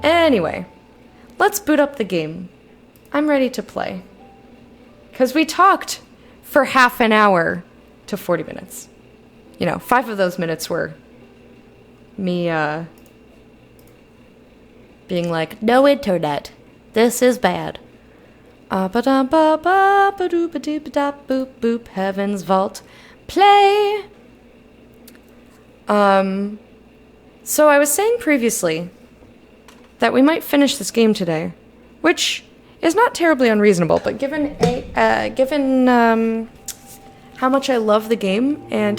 Anyway, let's boot up the game. I'm ready to play. Because we talked for half an hour to 40 minutes. 5 of those minutes were me being like, no internet. This is bad. Boop, Heaven's Vault. Play! So I was saying previously that we might finish this game today, which is not terribly unreasonable, but given how much I love the game and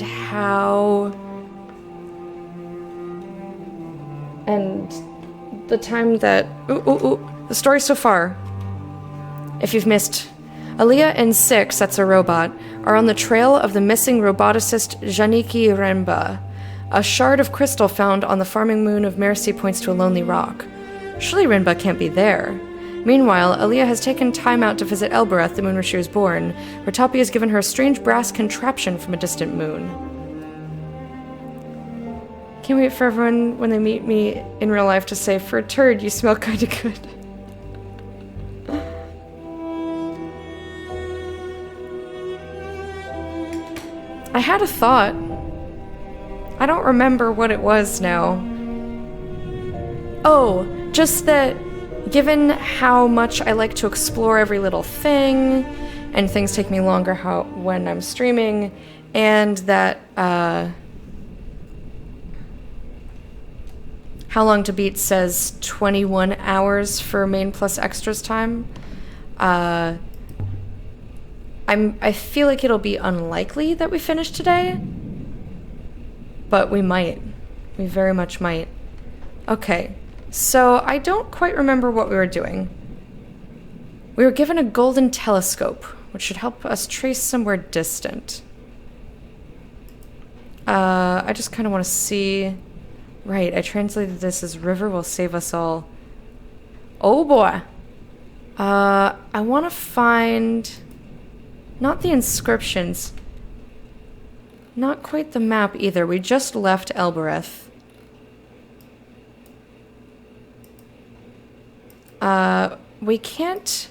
the time that the story so far. If you've missed, Aaliyah and Six, that's a robot, are on the trail of the missing roboticist Janiki Renba. A shard of crystal found on the farming moon of Mercy points to a lonely rock. Surely Renba can't be there. Meanwhile, Aaliyah has taken time out to visit Elbereth, the moon where she was born, where Toppy has given her a strange brass contraption from a distant moon. Can't wait for everyone when they meet me in real life to say, for a turd, you smell kinda good. I had a thought. I don't remember what it was now. Oh, just that given how much I like to explore every little thing, and things take me longer when I'm streaming, and that How Long to Beat says 21 hours for main plus extras time. I feel like it'll be unlikely that we finish today, but we might. We very much might. Okay, so I don't quite remember what we were doing. We were given a golden telescope, which should help us trace somewhere distant. I just kind of want to see... Right, I translated this as river will save us all. Oh boy! I want to find... Not the inscriptions. Not quite the map either. We just left Elbereth. We can't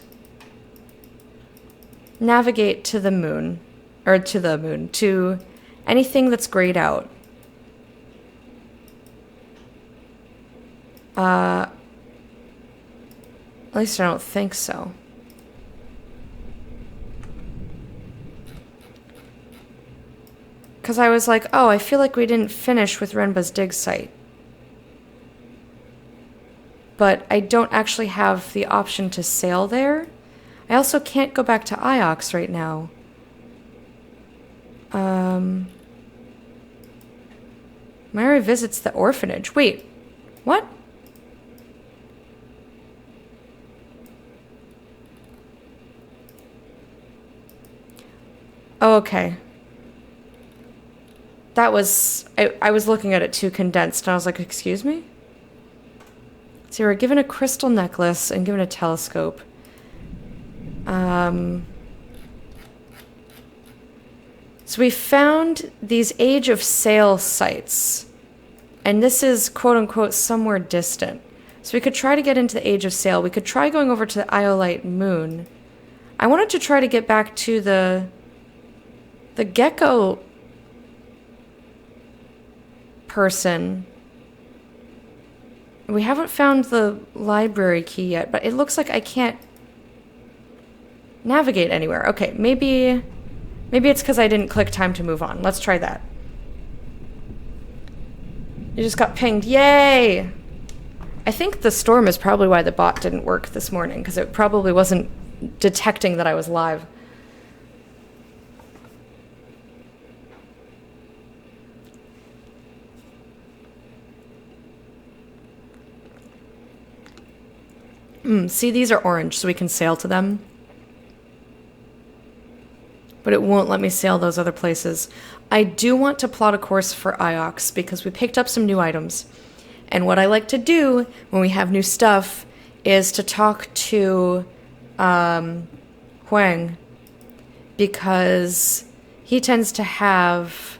navigate to the moon. Or to the moon. To anything that's grayed out. At least I don't think so. Because I was like, oh, I feel like we didn't finish with Renba's dig site. But I don't actually have the option to sail there. I also can't go back to Iox right now. Mary visits the orphanage. Wait, what? Oh, okay. That was... I was looking at it too condensed, and I was like, excuse me? So we were given a crystal necklace and given a telescope. So we found these Age of Sail sites. And this is, quote-unquote, somewhere distant. So we could try to get into the Age of Sail. We could try going over to the Iolite moon. I wanted to try to get back to the gecko person. We haven't found the library key yet, but it looks like I can't navigate anywhere. Okay, maybe it's because I didn't click time to move on. Let's try that. You just got pinged. Yay! I think the storm is probably why the bot didn't work this morning, because it probably wasn't detecting that I was live. See, these are orange, so we can sail to them. But it won't let me sail those other places. I do want to plot a course for Iox, because we picked up some new items. And what I like to do when we have new stuff is to talk to Huang, because he tends to have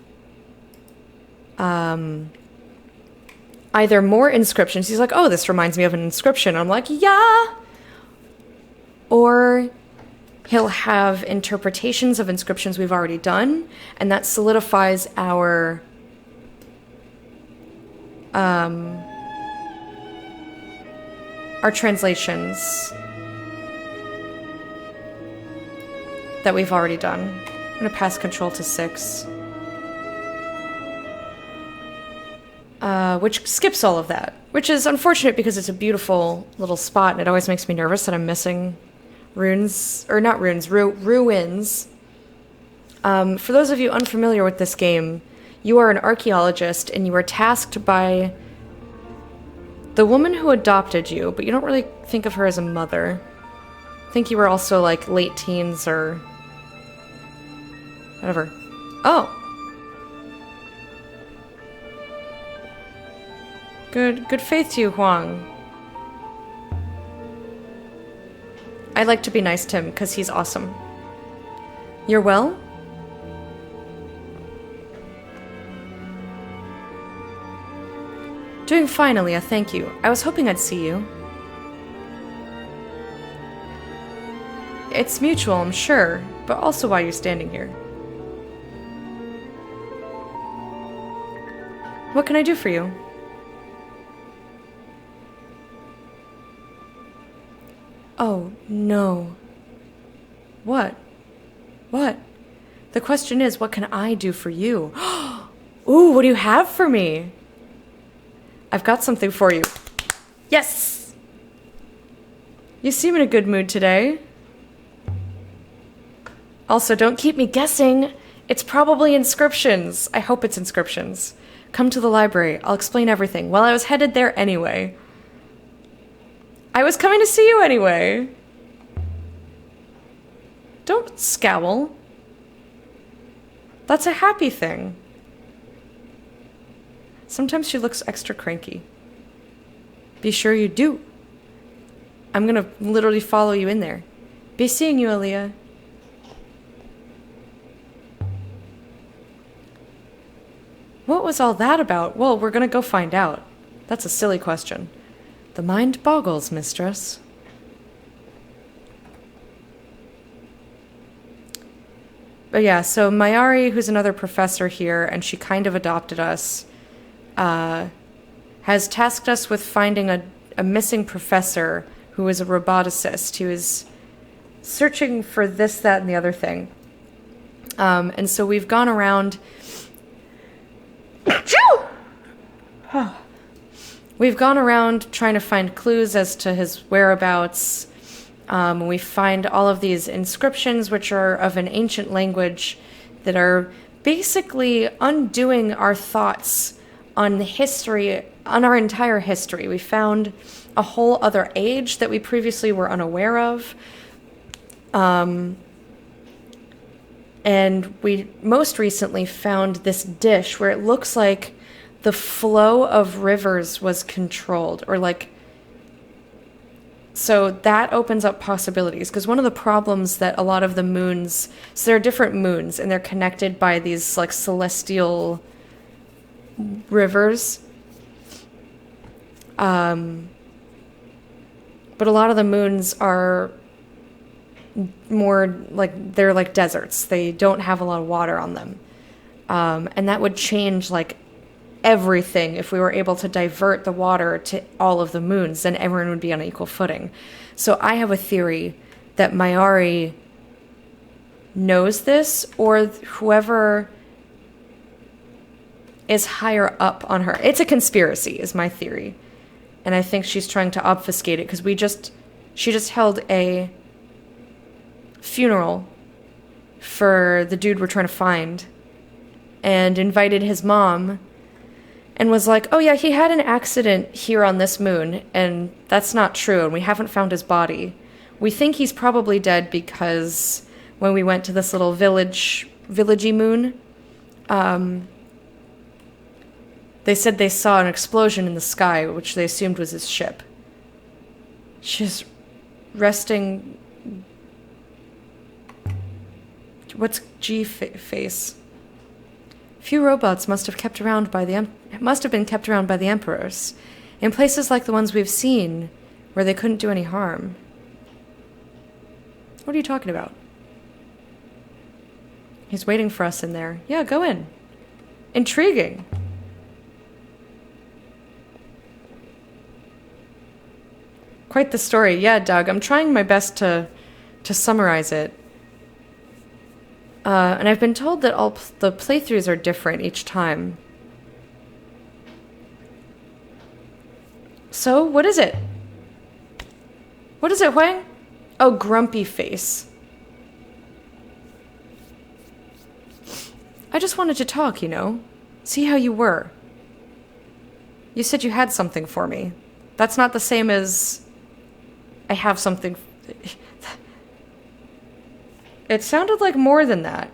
either more inscriptions. He's like, oh, this reminds me of an inscription. I'm like, yeah. Or he'll have interpretations of inscriptions we've already done, and that solidifies our translations that we've already done. I'm gonna pass control to 6. Which skips all of that, which is unfortunate because it's a beautiful little spot, and it always makes me nervous that I'm missing runes, or not runes, ruins. For those of you unfamiliar with this game, you are an archaeologist, and you are tasked by the woman who adopted you, but you don't really think of her as a mother. I think you were also like late teens or whatever. Oh. Good faith to you, Huang. I like to be nice to him because he's awesome. You're well? Doing fine, Aaliyah, thank you. I was hoping I'd see you. It's mutual, I'm sure, but also why you're standing here. What can I do for you? Oh, no. What? What? The question is, what can I do for you? Ooh, what do you have for me? I've got something for you. Yes! You seem in a good mood today. Also, don't keep me guessing. It's probably inscriptions. I hope it's inscriptions. Come to the library. I'll explain everything. Well, I was headed there anyway. I was coming to see you anyway. Don't scowl. That's a happy thing. Sometimes she looks extra cranky. Be sure you do. I'm gonna literally follow you in there. Be seeing you, Aaliyah. What was all that about? Well, we're gonna go find out. That's a silly question. The mind boggles, mistress. But yeah, so Mayari, who's another professor here, and she kind of adopted us, has tasked us with finding a missing professor who is a roboticist, who is searching for this, that, and the other thing. And so we've gone around... We've gone around trying to find clues as to his whereabouts. We find all of these inscriptions, which are of an ancient language, that are basically undoing our thoughts on the history, on our entire history. We found a whole other age that we previously were unaware of. And we most recently found this dish where it looks like the flow of rivers was controlled, or like... So that opens up possibilities, because one of the problems that a lot of the moons... So there are different moons, and they're connected by these, like, celestial rivers. But a lot of the moons are more, like, they're like deserts. They don't have a lot of water on them. And that would change, like, everything if we were able to divert the water to all of the moons. Then everyone would be on equal footing. So I have a theory that Mayari knows this, or whoever is higher up on her. It's a conspiracy, is my theory. And I think she's trying to obfuscate it, because she just held a funeral for the dude we're trying to find, and invited his mom, and was like, oh yeah, he had an accident here on this moon, and that's not true, and we haven't found his body. We think he's probably dead because when we went to this little villagey moon, they said they saw an explosion in the sky, which they assumed was his ship. She's resting... What's G face? Few robots must have been kept around by the emperors, in places like the ones we've seen, where they couldn't do any harm. What are you talking about? He's waiting for us in there. Yeah, go in. Intriguing. Quite the story. Yeah, Doug, I'm trying my best to summarize it. And I've been told that all the playthroughs are different each time. So, what is it? What is it, Huang? Oh, grumpy face. I just wanted to talk, you know. See how you were. You said you had something for me. That's not the same as... I have something... It sounded like more than that.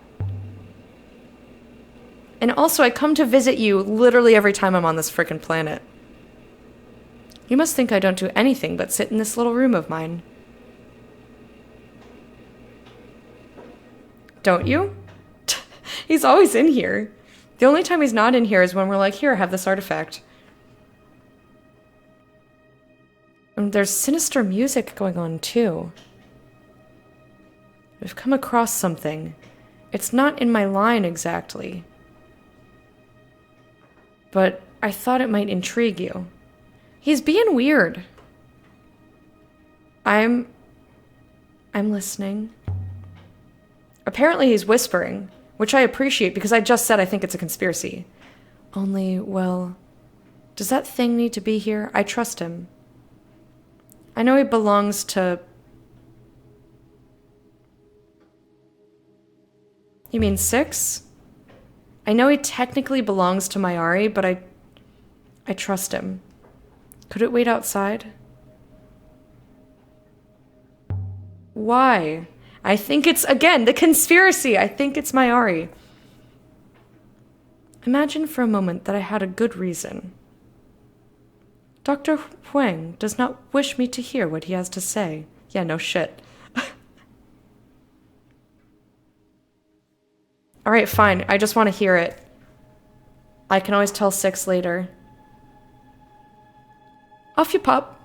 And also, I come to visit you literally every time I'm on this frickin' planet. You must think I don't do anything but sit in this little room of mine. Don't you? He's always in here. The only time he's not in here is when we're like, here, have this artifact. And there's sinister music going on, too. We've come across something. It's not in my line exactly. But I thought it might intrigue you. He's being weird. I'm listening. Apparently he's whispering, which I appreciate because I just said I think it's a conspiracy. Only, well, does that thing need to be here? I trust him. I know he belongs to... You mean 6? I know he technically belongs to Mayari, but I trust him. Could it wait outside? Why? I think it's, again, the conspiracy. I think it's Mayari. Imagine for a moment that I had a good reason. Dr. Huang does not wish me to hear what he has to say. Yeah, no shit. Alright, fine. I just want to hear it. I can always tell 6 later. Off you pop.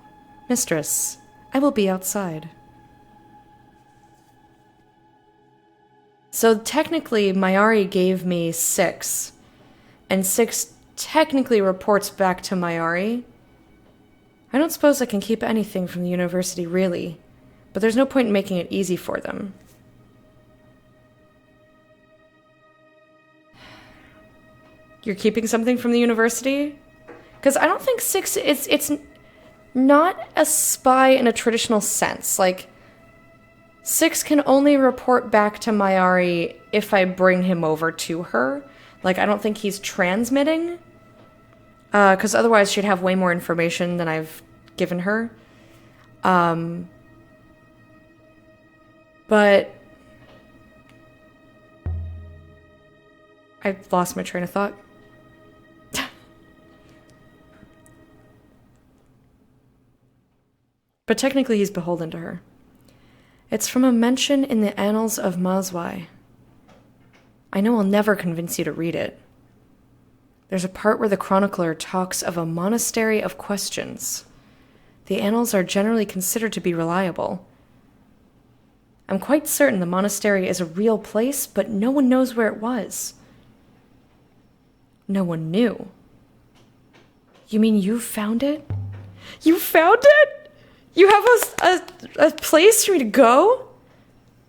Mistress, I will be outside. So technically, Mayari gave me 6. And 6 technically reports back to Mayari. I don't suppose I can keep anything from the university, really. But there's no point in making it easy for them. You're keeping something from the university? Because I don't think 6... It's not a spy in a traditional sense. Like, 6 can only report back to Mayari if I bring him over to her. Like, I don't think he's transmitting. Because otherwise she'd have way more information than I've given her. But... I've lost my train of thought. But technically he's beholden to her. It's from a mention in the Annals of Mazwai. I know I'll never convince you to read it. There's a part where the chronicler talks of a monastery of questions. The annals are generally considered to be reliable. I'm quite certain the monastery is a real place, but no one knows where it was. No one knew. You mean you found it? You found it? You have a place for me to go?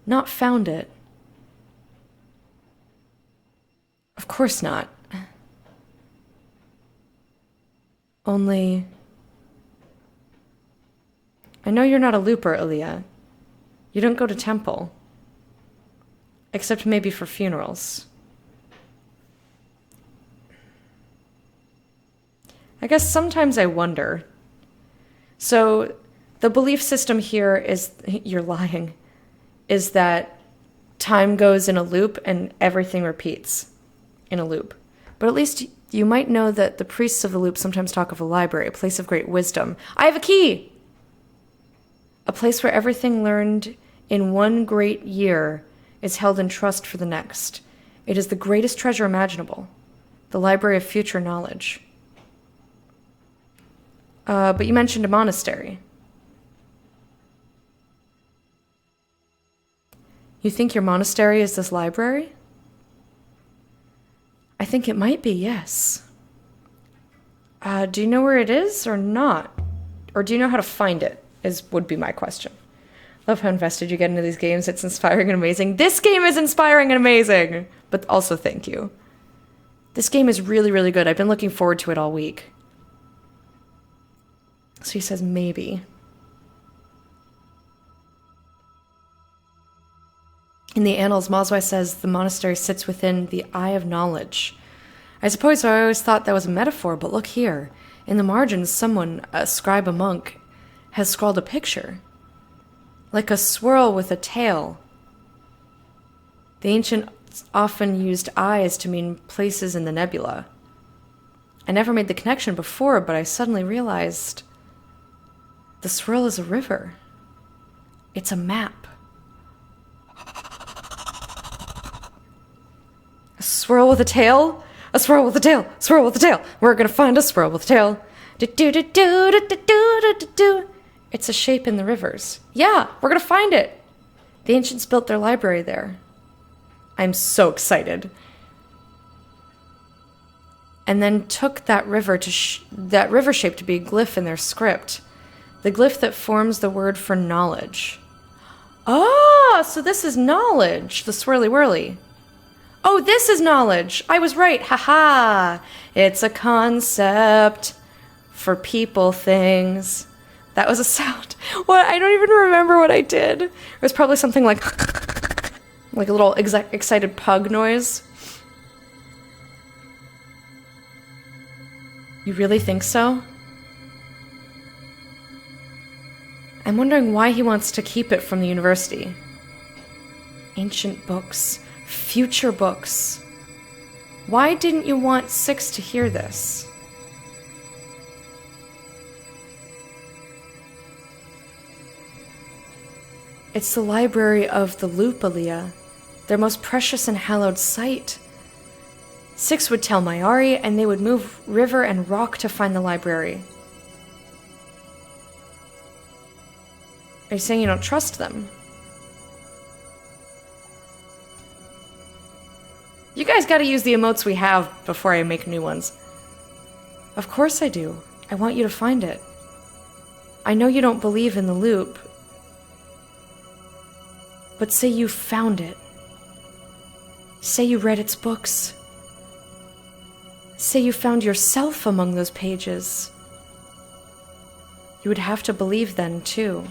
Not found it. Of course not. Only... I know you're not a looper, Aaliyah. You don't go to temple. Except maybe for funerals. I guess sometimes I wonder. So... The belief system here is, you're lying, is that time goes in a loop and everything repeats in a loop. But at least you might know that the priests of the loop sometimes talk of a library, a place of great wisdom. I have a key! A place where everything learned in one great year is held in trust for the next. It is the greatest treasure imaginable. The Library of Future Knowledge. But you mentioned a monastery. You think your monastery is this library? I think it might be, yes. Do you know where it is or not? Or do you know how to find it, would be my question. Love how invested you get into these games. It's inspiring and amazing. This game is inspiring and amazing! But also thank you. This game is really, really good. I've been looking forward to it all week. So he says maybe. In the Annals, Moswai says the monastery sits within the Eye of Knowledge. I suppose I always thought that was a metaphor, but look here. In the margins, someone, a scribe, a monk, has scrawled a picture. Like a swirl with a tail. The ancients often used eyes to mean places in the nebula. I never made the connection before, but I suddenly realized the swirl is a river. It's a map. A swirl with a tail? A swirl with a tail! Swirl with a tail! We're gonna find a swirl with a tail! Do-do-do-do-do-do-do-do-do. It's a shape in the rivers. Yeah, we're gonna find it! The ancients built their library there. I'm so excited. And then took that river that river shape to be a glyph in their script. The glyph that forms the word for knowledge. Ah, so this is knowledge, the swirly whirly. Oh, this is knowledge. I was right. Haha. It's a concept for people things. That was a sound. What? I don't even remember what I did. It was probably something like a little excited pug noise. You really think so? I'm wondering why he wants to keep it from the university. Ancient books. Future books. Why didn't you want Six to hear this? It's the library of the Loop, Aaliyah, their most precious and hallowed site. Six would tell Mayari, and they would move river and rock to find the library. Are you saying you don't trust them? You guys gotta use the emotes we have before I make new ones. Of course I do. I want you to find it. I know you don't believe in the loop. But say you found it. Say you read its books. Say you found yourself among those pages. You would have to believe then, too.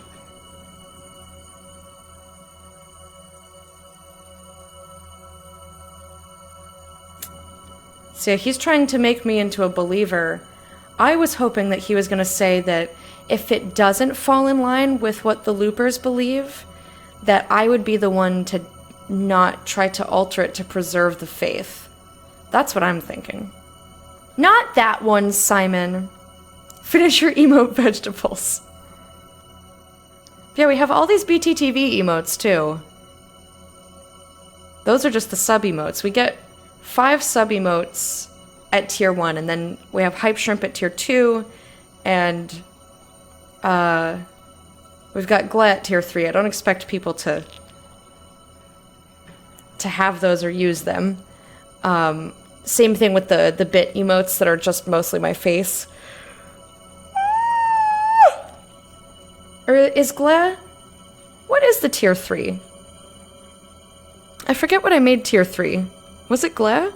So he's trying to make me into a believer. I was hoping that he was going to say that if it doesn't fall in line with what the loopers believe, that I would be the one to not try to alter it to preserve the faith. That's what I'm thinking. Not that one, Simon. Finish your emote vegetables. Yeah, we have all these BTTV emotes, too. Those are just the sub emotes. We get 5 sub emotes at tier 1, and then we have Hype Shrimp at tier 2, and we've got Gleh at tier 3. I don't expect people to have those or use them. Same thing with the bit emotes that are just mostly my face. Or is Gleh? What is the tier 3? I forget what I made tier 3. Was it Gleh?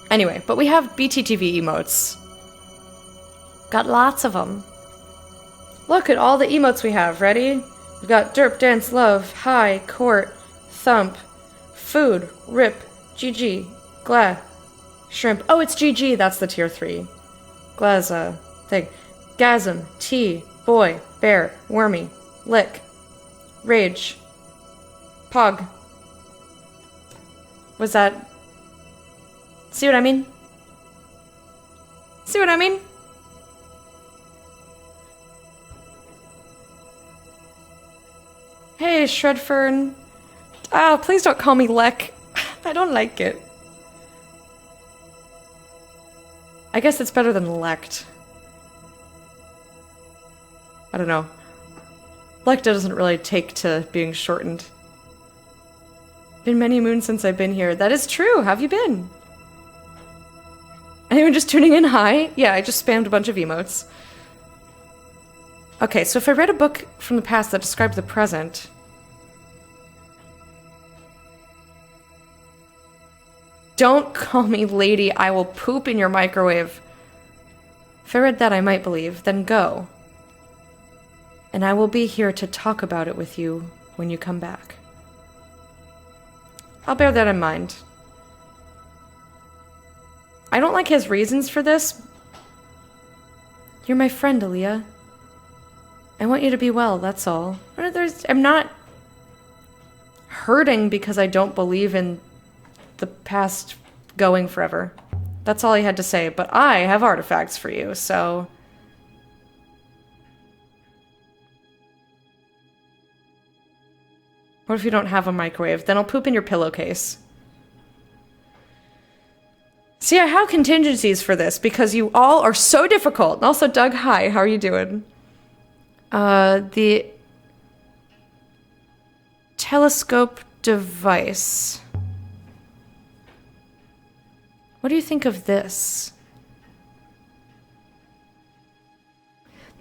Anyway, but we have BTTV emotes. Got lots of them. Look at all the emotes we have. Ready? We've got Derp, Dance, Love, Hi, Court, Thump, Food, Rip, GG, Gleh, Shrimp. Oh, it's GG. That's the tier 3. Gleh's thing. Gasm, Tea, Boy, Bear, Wormy, Lick, Rage, Pog. Was that... See what I mean? See what I mean? Hey, Shredfern. Oh, please don't call me Lek. I don't like it. I guess it's better than Lect. I don't know. Lecta doesn't really take to being shortened. Been many moons since I've been here. That is true. How have you been? Anyone just tuning in? Hi? Yeah, I just spammed a bunch of emotes. Okay, so if I read a book from the past that described the present... Don't call me lady, I will poop in your microwave. If I read that, I might believe. Then go. And I will be here to talk about it with you when you come back. I'll bear that in mind. I don't like his reasons for this. You're my friend, Aaliyah. I want you to be well, that's all. I'm not hurting because I don't believe in the past going forever. That's all he had to say, but I have artifacts for you, so... What if you don't have a microwave? Then I'll poop in your pillowcase. See, I have contingencies for this because you all are so difficult. And also, Doug, hi, how are you doing? The telescope device. What do you think of this?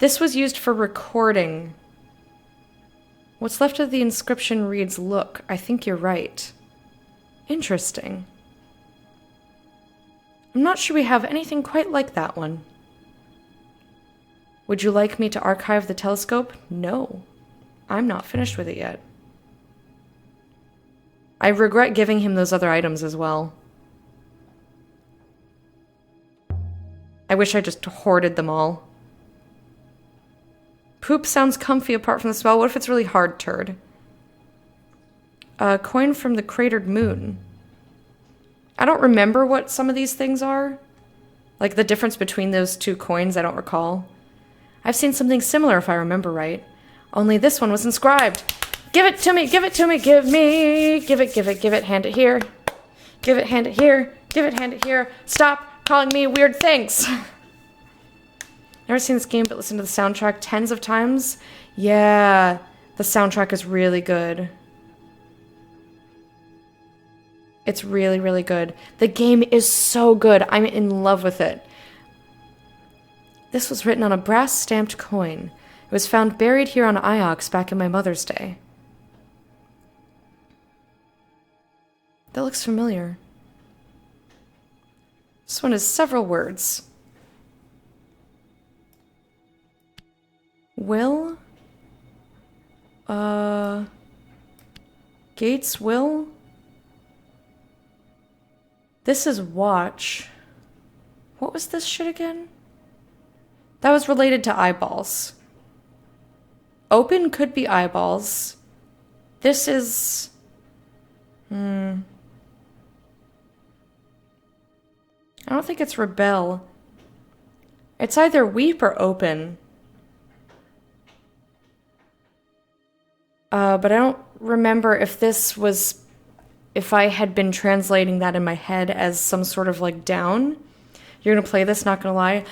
This was used for recording. What's left of the inscription reads, "Look, I think you're right." Interesting. I'm not sure we have anything quite like that one. Would you like me to archive the telescope? No. I'm not finished with it yet. I regret giving him those other items as well. I wish I just hoarded them all. Poop sounds comfy apart from the smell. What if it's really hard turd? A coin from the cratered moon. I don't remember what some of these things are. Like the difference between those two coins, I don't recall. I've seen something similar if I remember right. Only this one was inscribed. Give it to me, give it to me, give me. Give it, hand it here. Give it, hand it here. Give it, hand it here. Stop calling me weird things. Never seen this game, but listened to the soundtrack tens of times. Yeah, the soundtrack is really good. It's really, really good. The game is so good. I'm in love with it. This was written on a brass-stamped coin. It was found buried here on Iox back in my mother's day. That looks familiar. This one has several words. Will? Gates will? This is watch. What was this shit again? That was related to eyeballs. Open could be eyeballs. This is... I don't think it's rebel. It's either weep or open. But I don't remember if this was... If I had been translating that in my head as some sort of like down. You're gonna play this, not gonna lie.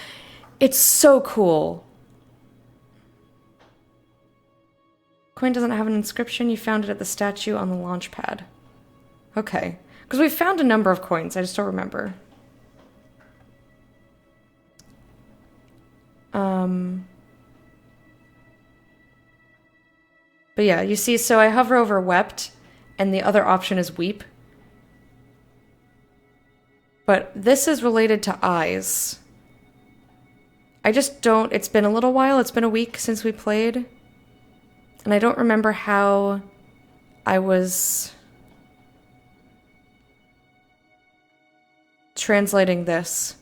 It's so cool. Coin doesn't have an inscription. You found it at the statue on the launch pad. Okay. Because we found a number of coins. I just don't remember. But yeah, you see, so I hover over wept, and the other option is weep. But this is related to eyes. I just don't... It's been a little while. It's been a week since we played. And I don't remember how I was translating this.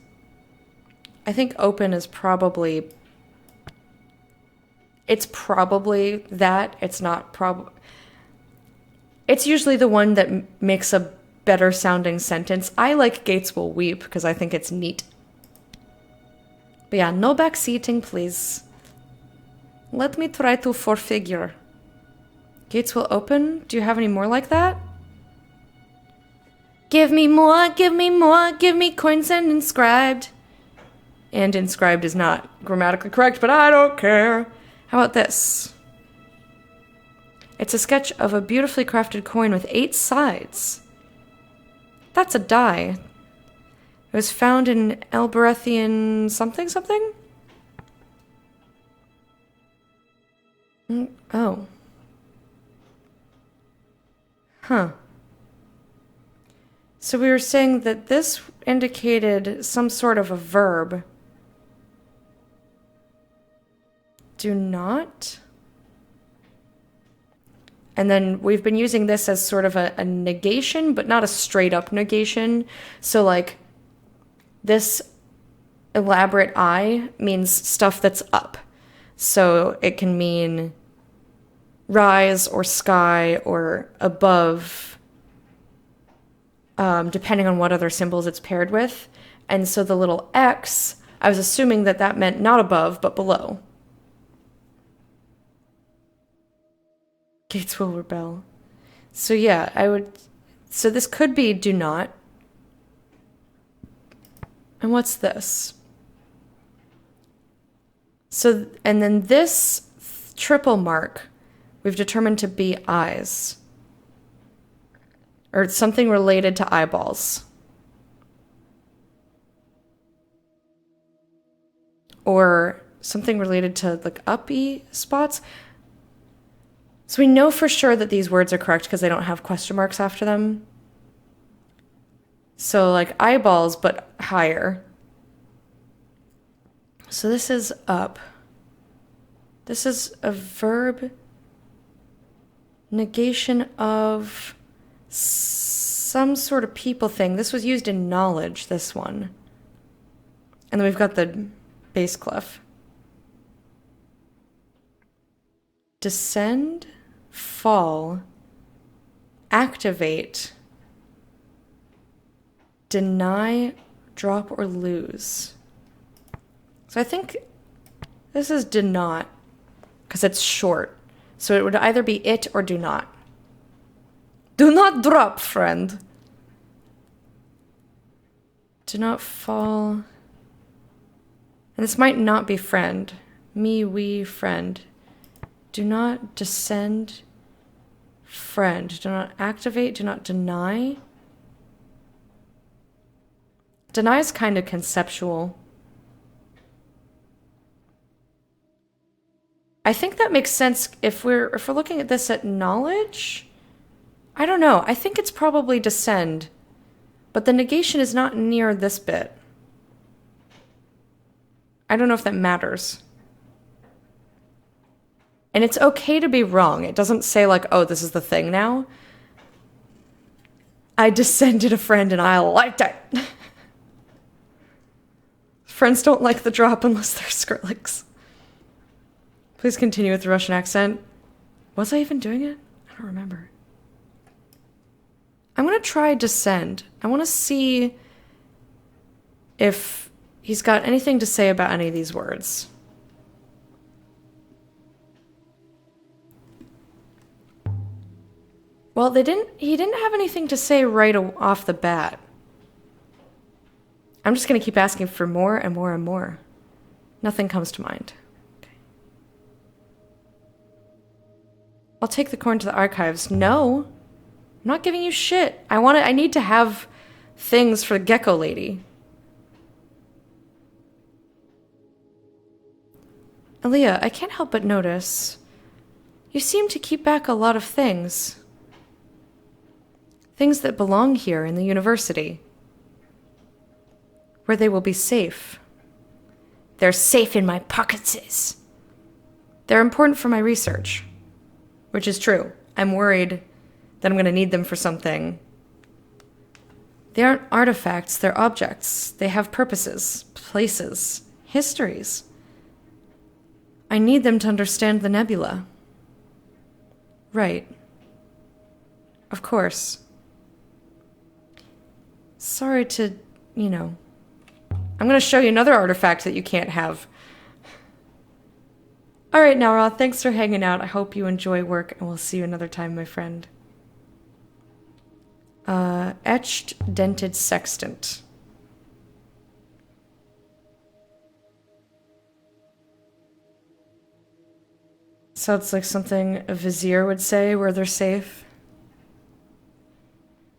I think open is probably... It's probably that. It's not It's usually the one that makes a better sounding sentence. I like Gates will weep because I think it's neat. But yeah, no backseating, please. Let me try to forfigure. Gates will open? Do you have any more like that? Give me more, give me more, give me coins and inscribed. And inscribed is not grammatically correct, but I don't care. How about this? It's a sketch of a beautifully crafted coin with 8 sides. That's a die. It was found in Elberethian something something? Oh. Huh. So we were saying that this indicated some sort of a verb. Do not. And then we've been using this as sort of a negation, but not a straight up negation. So like this elaborate I means stuff that's up. So it can mean rise or sky or above, depending on what other symbols it's paired with. And so the little X, I was assuming that that meant not above, but below. Gates will rebel. So yeah, so this could be do not. And what's this? So, and then this triple mark, we've determined to be eyes. Or something related to eyeballs. Or something related to like uppy spots. So we know for sure that these words are correct because they don't have question marks after them. So like eyeballs, but higher. So this is up. This is a verb negation of some sort of people thing. This was used in knowledge, this one. And then we've got the bass clef. Descend, fall, activate, deny, drop, or lose. So I think this is do not, because it's short. So it would either be it or do not. Do not drop, friend. Do not fall. And this might not be friend. Me, we, friend. Do not descend, friend. Do not activate, do not deny. Deny is kind of conceptual. I think that makes sense if we're looking at this at knowledge. I don't know. I think it's probably descend, but the negation is not near this bit. I don't know if that matters. And it's okay to be wrong. It doesn't say like, oh, this is the thing now. I descended a friend and I liked it. Friends don't like the drop unless they're Skrillex. Please continue with the Russian accent. Was I even doing it? I don't remember. I'm going to try descend. I want to see if he's got anything to say about any of these words. Well, he didn't have anything to say right off the bat. I'm just going to keep asking for more and more and more. Nothing comes to mind. I'll take the coin to the archives. No, I'm not giving you shit. I need to have things for the gecko lady. Aaliyah, I can't help but notice. You seem to keep back a lot of things. Things that belong here in the university. Where they will be safe. They're safe in my pockets. They're important for my research. Which is true. I'm worried that I'm going to need them for something. They aren't artifacts, they're objects. They have purposes, places, histories. I need them to understand the nebula. Right. Of course. Sorry to, I'm going to show you another artifact that you can't have. All right, Nara, thanks for hanging out. I hope you enjoy work, and we'll see you another time, my friend. Etched dented sextant. Sounds like something a vizier would say where they're safe.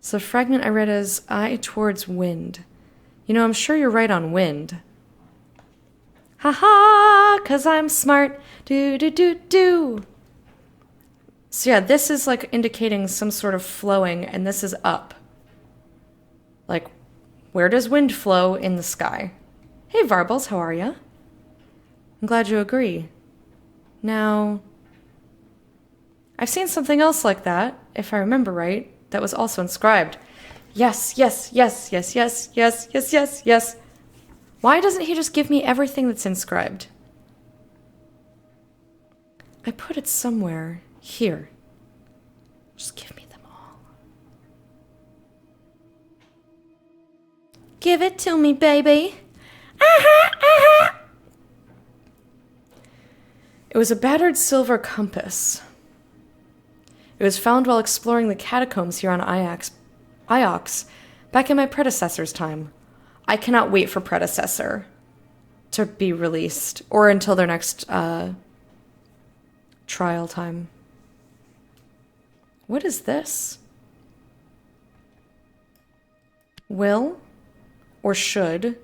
So the fragment I read as eye towards wind. You know, I'm sure you're right on wind. Ha-ha, 'cause I'm smart. Do-do-do-do. So yeah, this is like indicating some sort of flowing, and this is up. Like, where does wind flow in the sky? Hey, Varbles, how are ya? I'm glad you agree. Now, I've seen something else like that, if I remember right, that was also inscribed. Yes, yes, yes, yes, yes, yes, yes, yes, yes. Why doesn't he just give me everything that's inscribed? I put it somewhere. Here. Just give me them all. Give it to me, baby. It was a battered silver compass. It was found while exploring the catacombs here on Iox, back in my predecessor's time. I cannot wait for Predecessor to be released, or until their next trial time. What is this? Will or should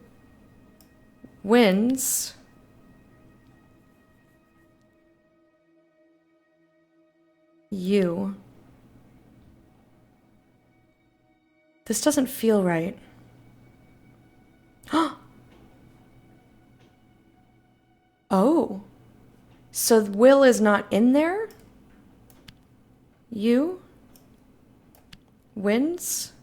wins you. This doesn't feel right. Oh. So will is not in there? You wins?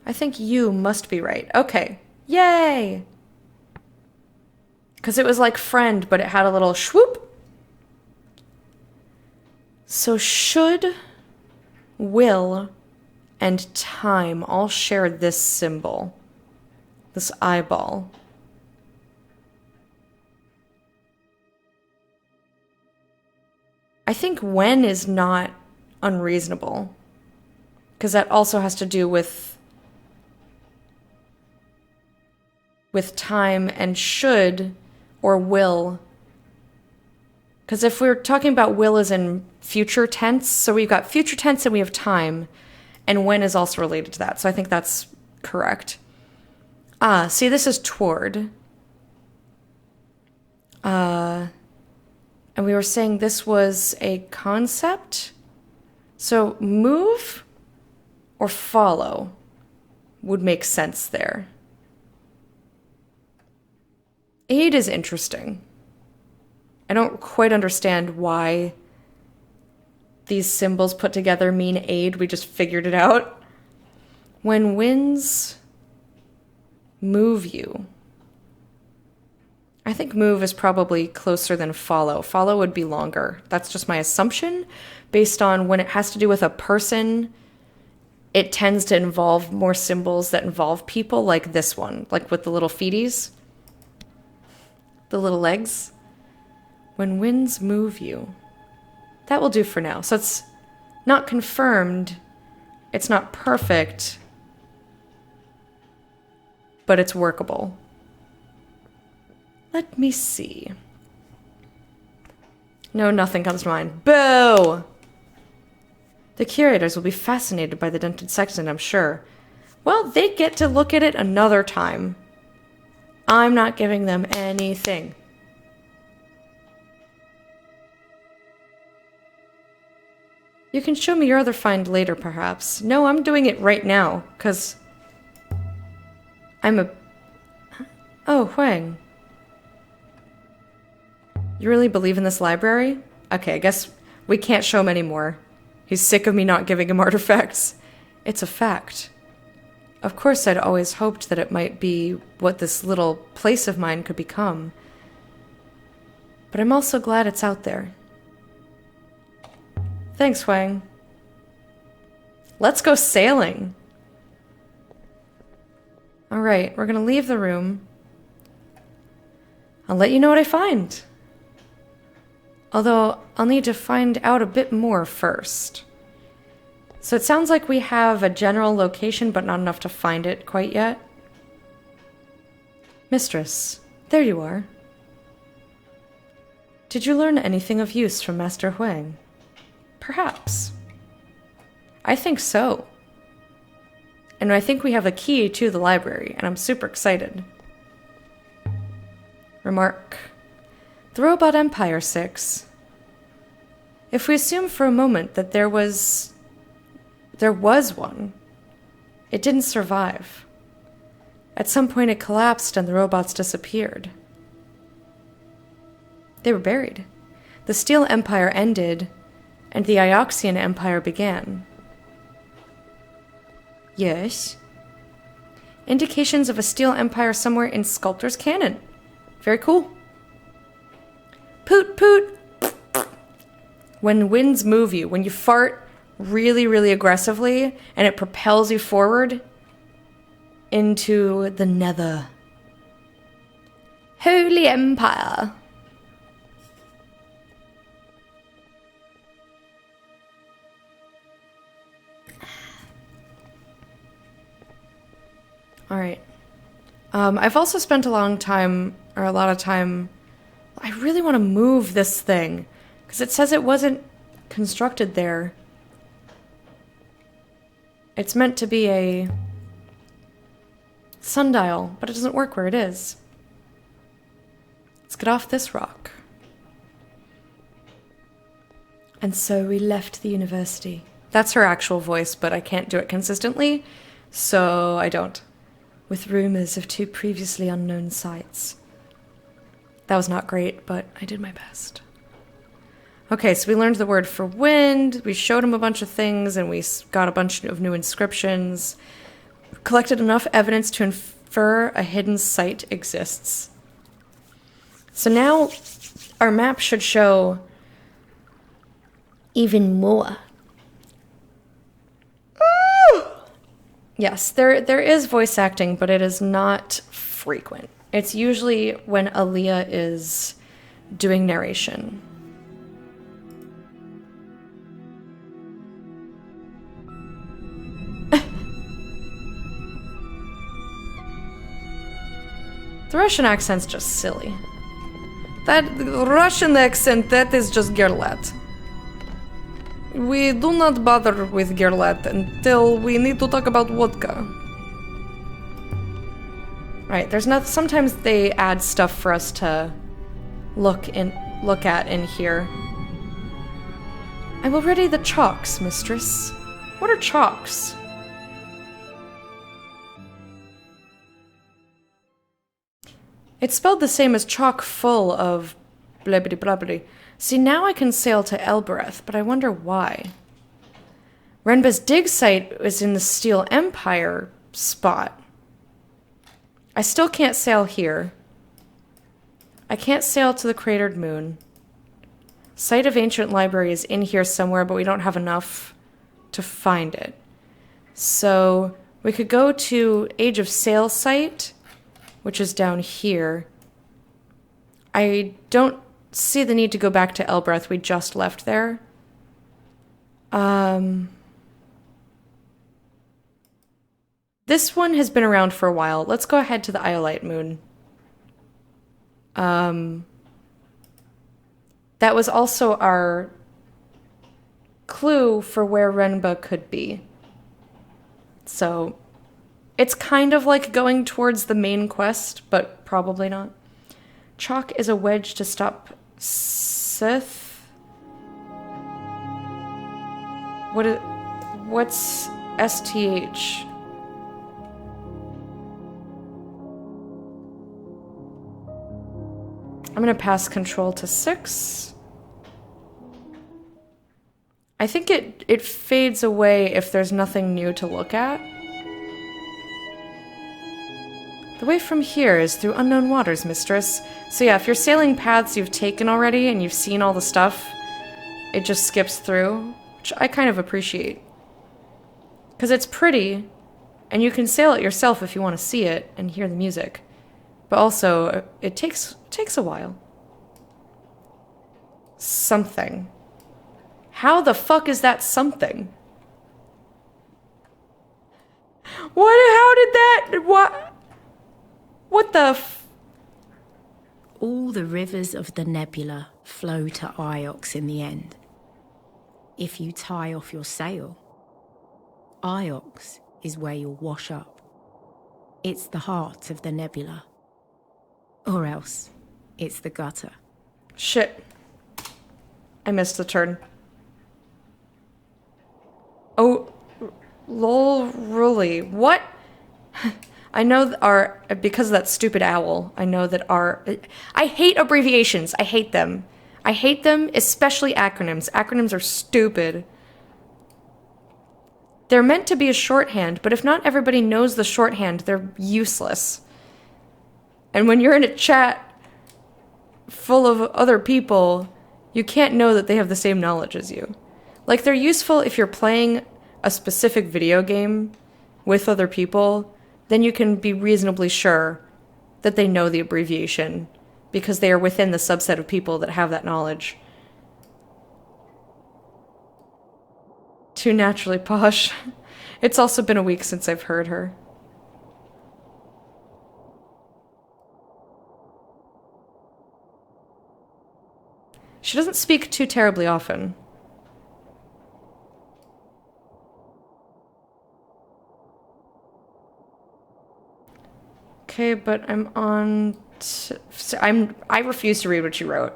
I think you must be right. Okay. Yay! Because it was like friend, but it had a little swoop. So should, will, and time all share this symbol. This eyeball. I think when is not unreasonable. Because that also has to do with time, and should or will. Because if we're talking about will as in future tense, so we've got future tense and we have time, and when is also related to that. So I think that's correct. See, this is toward. And we were saying this was a concept. So move or follow would make sense there. Aid is interesting. I don't quite understand why these symbols put together mean aid. We just figured it out. When winds move you. I think move is probably closer than follow. Follow would be longer. That's just my assumption. Based on when it has to do with a person, it tends to involve more symbols that involve people, like this one. Like with the little feeties. The little legs. When winds move you. That will do for now. So it's not confirmed. It's not perfect. But it's workable. Let me see. No, nothing comes to mind. Boo! The curators will be fascinated by the dented sextant, I'm sure. Well, they get to look at it another time. I'm not giving them anything. You can show me your other find later, perhaps. No, I'm doing it right now, because I'm a... Oh, Huang. You really believe in this library? Okay, I guess we can't show him anymore. He's sick of me not giving him artifacts. It's a fact. Of course, I'd always hoped that it might be what this little place of mine could become. But I'm also glad it's out there. Thanks, Huang. Let's go sailing. Alright, we're gonna leave the room. I'll let you know what I find. Although, I'll need to find out a bit more first. So it sounds like we have a general location, but not enough to find it quite yet. Mistress, there you are. Did you learn anything of use from Master Huang? Perhaps. I think so. And I think we have a key to the library, and I'm super excited. Remark. The Robot Empire 6. If we assume for a moment that there was one, it didn't survive. At some point it collapsed and the robots disappeared. They were buried. The Steel Empire ended, and the Ioxian Empire began. Yes. Indications of a Steel Empire somewhere in Sculptor's Canon. Very cool. Poot poot! When winds move you, when you fart really, really aggressively, and it propels you forward into the nether. Holy Empire. Alright. I've also spent a lot of time, I really want to move this thing, because it says it wasn't constructed there. It's meant to be a sundial, but it doesn't work where it is. Let's get off this rock. And so we left the university. That's her actual voice, but I can't do it consistently, so I don't. With rumors of 2 previously unknown sites. That was not great, but I did my best. Okay, so we learned the word for wind, we showed him a bunch of things, and we got a bunch of new inscriptions. Collected enough evidence to infer a hidden site exists. So now our map should show even more. Yes, there is voice acting, but it is not frequent. It's usually when Aaliyah is doing narration. The Russian accent's just silly. That Russian accent, that is just Gerlat. We do not bother with Gerlat until we need to talk about vodka. Right, there's not. Sometimes they add stuff for us to look at in here. I will ready the chalks, mistress. What are chalks? It's spelled the same as chock full of blibbity blabbity. See, now I can sail to Elbereth, but I wonder why. Renba's dig site is in the Steel Empire spot. I still can't sail here. I can't sail to the Cratered Moon. Site of Ancient Library is in here somewhere, but we don't have enough to find it. So we could go to Age of Sail site, which is down here. I don't see the need to go back to Elbereth. We just left there. This one has been around for a while. Let's go ahead to the Iolite Moon. That was also our clue for where Renba could be. So it's kind of like going towards the main quest, but probably not. Chalk is a wedge to stop Sith. What's STH? I'm gonna pass control to 6. I think it fades away if there's nothing new to look at. The way from here is through unknown waters, mistress. So yeah, if you're sailing paths you've taken already and you've seen all the stuff, it just skips through, which I kind of appreciate. Because it's pretty, and you can sail it yourself if you want to see it and hear the music. But also, it takes a while. Something. How the fuck is that something? What? How did that? What? What the? All the rivers of the nebula flow to Iox in the end. If you tie off your sail, Iox is where you'll wash up. It's the heart of the nebula. Or else, it's the gutter. Shit. I missed the turn. Oh, lol, really? What? I know because of that stupid owl, I know that I hate abbreviations. I hate them. I hate them, especially acronyms. Acronyms are stupid. They're meant to be a shorthand, but if not everybody knows the shorthand, they're useless. And when you're in a chat full of other people, you can't know that they have the same knowledge as you. Like, they're useful if you're playing a specific video game with other people, then you can be reasonably sure that they know the abbreviation because they are within the subset of people that have that knowledge. Too naturally posh. It's also been a week since I've heard her. She doesn't speak too terribly often. Okay, but I'm on... I refuse to read what you wrote.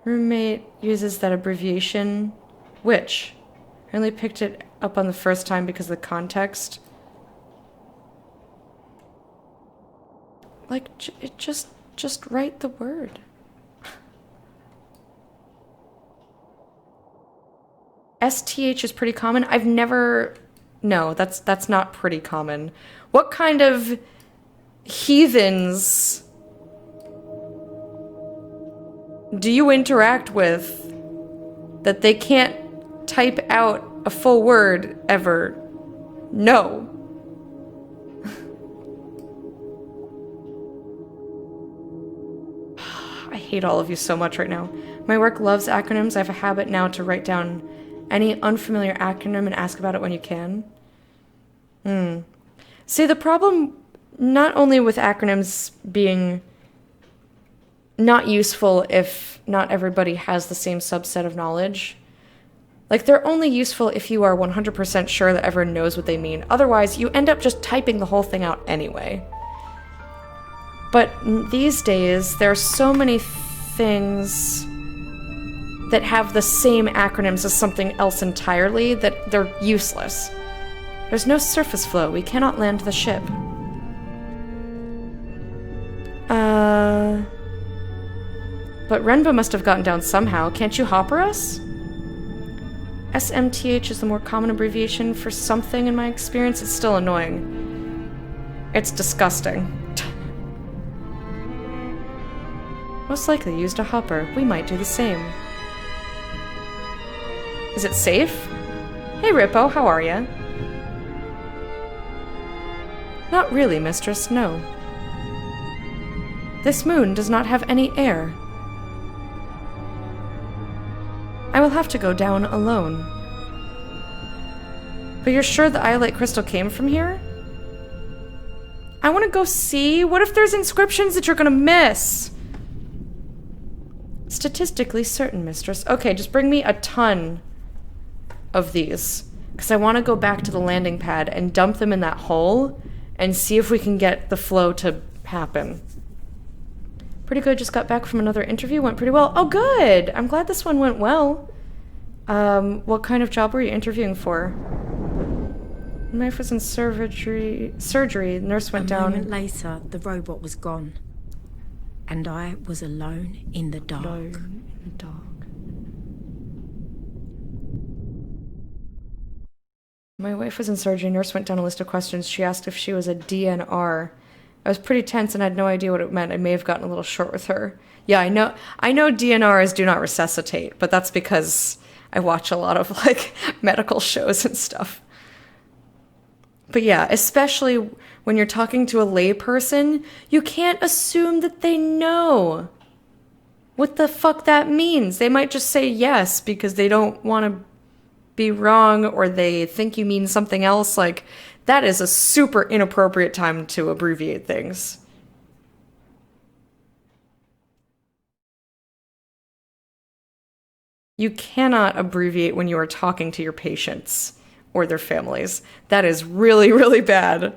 Roommate uses that abbreviation. Which? I only picked it up on the first time because of the context. Like, just write the word. STH is pretty common. I've never... No, that's not pretty common. What kind of heathens do you interact with that they can't type out a full word ever? No. I hate all of you so much right now. My work loves acronyms. I have a habit now to write down any unfamiliar acronym and ask about it when you can. See, the problem not only with acronyms being not useful if not everybody has the same subset of knowledge. Like, they're only useful if you are 100% sure that everyone knows what they mean. Otherwise, you end up just typing the whole thing out anyway. But these days, there are so many things that have the same acronyms as something else entirely that they're useless. There's no surface flow. We cannot land the ship. But Renva must have gotten down somehow. Can't you hopper us? SMTH is the more common abbreviation for something in my experience. It's still annoying. It's disgusting. Most likely used a hopper. We might do the same. Is it safe? Hey Rippo, how are ya? Not really, mistress, no. This moon does not have any air. I will have to go down alone. But you're sure the iolite crystal came from here? I want to go see. What if there's inscriptions that you're gonna miss? Statistically certain, mistress. Okay, just bring me a ton of these. Because I want to go back to the landing pad and dump them in that hole and see if we can get the flow to happen. Pretty good. Just got back from another interview. Went pretty well. Oh, good. I'm glad this one went well. What kind of job were you interviewing for? My wife was in surgery. The nurse went down. A moment later, the robot was gone. And I was alone in the dark. Alone in the dark. My wife was in surgery. Nurse went down a list of questions. She asked if she was a DNR. I was pretty tense and I had no idea what it meant. I may have gotten a little short with her. Yeah, I know DNR is do not resuscitate, but that's because I watch a lot of, like, medical shows and stuff. But yeah, especially when you're talking to a lay person, you can't assume that they know what the fuck that means. They might just say yes because they don't want to be wrong or they think you mean something else, like, that is a super inappropriate time to abbreviate things. You cannot abbreviate when you are talking to your patients or their families. That is really, really bad.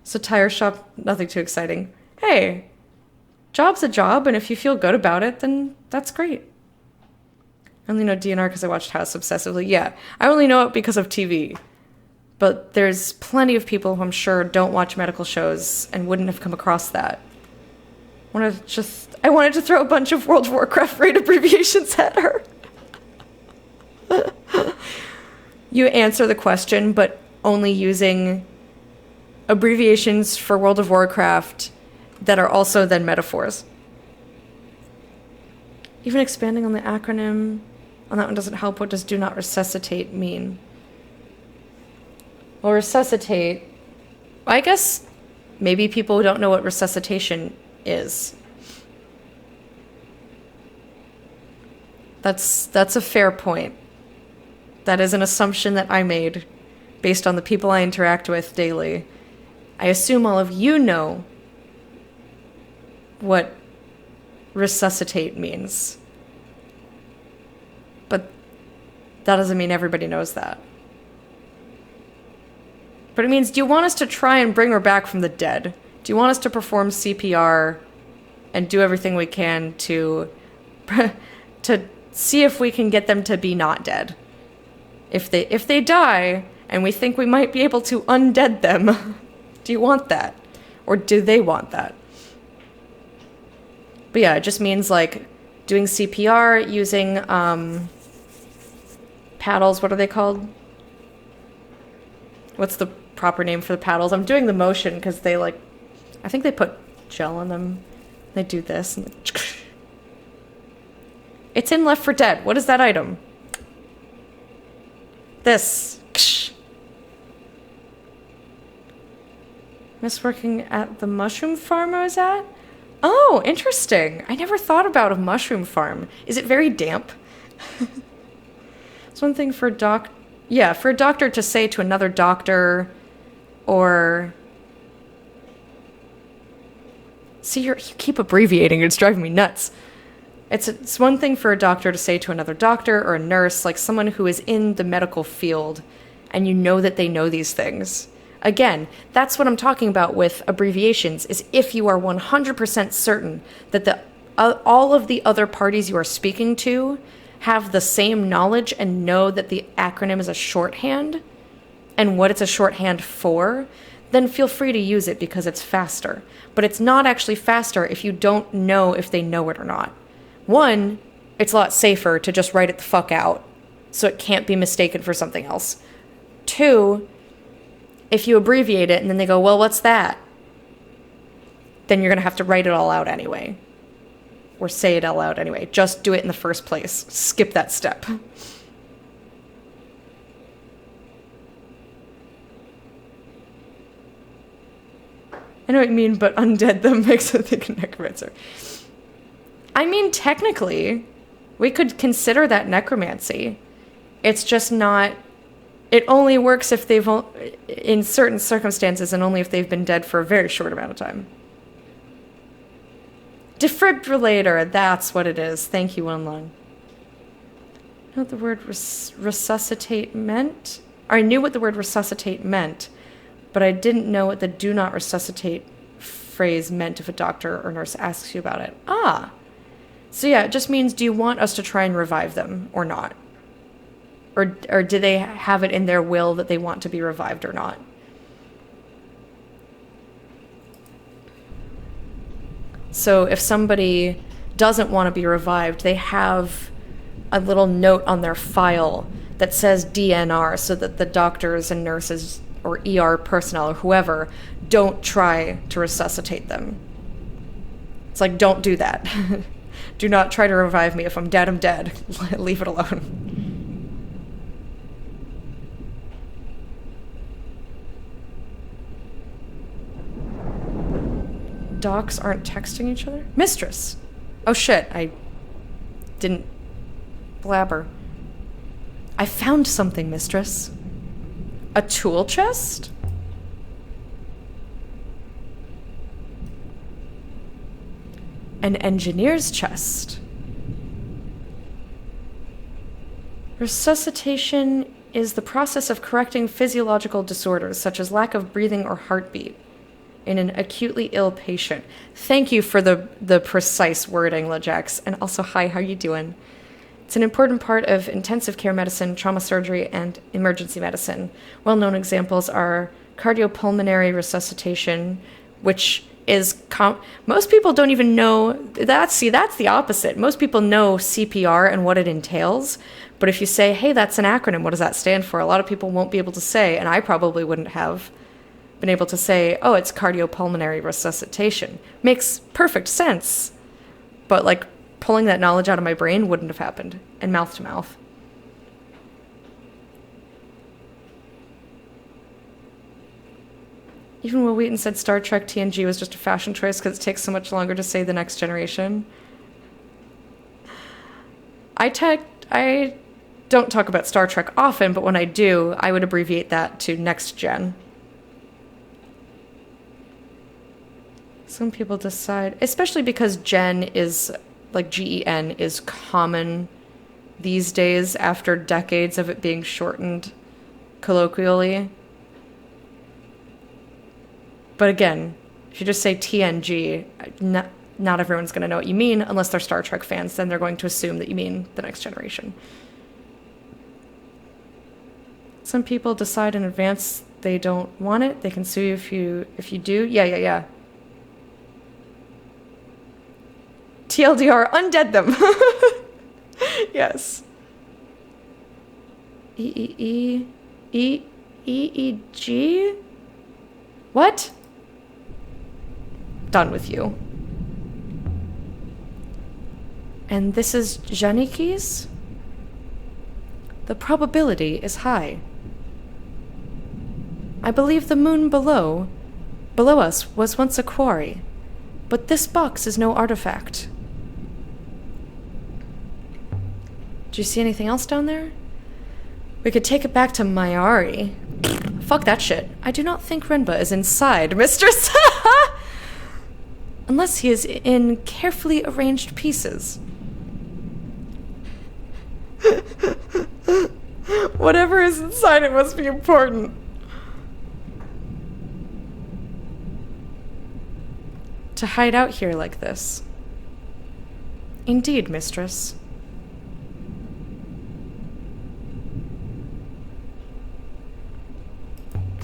So tire shop, nothing too exciting. Hey, job's a job, and if you feel good about it, then that's great. I only know DNR because I watched House obsessively. Yeah, I only know it because of TV. But there's plenty of people who I'm sure don't watch medical shows and wouldn't have come across that. I wanted to throw a bunch of World of Warcraft raid abbreviations at her. You answer the question, but only using abbreviations for World of Warcraft that are also then metaphors. Even expanding on the acronym on that one doesn't help. What does do not resuscitate mean? Well, resuscitate, I guess maybe people don't know what resuscitation is. That's a fair point. That is an assumption that I made based on the people I interact with daily. I assume all of you know what resuscitate means. But that doesn't mean everybody knows that. But it means, do you want us to try and bring her back from the dead? Do you want us to perform CPR and do everything we can to see if we can get them to be not dead? If they die and we think we might be able to undead them, do you want that? Or do they want that? But yeah, it just means like doing CPR using paddles. What are they called? What's the proper name for the paddles? I'm doing the motion because they I think they put gel on them. They do this. And it's in Left 4 Dead. What is that item? This. Miss working at the mushroom farm I was at? Oh, interesting. I never thought about a mushroom farm. Is it very damp? It's one thing for for a doctor to say to another doctor, or... See, you keep abbreviating. It's driving me nuts. It's one thing for a doctor to say to another doctor or a nurse, like someone who is in the medical field, and you know that they know these things. Again, that's what I'm talking about with abbreviations, is if you are 100% certain that all of the other parties you are speaking to have the same knowledge and know that the acronym is a shorthand and what it's a shorthand for, then feel free to use it because it's faster. But it's not actually faster if you don't know if they know it or not. One, it's a lot safer to just write it the fuck out so it can't be mistaken for something else. Two, if you abbreviate it and then they go, well, what's that? Then you're going to have to write it all out anyway. Or say it out loud anyway. Just do it in the first place. Skip that step. I know what you mean, but undead them makes it think necromancer. I mean, technically, we could consider that necromancy. It's just not... It only works if they've... in certain circumstances, and only if they've been dead for a very short amount of time. Defibrillator, that's what it is. Thank you, One Lung. I know what the word resuscitate meant. Or I knew what the word resuscitate meant, but I didn't know what the do not resuscitate phrase meant if a doctor or nurse asks you about it. Ah! So yeah, it just means, do you want us to try and revive them or not? Or do they have it in their will that they want to be revived or not? So if somebody doesn't want to be revived, they have a little note on their file that says DNR so that the doctors and nurses or ER personnel or whoever don't try to resuscitate them. It's like, don't do that. Do not try to revive me. If I'm dead, I'm dead. Leave it alone. Docs aren't texting each other? Mistress! Oh shit, I didn't blabber. I found something, mistress. A tool chest? An engineer's chest. Resuscitation is the process of correcting physiological disorders, such as lack of breathing or heartbeat, in an acutely ill patient. Thank you for the precise wording, LeJax. And also, hi, how you doing? It's an important part of intensive care medicine, trauma surgery, and emergency medicine. Well-known examples are cardiopulmonary resuscitation, which is most people don't even know that's the opposite. Most people know CPR and what it entails, but if you say, hey, that's an acronym, what does that stand for? A lot of people won't be able to say, and I probably wouldn't have been able to say, oh, it's cardiopulmonary resuscitation. Makes perfect sense. But like pulling that knowledge out of my brain wouldn't have happened, and mouth to mouth. Even Will Wheaton said Star Trek TNG was just a fashion choice because it takes so much longer to say The Next Generation. I don't talk about Star Trek often, but when I do, I would abbreviate that to Next Gen. Some people decide, especially because Gen is, like GEN, is common these days after decades of it being shortened colloquially. But again, if you just say TNG, not everyone's going to know what you mean unless they're Star Trek fans. Then they're going to assume that you mean The Next Generation. Some people decide in advance they don't want it. They can sue you if you do. Yeah. TLDR, undead them. Yes. EEG? What? Done with you. And this is Janikis? The probability is high. I believe the moon below us was once a quarry, but this box is no artifact. Do you see anything else down there? We could take it back to Mayari. Fuck that shit. I do not think Renba is inside, mistress. Unless he is in carefully arranged pieces. Whatever is inside it must be important. To hide out here like this. Indeed, mistress.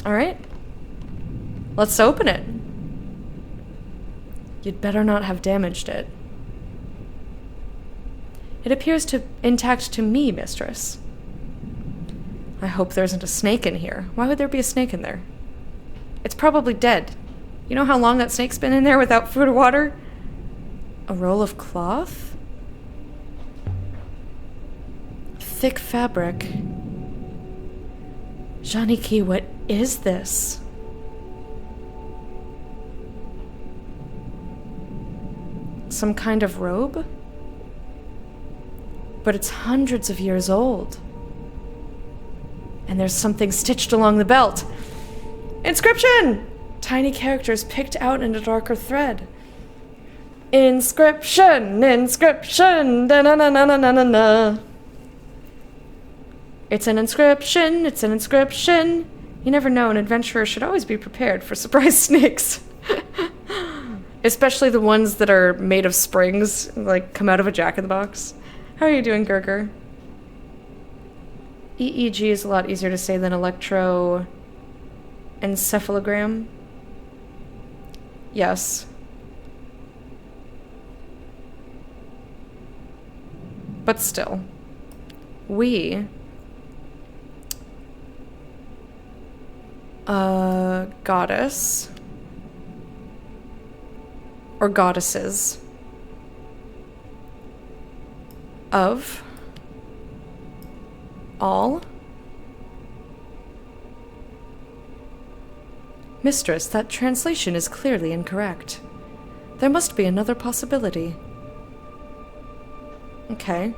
All right. Let's open it. You'd better not have damaged it. It appears intact to me, mistress. I hope there isn't a snake in here. Why would there be a snake in there? It's probably dead. You know how long that snake's been in there without food or water? A roll of cloth? Thick fabric. Janiki, what is this? Some kind of robe? But it's hundreds of years old. And there's something stitched along the belt. Inscription! Tiny characters picked out in a darker thread. Inscription! Inscription! Da-na-na-na-na-na-na. It's an inscription! It's an inscription! You never know, an adventurer should always be prepared for surprise snakes. Especially the ones that are made of springs, like come out of a Jack-in-the-Box. How are you doing, Gerger? EEG is a lot easier to say than electroencephalogram. Yes. But still. We... goddess... or goddesses of all? Mistress, that translation is clearly incorrect. There must be another possibility. Okay.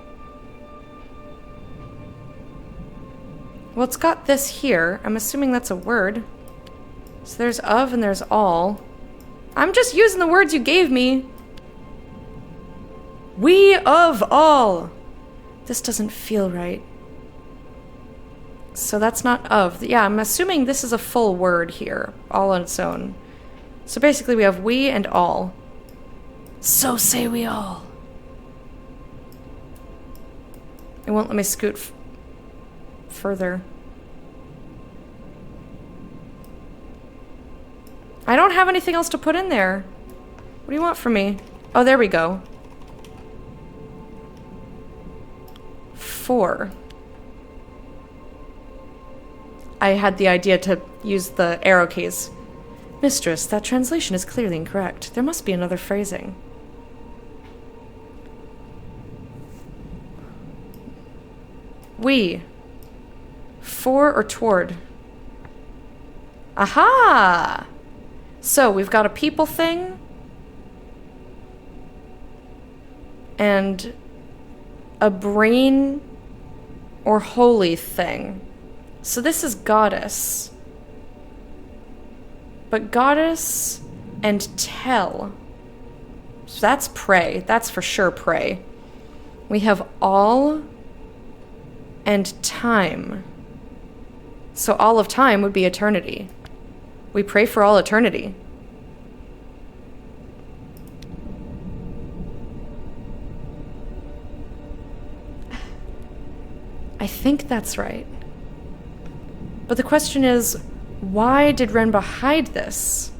Well, it's got this here. I'm assuming that's a word. So there's of and there's all. I'm just using the words you gave me. We of all. This doesn't feel right. So that's not of. Yeah, I'm assuming this is a full word here, all on its own. So basically we have we and all. So say we all. It won't let me scoot further. I don't have anything else to put in there. What do you want from me? Oh, there we go. 4. I had the idea to use the arrow keys. Mistress, that translation is clearly incorrect. There must be another phrasing. We. For or toward. Aha! So we've got a people thing. And a brain or holy thing. So this is goddess. But goddess and tell. So that's pray. That's for sure pray. We have all and time. So all of time would be eternity. We pray for all eternity. I think that's right. But the question is, why did Renba hide this?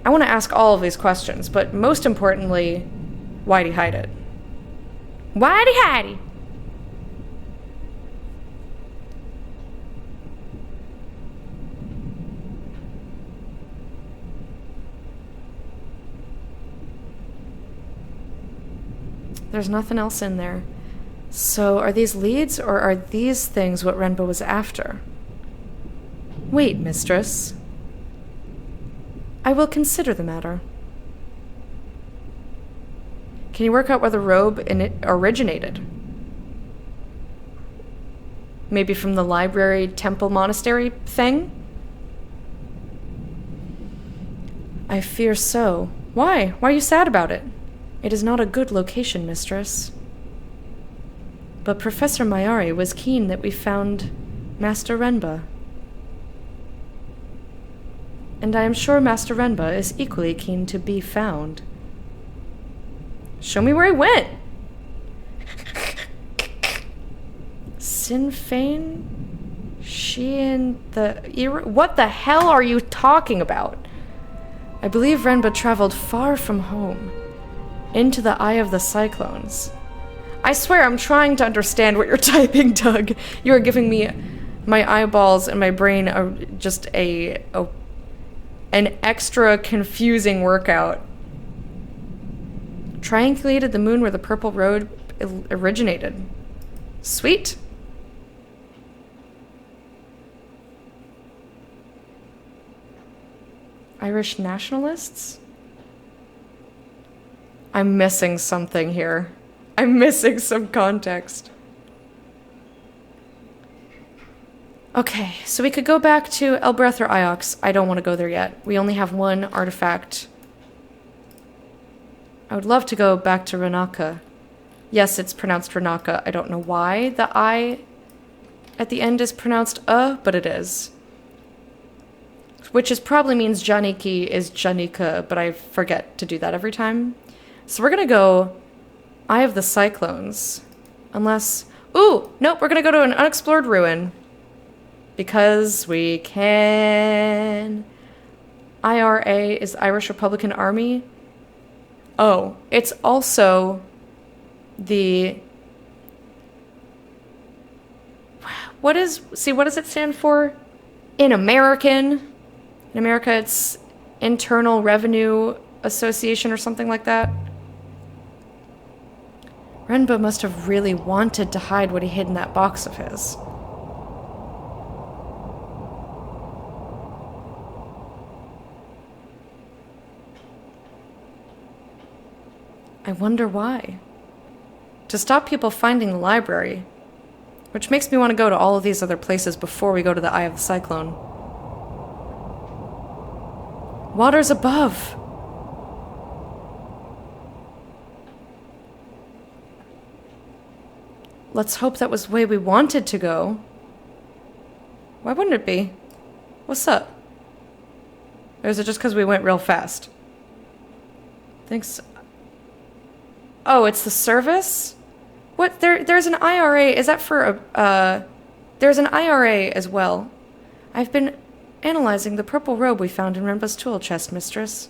I want to ask all of these questions, but most importantly, why'd he hide it? Why'd he hide it? There's nothing else in there. So are these leads, or are these things what Renba was after? Wait, mistress. I will consider the matter. Can you work out where the robe originated? Maybe from the library, temple, monastery thing? I fear so. Why? Why are you sad about it? It is not a good location, mistress. But Professor Mayari was keen that we found Master Renba. And I am sure Master Renba is equally keen to be found. Show me where he went! Sinn Fein? She and the... What the hell are you talking about? I believe Renba traveled far from home, into the eye of the cyclones. I swear I'm trying to understand what you're typing, Doug. You are giving me my eyeballs and my brain an extra confusing workout. Triangulated the moon where the purple road originated. Sweet. Irish nationalists? I'm missing something here. I'm missing some context. Okay, so we could go back to Elbreth or Iox. I don't want to go there yet. We only have one artifact. I would love to go back to Renaka. Yes, it's pronounced Renaka. I don't know why the I at the end is pronounced but it is. Which probably means Janiki is Janika, but I forget to do that every time. So we're gonna go Eye of the Cyclones. Unless... Ooh! Nope, we're gonna go to an unexplored ruin. Because we can... IRA is Irish Republican Army. Oh, it's also the... what does it stand for? In American? In America, it's Internal Revenue Association or something like that. Renba must have really wanted to hide what he hid in that box of his. I wonder why. To stop people finding the library. Which makes me want to go to all of these other places before we go to the Eye of the Cyclone. Water's above! Let's hope that was the way we wanted to go. Why wouldn't it be? What's up? Or is it just because we went real fast? Thanks. Oh, it's the service? What? There's an IRA. Is that for a... There's an IRA as well. I've been analyzing the purple robe we found in Renba's tool chest, mistress.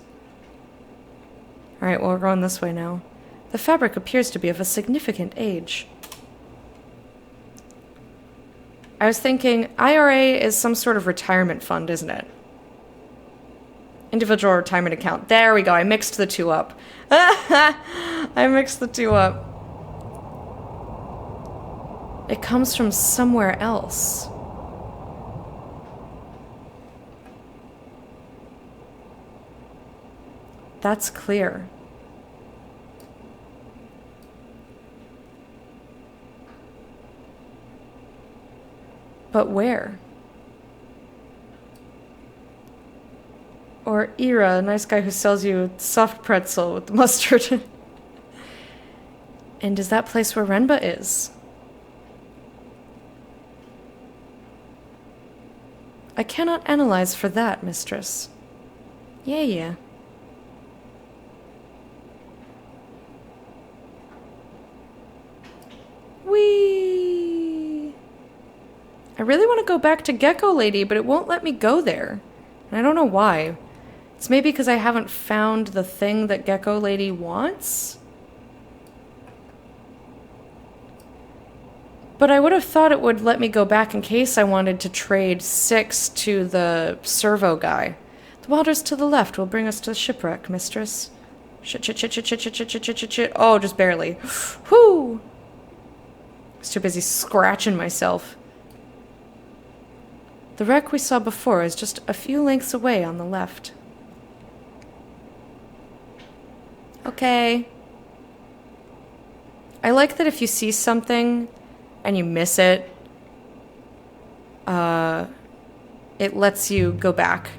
Alright, well, we're going this way now. The fabric appears to be of a significant age. I was thinking, IRA is some sort of retirement fund, isn't it? Individual retirement account. There we go. I mixed the two up. I mixed the two up. It comes from somewhere else. That's clear. But where? Or Ira, a nice guy who sells you soft pretzel with mustard. And is that place where Renba is? I cannot analyze for that, mistress. Yeah. Whee! I really want to go back to Gecko Lady, but it won't let me go there. And I don't know why. It's maybe because I haven't found the thing that Gecko Lady wants? But I would have thought it would let me go back in case I wanted to trade 6 to the servo guy. The waters to the left will bring us to the shipwreck, mistress. Shit. Oh, just barely. Whew! I was too busy scratching myself. The wreck we saw before is just a few lengths away on the left. Okay. I like that if you see something and you miss it, it lets you go back.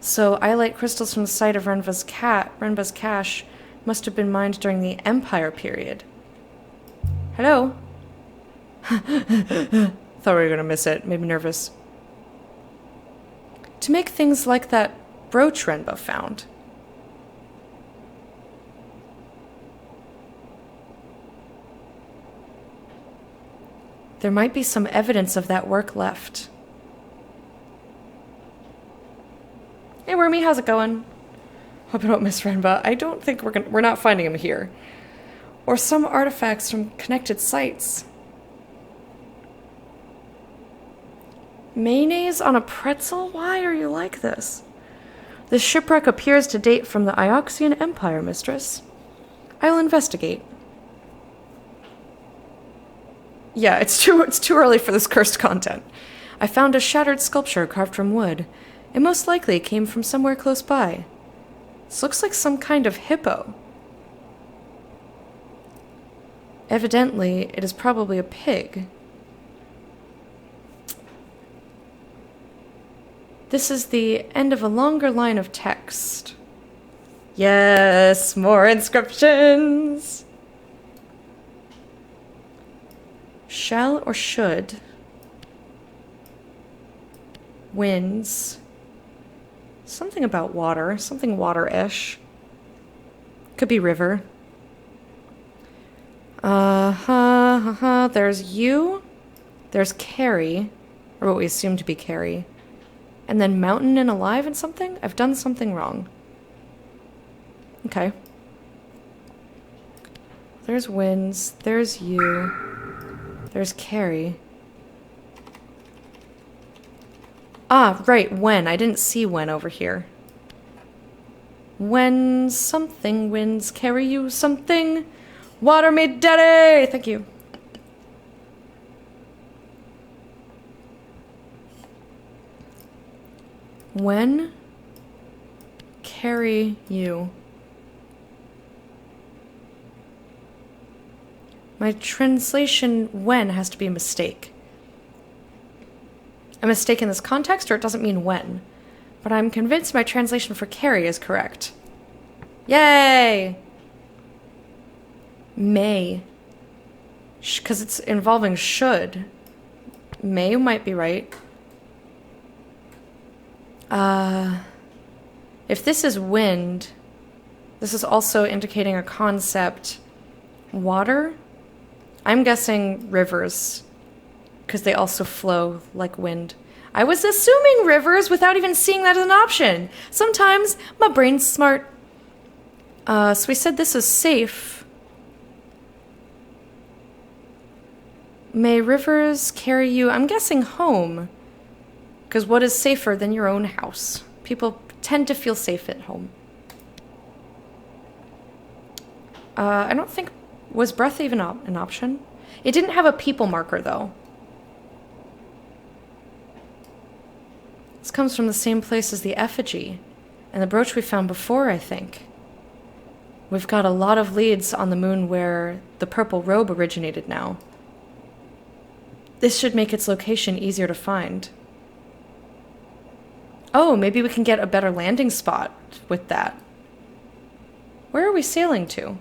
So, iolite crystals from the site of Renba's cache must have been mined during the Empire period. Hello? Thought we were gonna miss it. Made me nervous. To make things like that brooch Renba found. There might be some evidence of that work left. Hey, Wormy, how's it going? Hope you don't miss Renba. I don't think we're not finding him here. Or some artifacts from connected sites. Mayonnaise on a pretzel? Why are you like this? This shipwreck appears to date from the Ioxian Empire, mistress. I'll investigate. Yeah, it's too early for this cursed content. I found a shattered sculpture carved from wood. It most likely came from somewhere close by. This looks like some kind of hippo. Evidently, it is probably a pig. This is the end of a longer line of text. Yes, more inscriptions! Shall or should? Winds. Something about water. Something water-ish. Could be river. There's you. There's Carrie. Or what we assume to be Carrie. And then mountain and alive and something? I've done something wrong. Okay. There's winds. There's you. There's Carrie. Ah, right, when. I didn't see when over here. When something winds carry you something. Water me daddy! Thank you. When carry you. My translation when has to be a mistake. A mistake in this context, or it doesn't mean when. But I'm convinced my translation for carry is correct. Yay! May. Because it's involving should. May might be right. If this is wind, this is also indicating a concept. Water? I'm guessing rivers, because they also flow like wind. I was assuming rivers without even seeing that as an option. Sometimes my brain's smart. So we said this is safe. May rivers carry you, I'm guessing home. Because what is safer than your own house? People tend to feel safe at home. I don't think... Was breath even an option? It didn't have a people marker, though. This comes from the same place as the effigy and the brooch we found before, I think. We've got a lot of leads on the moon where the purple robe originated now. This should make its location easier to find. Oh, maybe we can get a better landing spot with that. Where are we sailing to?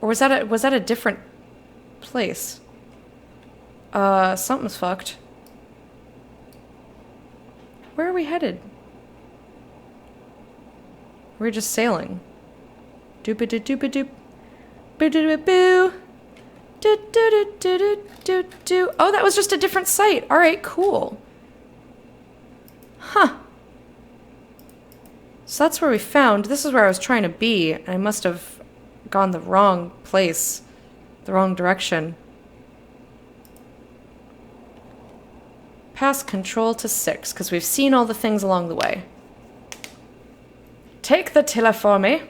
Or was that a different place? Something's fucked. Where are we headed? We're just sailing. Doop-a-doop-doop-a-doop. Boo-doo-doo-boo. Do-do-do-do-do-do-do. Oh, that was just a different site. All right, cool. Huh. So that's where we found. This is where I was trying to be. And I must have gone the wrong place. The wrong direction. Pass control to 6, because we've seen all the things along the way. Take the tiller for me.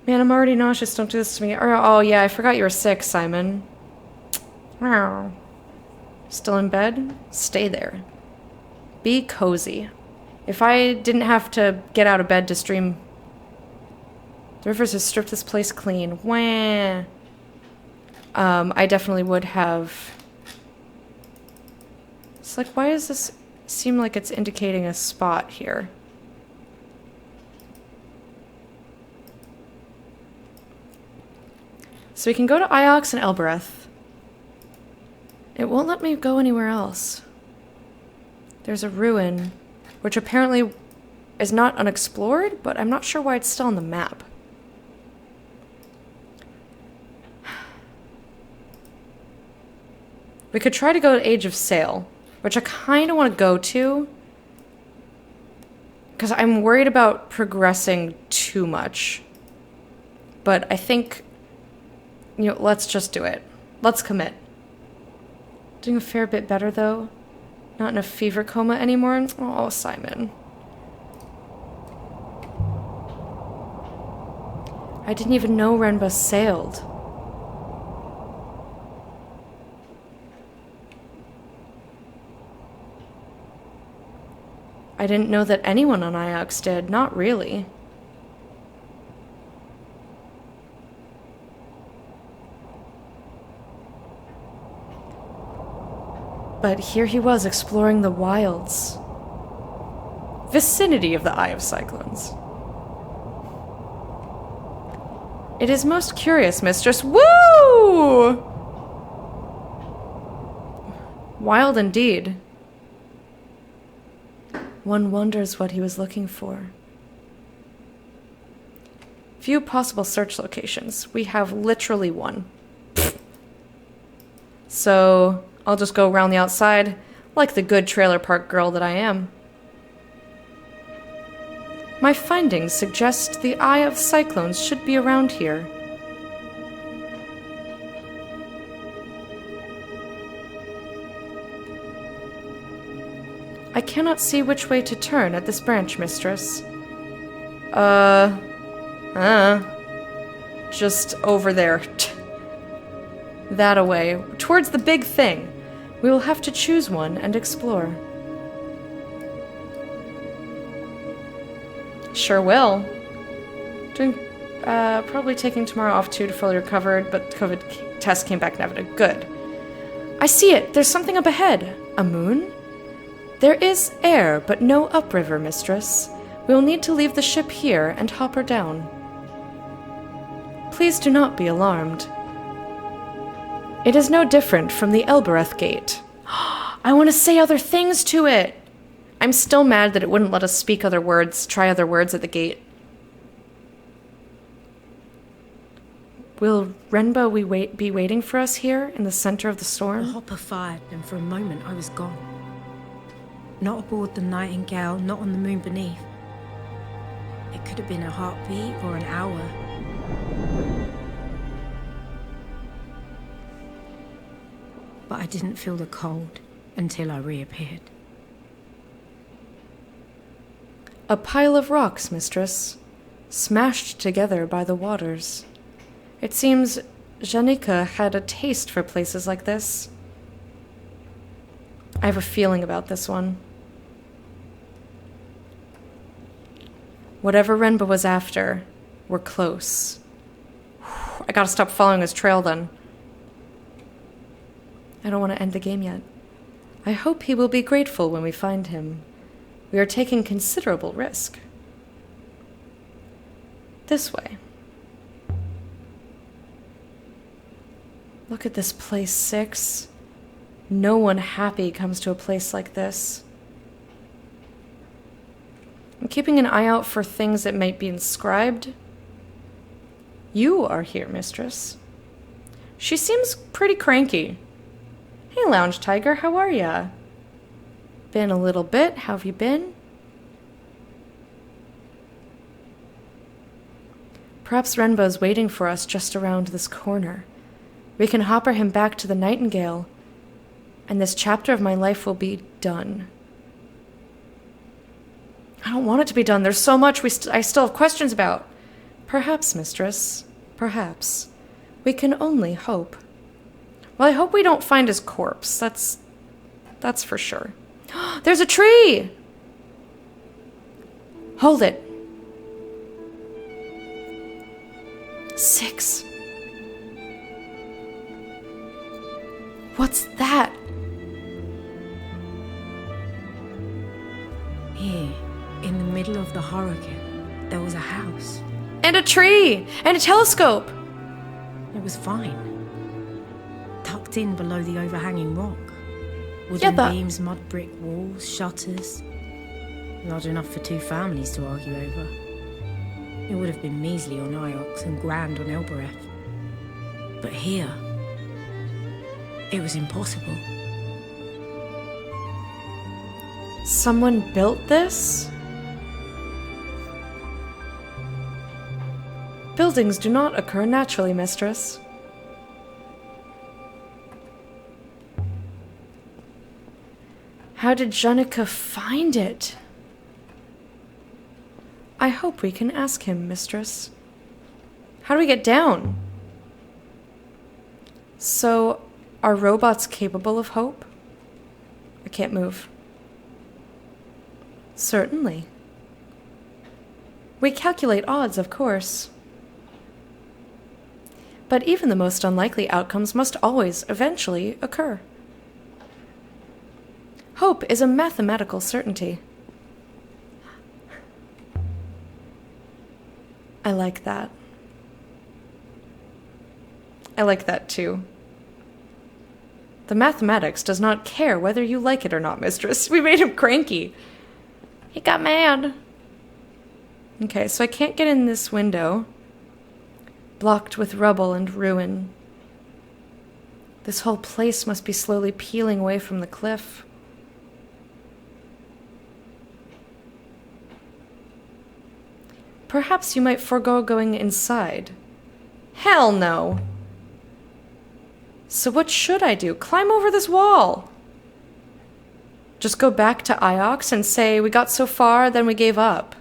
Man, I'm already nauseous. Don't do this to me. Oh, yeah, I forgot you were sick, Simon. Still in bed? Stay there. Be cozy. If I didn't have to get out of bed to stream... The rivers have stripped this place clean. Wah. I definitely would have... It's like, why does this seem like it's indicating a spot here? So we can go to Iox and Elbereth. It won't let me go anywhere else. There's a ruin, which apparently is not unexplored, but I'm not sure why it's still on the map. We could try to go to Age of Sail, which I kind of want to go to, because I'm worried about progressing too much. But I think, you know, let's just do it. Let's commit. Doing a fair bit better, though. Not in a fever coma anymore. Oh, Simon. I didn't even know Renba sailed. I didn't know that anyone on Iox did. Not really. But here he was exploring the wilds. Vicinity of the Eye of Cyclones. It is most curious, mistress. Woo! Wild indeed. One wonders what he was looking for. Few possible search locations. We have literally one. So, I'll just go around the outside, like the good trailer park girl that I am. My findings suggest the Eye of Cyclones should be around here. I cannot see which way to turn at this branch, mistress. Just over there. That away, towards the big thing. We will have to choose one and explore. Sure will. Probably taking tomorrow off too to fully recover, but the COVID test came back negative. Good. I see it. There's something up ahead. A moon? There is air, but no upriver, mistress. We will need to leave the ship here and hop her down. Please do not be alarmed. It is no different from the Elbereth Gate. I want to say other things to it! I'm still mad that it wouldn't let us speak other words, try other words at the gate. Will Renbo be waiting for us here in the center of the storm? The hopper fired, and for a moment I was gone. Not aboard the Nightingale, not on the moon beneath. It could have been a heartbeat or an hour. But I didn't feel the cold until I reappeared. A pile of rocks, mistress, smashed together by the waters. It seems Janika had a taste for places like this. I have a feeling about this one. Whatever Renba was after, we're close. I gotta stop following his trail then. I don't want to end the game yet. I hope he will be grateful when we find him. We are taking considerable risk. This way. Look at this place, Six. No one happy comes to a place like this. I'm keeping an eye out for things that might be inscribed. You are here, mistress. She seems pretty cranky. Hey, Lounge Tiger, how are ya? Been a little bit. How have you been? Perhaps Renbo's waiting for us just around this corner. We can hopper him back to the Nightingale, and this chapter of my life will be done. I don't want it to be done. There's so much I still have questions about. Perhaps, mistress. Perhaps. We can only hope. Well, I hope we don't find his corpse. That's for sure. There's a tree! Hold it. 6. What's that? Here, in the middle of the hurricane, there was a house. And a tree! And a telescope! It was fine. Tucked in below the overhanging rock. Wooden beams, mud brick walls, shutters. Large enough for 2 families to argue over. It would have been measly on Iox and grand on Elbereth. But here, it was impossible. Someone built this? Buildings do not occur naturally, mistress. How did Janika find it? I hope we can ask him, mistress. How do we get down? So, are robots capable of hope? I can't move. Certainly. We calculate odds, of course. But even the most unlikely outcomes must always, eventually, occur. Hope is a mathematical certainty. I like that. I like that too. The mathematics does not care whether you like it or not, mistress. We made him cranky. He got mad. Okay, so I can't get in this window. Blocked with rubble and ruin. This whole place must be slowly peeling away from the cliff. Perhaps you might forego going inside. Hell no! So what should I do? Climb over this wall! Just go back to Iox and say, we got so far, then we gave up.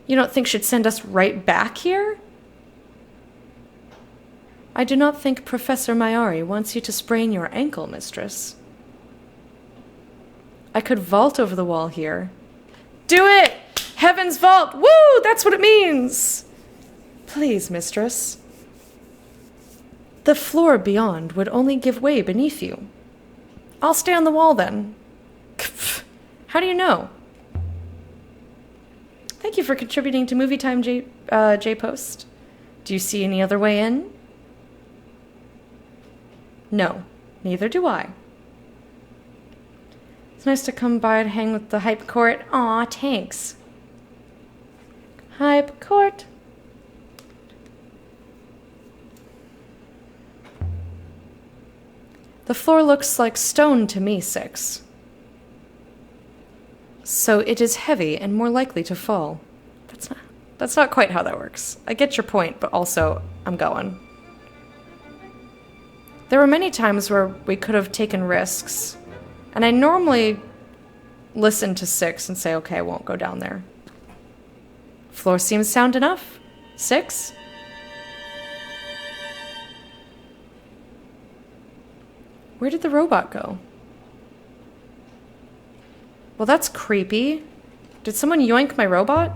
You don't think she'd send us right back here? I do not think Professor Mayari wants you to sprain your ankle, mistress. I could vault over the wall here. Do it! Heaven's vault! Woo! That's what it means! Please, mistress. The floor beyond would only give way beneath you. I'll stay on the wall then. How do you know? Thank you for contributing to Movie Time, J-Post. Do you see any other way in? No, neither do I. It's nice to come by and hang with the Hype Court. Aw, thanks. Hype Court. The floor looks like stone to me, Six. So it is heavy and more likely to fall. That's not quite how that works. I get your point, but also, I'm going. There were many times where we could have taken risks, and I normally listen to Six and say, okay, I won't go down there. Floor seems sound enough. Six? Where did the robot go? Well, that's creepy. Did someone yoink my robot?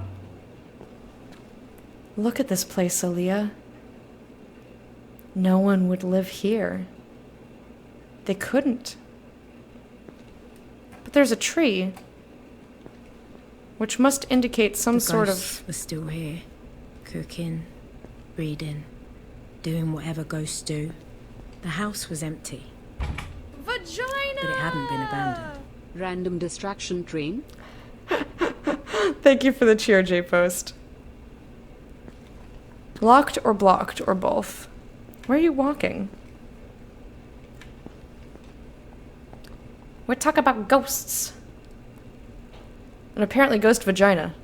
Look at this place, Aaliyah. No one would live here. They couldn't. But there's a tree, which must indicate some sort of... The ghosts were still here, cooking, reading, doing whatever ghosts do. The house was empty. Vagina! But it hadn't been abandoned. Random distraction train. Thank you for the cheer, J-Post. Locked or blocked or both? Where are you walking? We talk about ghosts. And apparently ghost vagina.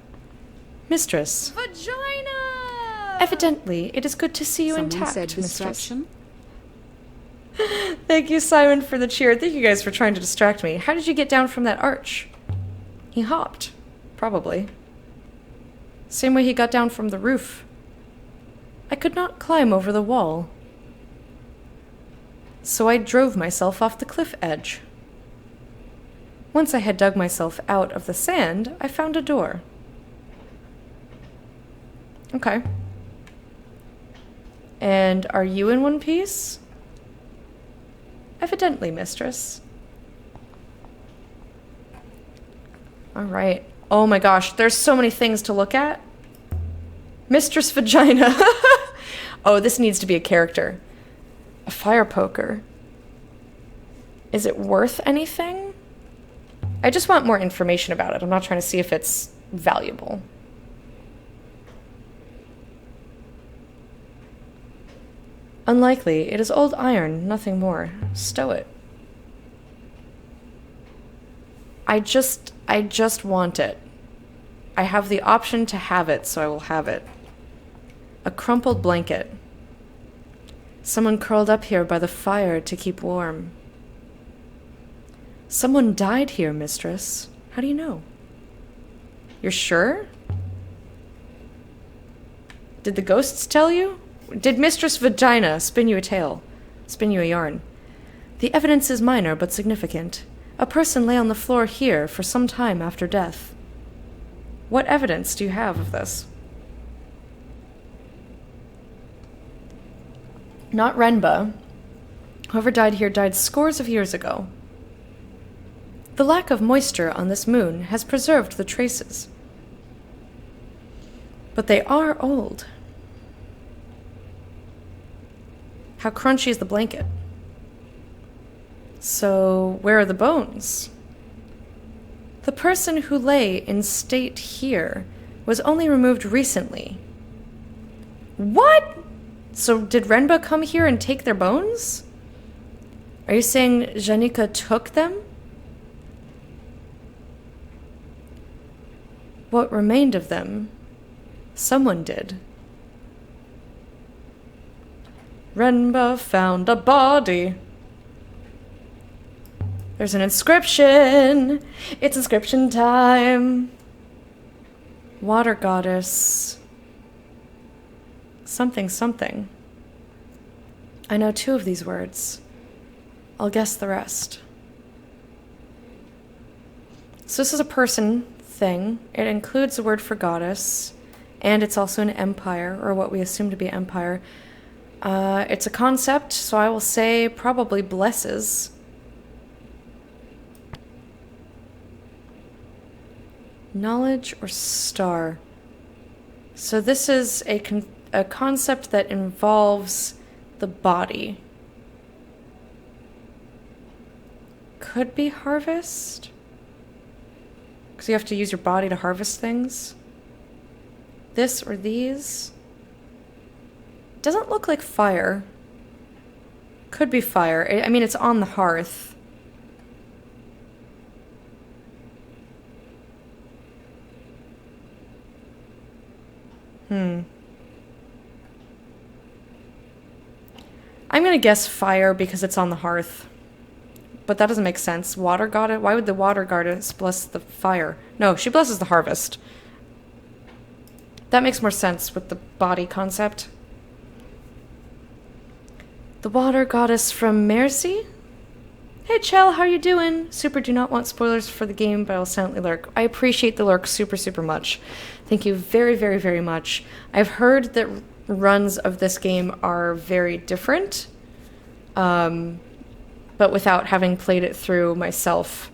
Mistress. Vagina! Evidently, it is good to see you Someone intact, said mistress. distraction. Thank you, Simon, for the cheer. Thank you guys for trying to distract me. How did you get down from that arch? He hopped. Probably. Same way he got down from the roof. I could not climb over the wall. So I drove myself off the cliff edge. Once I had dug myself out of the sand, I found a door. Okay. And are you in one piece? Evidently, mistress. All right. Oh my gosh, there's so many things to look at. Mistress Vagina. Oh, this needs to be a character. A fire poker. Is it worth anything? I just want more information about it. I'm not trying to see if it's valuable. Unlikely. It is old iron, nothing more. Stow it. I just want it. I have the option to have it, so I will have it. A crumpled blanket. Someone curled up here by the fire to keep warm. Someone died here, mistress. How do you know? You're sure? Did the ghosts tell you? Did Mistress Vagina spin you a tale? Spin you a yarn? The evidence is minor but significant. A person lay on the floor here for some time after death. What evidence do you have of this? Not Renba. Whoever died here died scores of years ago. The lack of moisture on this moon has preserved the traces. But they are old. How crunchy is the blanket? So, where are the bones? The person who lay in state here was only removed recently. What? So did Renba come here and take their bones? Are you saying Janika took them? What remained of them, someone did. Renba found a body. There's an inscription. It's inscription time. Water goddess. Something, something. I know 2 of these words. I'll guess the rest. So this is a person thing. It includes the word for goddess, and it's also an empire, or what we assume to be empire. It's a concept, so I will say probably blesses. Knowledge or star. So this is a concept that involves the body. Could be harvest? Because you have to use your body to harvest things. This or these. Doesn't look like fire. Could be fire. I mean, it's on the hearth. I'm gonna guess fire because it's on the hearth. But that doesn't make sense. Water goddess? Why would the water goddess bless the fire? No, she blesses the harvest. That makes more sense with the body concept. The water goddess from Mercy? Hey Chell, how you doing? Super do not want spoilers for the game, but I'll silently lurk. I appreciate the lurk super, super much. Thank you very, very, very much. I've heard that runs of this game are very different. But without having played it through myself,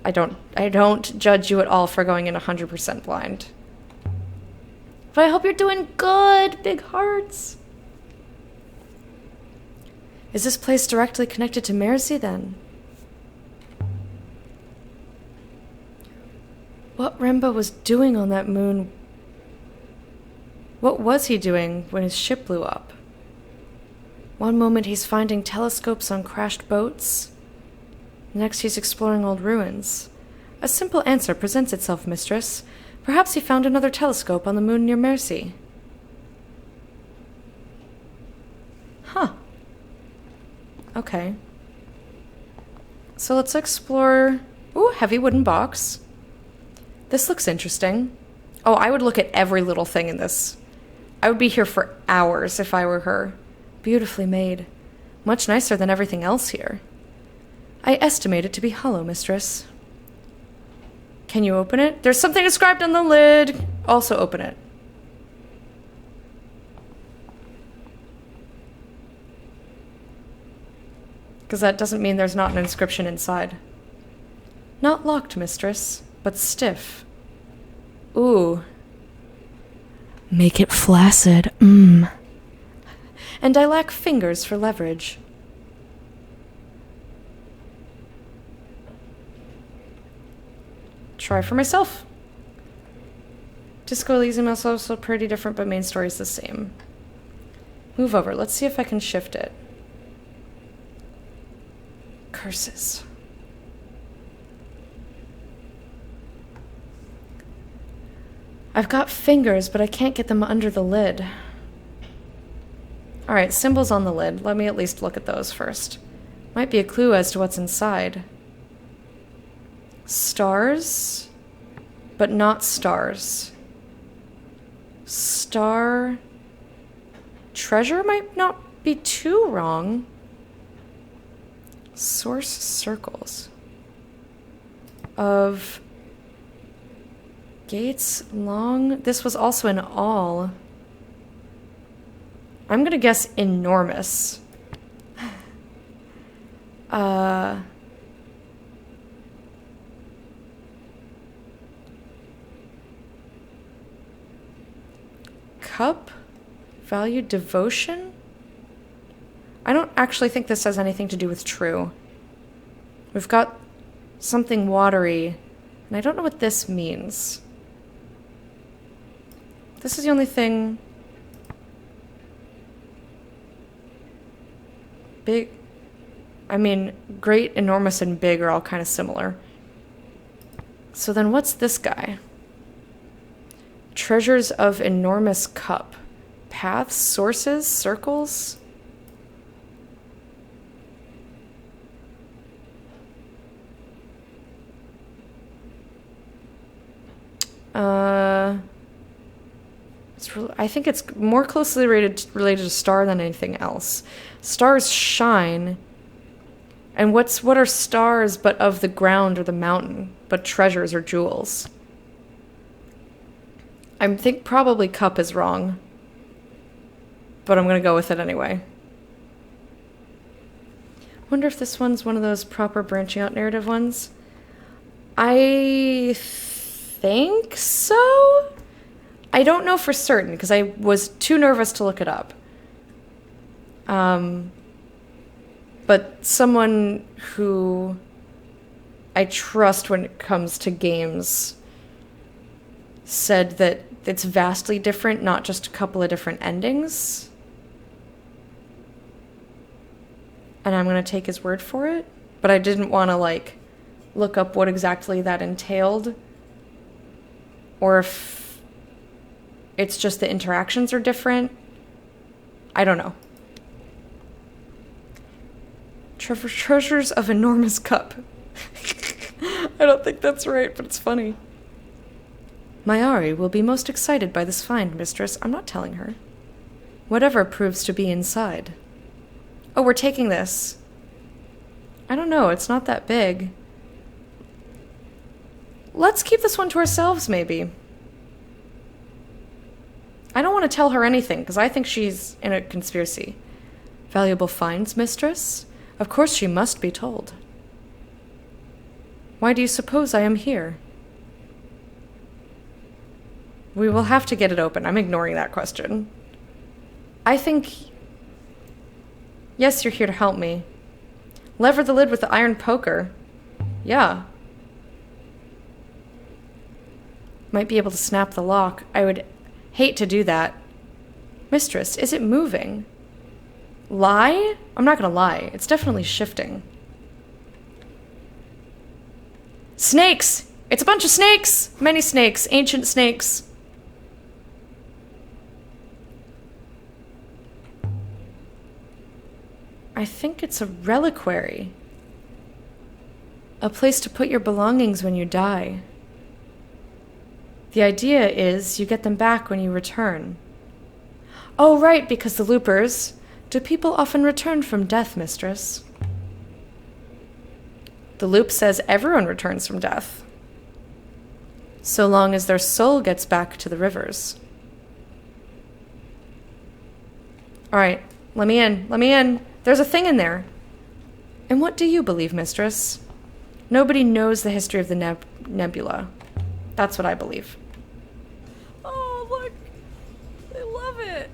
I don't judge you at all for going in 100% blind. But I hope you're doing good, big hearts. Is this place directly connected to Mercy then? What Remba was doing on that moon? What was he doing when his ship blew up? One moment he's finding telescopes on crashed boats. Next he's exploring old ruins. A simple answer presents itself, mistress. Perhaps he found another telescope on the moon near Mercy. Huh. Okay. So let's explore... Ooh, heavy wooden box. This looks interesting. Oh, I would look at every little thing in this. I would be here for hours if I were her. Beautifully made. Much nicer than everything else here. I estimate it to be hollow, mistress. Can you open it? There's something inscribed on the lid. Also open it. Because that doesn't mean there's not an inscription inside. Not locked, mistress, but stiff. Ooh. Make it flaccid. And I lack fingers for leverage. Try for myself. Disco Elysium is also pretty different, but main story is the same. Move over. Let's see if I can shift it. Curses. I've got fingers, but I can't get them under the lid. Alright, symbols on the lid. Let me at least look at those first. Might be a clue as to what's inside. Stars, but not stars. Star... Treasure might not be too wrong. Source circles. Of... Gates long... This was also an all. I'm gonna guess enormous. Cup? Value devotion? I don't actually think this has anything to do with true. We've got something watery, and I don't know what this means. This is the only thing... Big... I mean, great, enormous, and big are all kind of similar. So then what's this guy? Treasures of enormous cup. Paths, sources, circles? I think it's more closely related to star than anything else. Stars shine. And what are stars but of the ground or the mountain, but treasures or jewels? I think probably cup is wrong. But I'm going to go with it anyway. Wonder if this one's one of those proper branching out narrative ones. I think so? I don't know for certain because I was too nervous to look it up. But someone who I trust when it comes to games said that it's vastly different, not just a couple of different endings. And I'm going to take his word for it. But I didn't want to, look up what exactly that entailed. Or if it's just the interactions are different. I don't know. Treasures of enormous cup. I don't think that's right, but it's funny. Mayari will be most excited by this find, mistress. I'm not telling her. Whatever proves to be inside. Oh, we're taking this. I don't know, it's not that big. Let's keep this one to ourselves, maybe. I don't want to tell her anything, because I think she's in a conspiracy. Valuable finds, mistress? Of course she must be told. Why do you suppose I am here? We will have to get it open. I'm ignoring that question. I think... Yes, you're here to help me. Lever the lid with the iron poker. Yeah. Might be able to snap the lock. I would hate to do that. Mistress, is it moving? Lie? I'm not gonna lie. It's definitely shifting. Snakes! It's a bunch of snakes! Many snakes. Ancient snakes. I think it's a reliquary. A place to put your belongings when you die. The idea is you get them back when you return. Oh, right, because the loopers... Do people often return from death, mistress? The loop says everyone returns from death. So long as their soul gets back to the rivers. Alright, let me in. Let me in. There's a thing in there. And what do you believe, mistress? Nobody knows the history of the nebula. That's what I believe. Oh, look. I love it.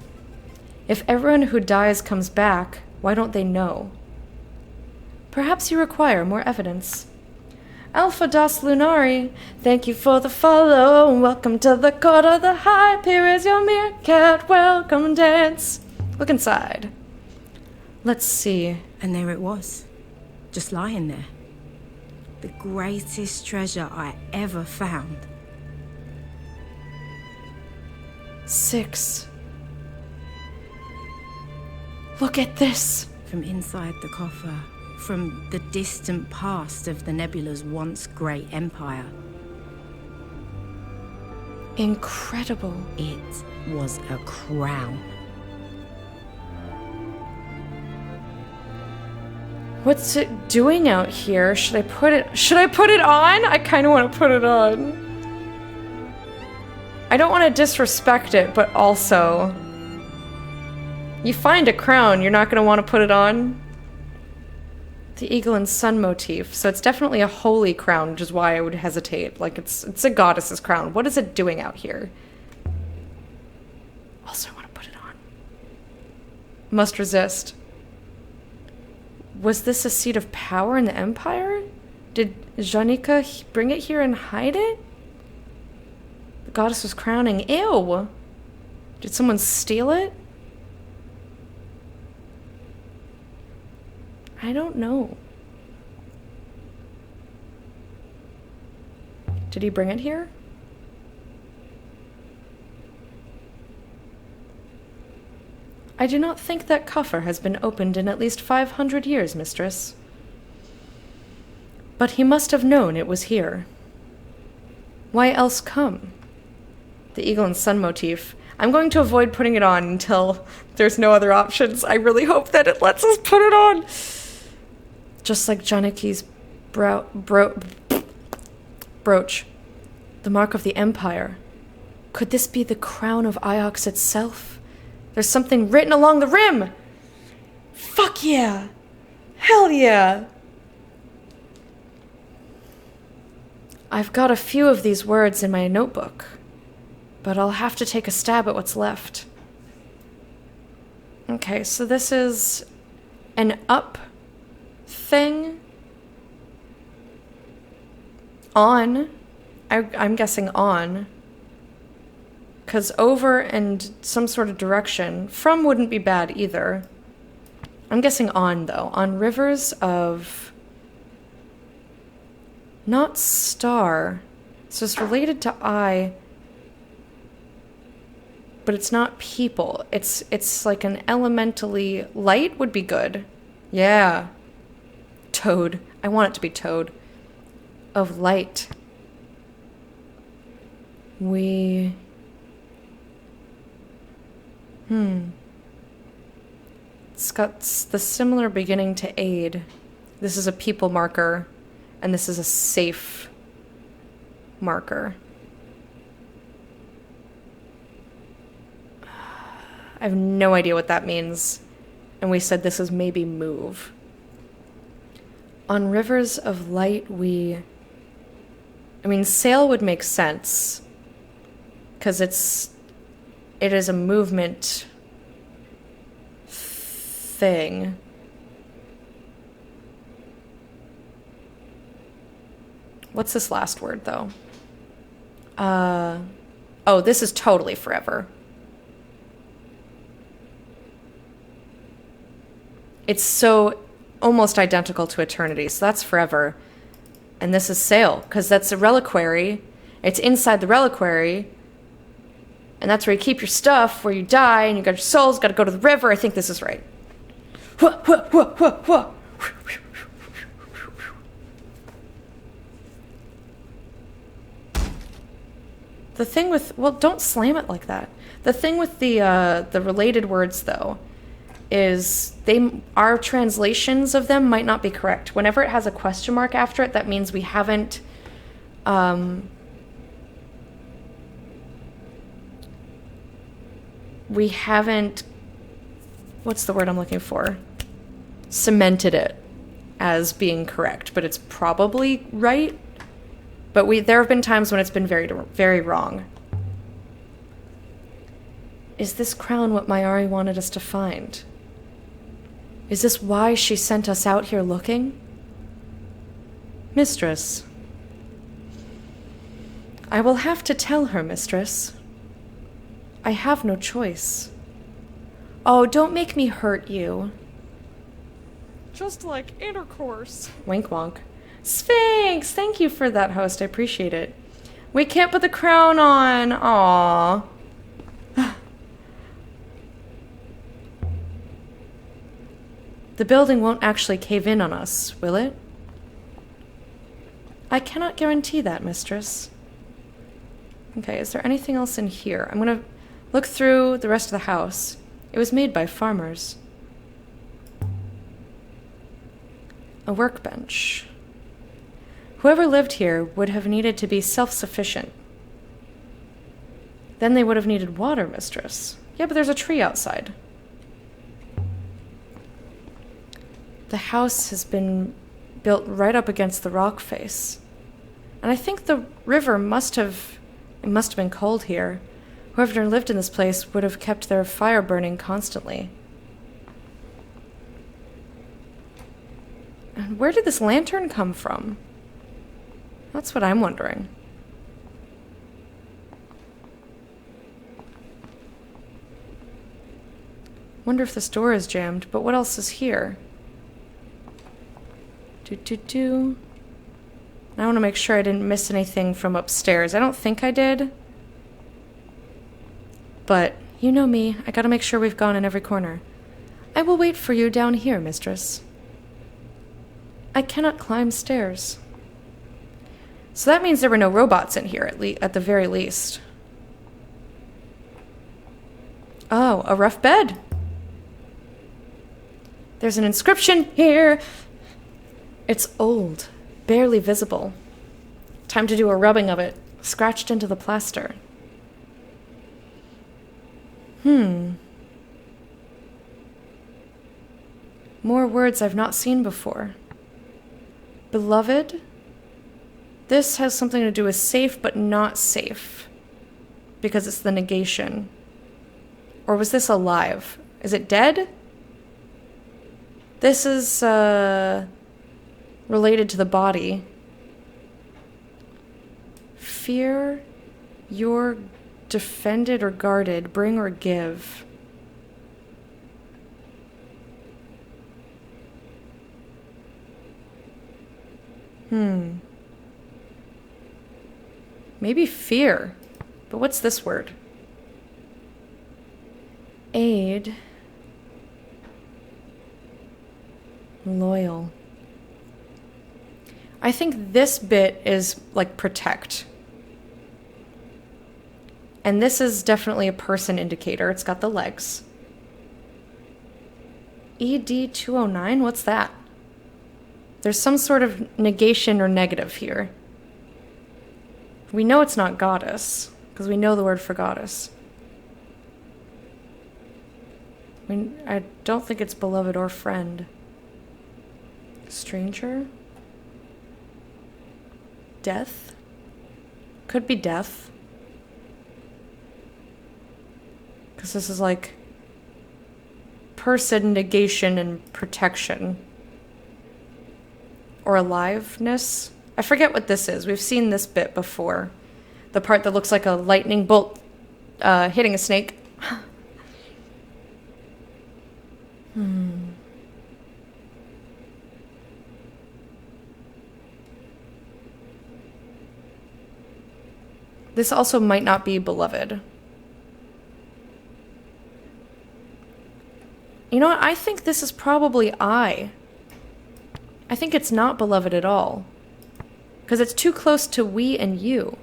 If everyone who dies comes back, why don't they know? Perhaps you require more evidence. Alpha Das Lunari, thank you for the follow. Welcome to the court of the hype. Here is your meerkat. Welcome dance. Look inside. Let's see. And there it was. Just lying there. The greatest treasure I ever found. 6. Look at this! From inside the coffer, from the distant past of the nebula's once great empire. Incredible. It was a crown. What's it doing out here? Should I put it on? I kind of want to put it on. I don't want to disrespect it, but also... You find a crown, you're not going to want to put it on? The eagle and sun motif. So it's definitely a holy crown, which is why I would hesitate. Like, it's a goddess's crown. What is it doing out here? Also, I want to put it on. Must resist. Was this a seat of power in the Empire? Did Janika bring it here and hide it? The goddess was crowning. Ew! Did someone steal it? I don't know. Did he bring it here? I do not think that coffer has been opened in at least 500 years, mistress. But he must have known it was here. Why else come? The eagle and sun motif. I'm going to avoid putting it on until there's no other options. I really hope that it lets us put it on. Just like Janiki's brooch. The mark of the Empire. Could this be the crown of Iox itself? There's something written along the rim! Fuck yeah! Hell yeah! I've got a few of these words in my notebook, but I'll have to take a stab at what's left. Okay, so this is an up thing. On. I'm guessing on. Because over and some sort of direction. From wouldn't be bad either. I'm guessing on, though. On rivers of... Not star. So it's related to I. But it's not people. It's like an elementally... Light would be good. Yeah. Toad. I want it to be toad. Of light. We... It's got the similar beginning to aid. This is a people marker, and this is a safe marker. I have no idea what that means. And we said this is maybe move. On rivers of light, we... I mean, sail would make sense. Because it is a movement thing. What's this last word, though? Oh, this is totally forever. It's so almost identical to eternity, so that's forever. And this is sail, because that's a reliquary. It's inside the reliquary. And that's where you keep your stuff, where you die, and you got your souls, got to go to the river. I think this is right. The thing with... Well, don't slam it like that. The thing with the related words, though, is our translations of them might not be correct. Whenever it has a question mark after it, that means we haven't... we haven't... What's the word I'm looking for? Cemented it as being correct, but it's probably right. But there have been times when it's been very, very wrong. Is this crown what Mayari wanted us to find? Is this why she sent us out here looking? Mistress. I will have to tell her, mistress. I have no choice. Oh, don't make me hurt you. Just like intercourse. Wink wonk. Sphinx! Thank you for that, host. I appreciate it. We can't put the crown on. Aww. The building won't actually cave in on us, will it? I cannot guarantee that, mistress. Okay, is there anything else in here? I'm gonna look through the rest of the house. It was made by farmers. A workbench. Whoever lived here would have needed to be self-sufficient. Then they would have needed water, mistress. Yeah, but there's a tree outside. The house has been built right up against the rock face. And I think the river must have been cold here. Whoever lived in this place would have kept their fire burning constantly. And where did this lantern come from? That's what I'm wondering. Wonder if this door is jammed, but what else is here? I want to make sure I didn't miss anything from upstairs. I don't think I did. But you know me, I gotta make sure we've gone in every corner. I will wait for you down here, mistress. I cannot climb stairs. So that means there were no robots in here, at the very least. Oh, a rough bed. There's an inscription here. It's old, barely visible. Time to do a rubbing of it, scratched into the plaster. More words I've not seen before. Beloved? This has something to do with safe but not safe. Because it's the negation. Or was this alive? Is it dead? This is, related to the body. Fear, you're defended or guarded, bring or give. Maybe fear. But what's this word? Aid. Loyal. I think this bit is like protect. And this is definitely a person indicator. It's got the legs. ED 209? What's that? There's some sort of negation or negative here. We know it's not goddess, because we know the word for goddess. I don't think it's beloved or friend. Stranger? Death? Could be death. Because this is like person, negation, and protection. Or aliveness. I forget what this is. We've seen this bit before. The part that looks like a lightning bolt hitting a snake. This also might not be beloved. You know what? I think this is probably I. I think it's not beloved at all. Because it's too close to we and you.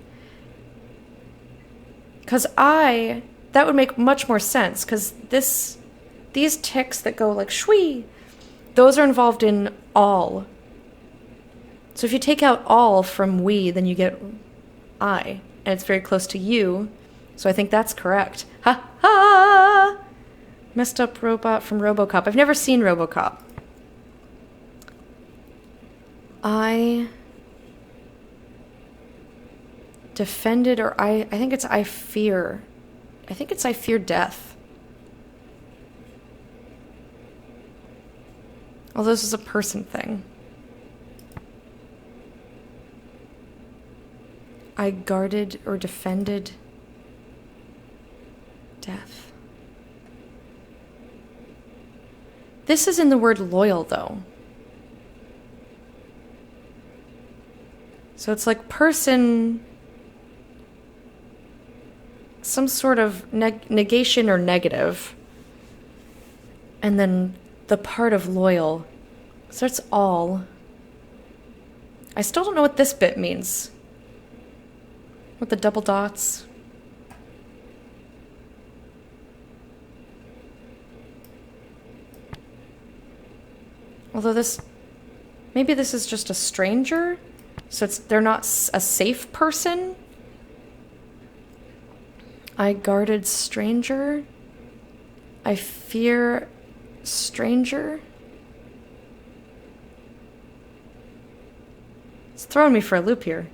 Because that would make much more sense. Because these ticks that go like shwee, those are involved in all. So if you take out all from we, then you get I. And it's very close to you. So I think that's correct. Ha ha! Messed up robot from RoboCop. I've never seen RoboCop. I defended, or I think it's I fear. I think it's I fear death. Although this is a person thing. I guarded or defended death. This is in the word loyal, though. So it's like person, some sort of negation or negative. And then the part of loyal. So it's all. I still don't know what this bit means. With the double dots. Although maybe this is just a stranger, so they're not a safe person. I guarded stranger. I fear stranger. It's throwing me for a loop here.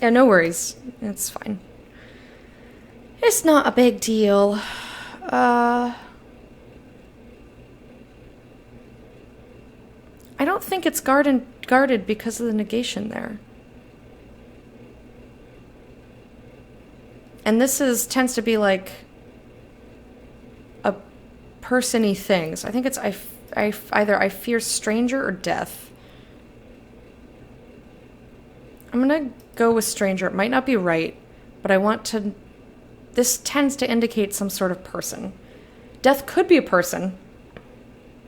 Yeah, no worries. It's fine. It's not a big deal. I don't think it's guarded because of the negation there. And this tends to be like a person-y thing. So I think it's either I fear stranger or death. I'm gonna go with stranger. It might not be right, but I want to... This tends to indicate some sort of person. Death could be a person.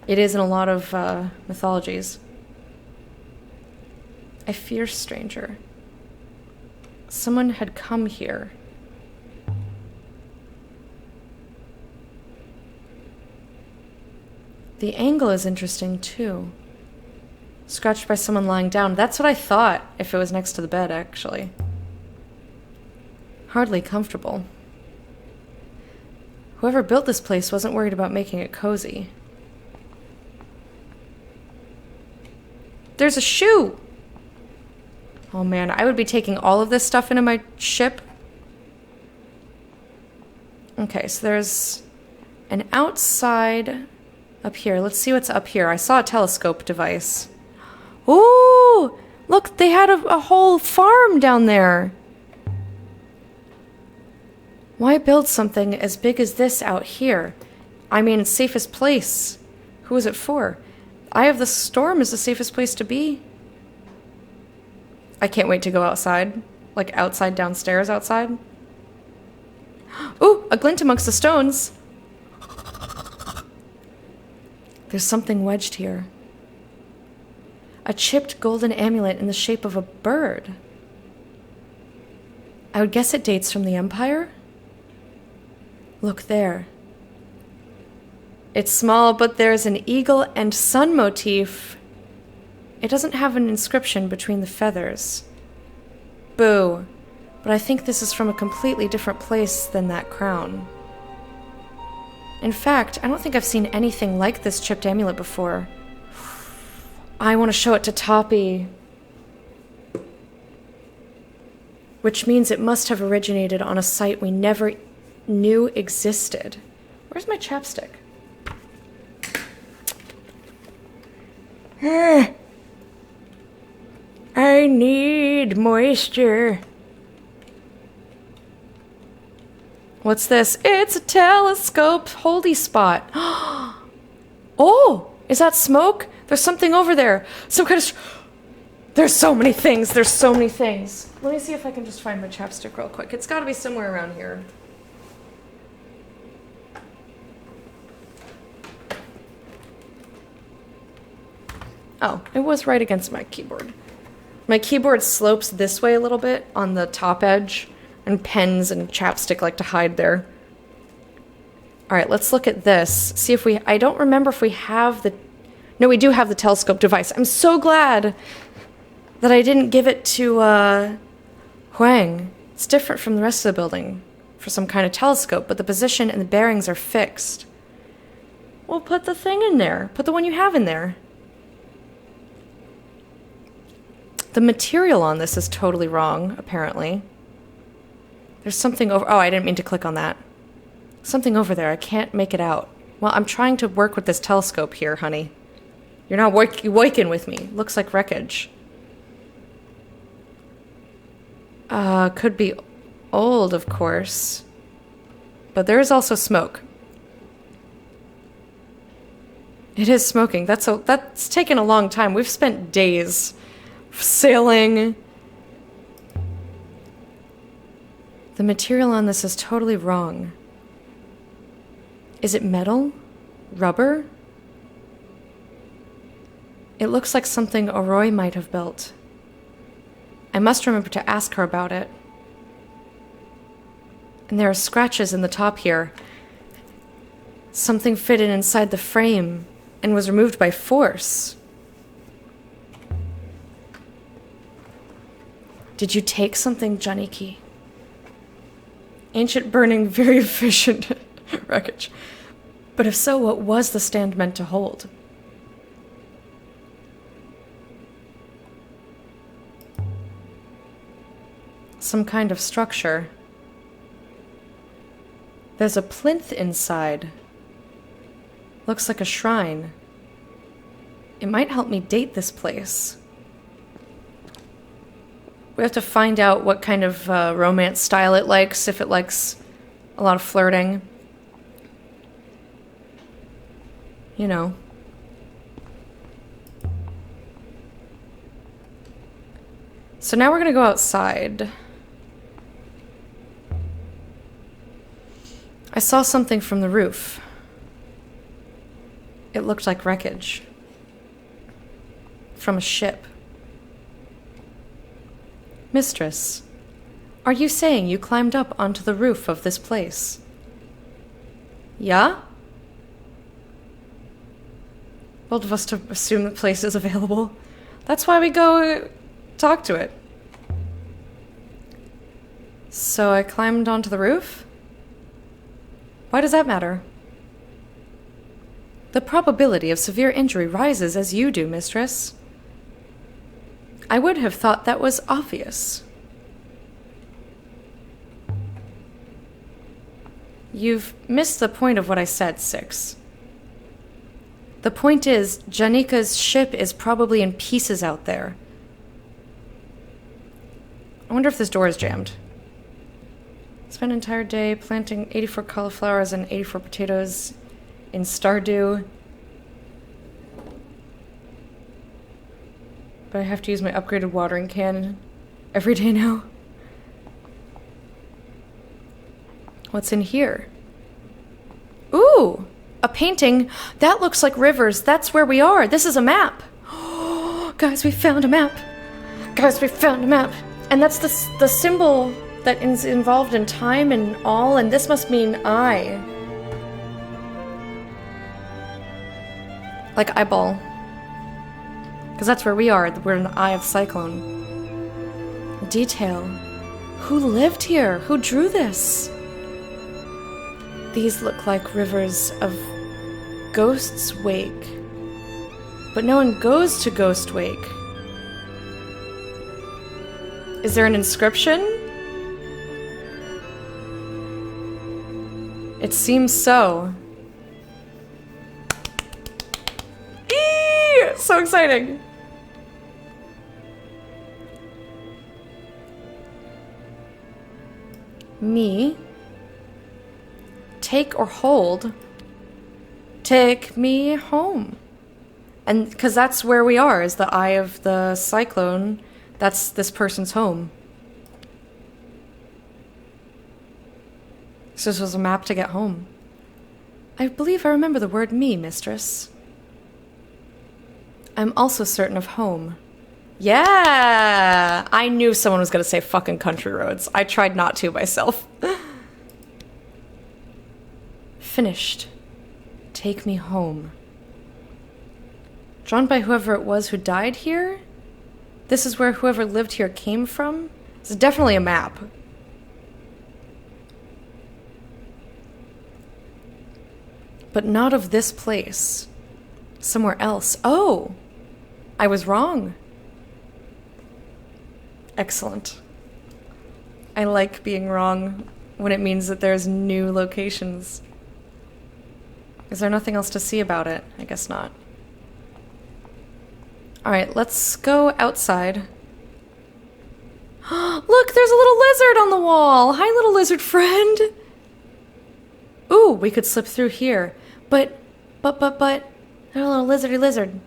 It is in a lot of mythologies. I fear stranger. Someone had come here. The angle is interesting, too. Scratched by someone lying down. That's what I thought, if it was next to the bed, actually. hardly comfortable. Whoever built this place wasn't worried about making it cozy. There's a shoe! Oh man, I would be taking all of this stuff into my ship. Okay, so there's an outside up here. Let's see what's up here. I saw a telescope device. Ooh! Look, they had a whole farm down there. Why build something as big as this out here? I mean, safest place. Who is it for? Eye of the Storm is the safest place to be. I can't wait to go outside. Like outside, downstairs, outside. Ooh, a glint amongst the stones. There's something wedged here. A chipped golden amulet in the shape of a bird. I would guess it dates from the Empire. Look there. It's small, but there's an eagle and sun motif. It doesn't have an inscription between the feathers. Boo. But I think this is from a completely different place than that crown. In fact, I don't think I've seen anything like this chipped amulet before. I want to show it to Toppy. Which means it must have originated on a site we never knew existed. Where's my chapstick? I need moisture. What's this? It's a telescope holding spot. Oh, is that smoke? There's something over there. Some kind of... There's so many things. There's so many things. Let me see if I can just find my chapstick real quick. It's got to be somewhere around here. Oh, it was right against my keyboard. My keyboard slopes this way a little bit on the top edge, and pens and chapstick like to hide there. Alright, let's look at this. See if we... I don't remember if we have the... No, we do have the telescope device. I'm so glad that I didn't give it to, Huang. It's different from the rest of the building for some kind of telescope, but the position and the bearings are fixed. Well, put the thing in there. Put the one you have in there. The material on this is totally wrong, apparently. There's something over... Oh, I didn't mean to click on that. Something over there. I can't make it out. Well, I'm trying to work with this telescope here, honey. You're not working with me. Looks like wreckage. Could be old, of course. But there is also smoke. It is smoking. That's taken a long time. We've spent days sailing. The material on this is totally wrong. Is it metal? Rubber? It looks like something Oroi might have built. I must remember to ask her about it. And there are scratches in the top here. Something fitted inside the frame and was removed by force. Did you take something, Janiki? Ancient burning, very efficient wreckage. But if so, what was the stand meant to hold? Some kind of structure. There's a plinth inside. Looks like a shrine. It might help me date this place. We have to find out what kind of romance style it likes, if it likes a lot of flirting. You know. So now we're gonna go outside. I saw something from the roof. It looked like wreckage. From a ship. Mistress, are you saying you climbed up onto the roof of this place? Yeah? Bold of us to assume the place is available. That's why we go talk to it. So I climbed onto the roof? Why does that matter? The probability of severe injury rises as you do, mistress. I would have thought that was obvious. You've missed the point of what I said, Six. The point is, Janika's ship is probably in pieces out there. I wonder if this door is jammed. Spent an entire day planting 84 cauliflowers and 84 potatoes in Stardew. But I have to use my upgraded watering can every day now. What's in here? Ooh! A painting. That looks like rivers. That's where we are. This is a map. Guys, we found a map. Guys, we found a map. And that's the symbol that is involved in time and all, and this must mean eye. Like eyeball. Because that's where we are. We're in the eye of Cyclone. Detail. Who lived here? Who drew this? These look like rivers of Ghost's Wake. But no one goes to Ghost Wake. Is there an inscription? It seems so. Eee! So exciting! Me. Take or hold. Take me home. And because that's where we are, is the eye of the cyclone. That's this person's home. So this was a map to get home. I believe I remember the word me, mistress. I'm also certain of home. Yeah! I knew someone was going to say fucking country roads. I tried not to myself. Finished. Take me home. Drawn by whoever it was who died here? This is where whoever lived here came from? This is definitely a map. But not of this place. Somewhere else. Oh! I was wrong. Excellent. I like being wrong when it means that there's new locations. Is there nothing else to see about it? I guess not. Alright, let's go outside. Look, there's a little lizard on the wall! Hi, little lizard friend! Ooh, we could slip through here. But, there's a little lizardy lizard.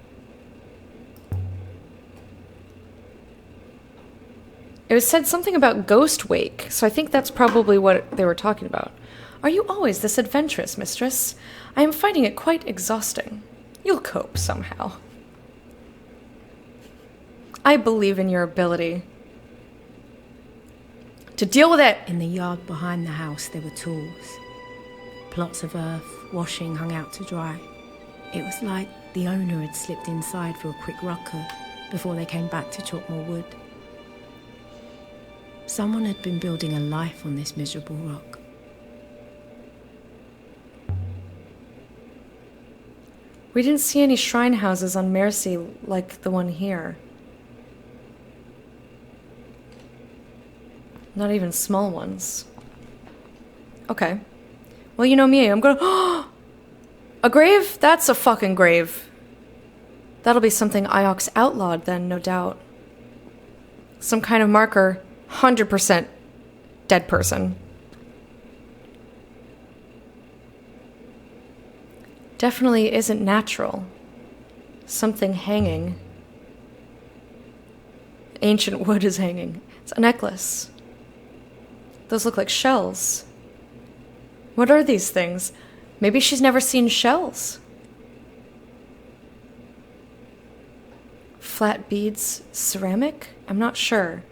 It was said something about Ghost Wake, so I think that's probably what they were talking about. Are you always this adventurous, mistress? I am finding it quite exhausting. You'll cope somehow. I believe in your ability to deal with it. In the yard behind the house, there were tools. Plots of earth, washing hung out to dry. It was like the owner had slipped inside for a quick rucker before they came back to chop more wood. Someone had been building a life on this miserable rock. We didn't see any shrine houses on Mercy like the one here. Not even small ones. Okay. Well, you know me, I'm gonna... A grave? That's a fucking grave. That'll be something Iox outlawed then, no doubt. Some kind of marker. 100% dead person. Definitely isn't natural. Something hanging. Ancient wood is hanging. It's a necklace. Those look like shells. What are these things? Maybe she's never seen shells. Flat beads, ceramic? I'm not sure.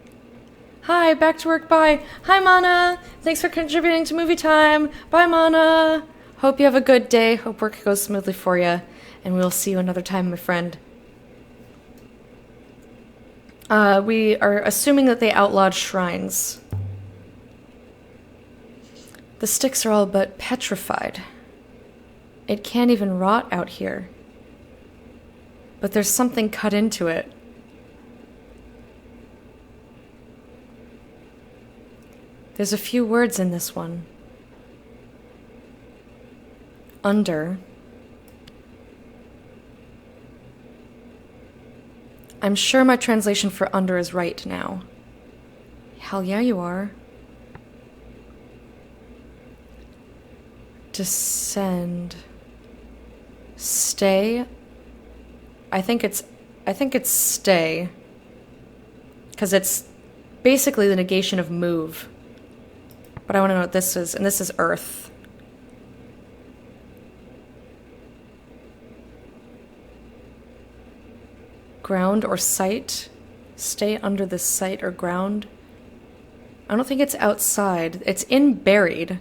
Hi, back to work, bye. Hi, Mana. Thanks for contributing to Movie Time. Bye, Mana. Hope you have a good day. Hope work goes smoothly for you. And we'll see you another time, my friend. We are assuming that they outlawed shrines. The sticks are all but petrified. It can't even rot out here. But there's something cut into it. There's a few words in this one. Under. I'm sure my translation for under is right now. Hell yeah, you are. Descend. Stay. I think it's stay. Because it's basically the negation of move. But I want to know what this is, and this is earth. Ground or sight. Stay under the sight or ground. I don't think it's outside. It's in buried.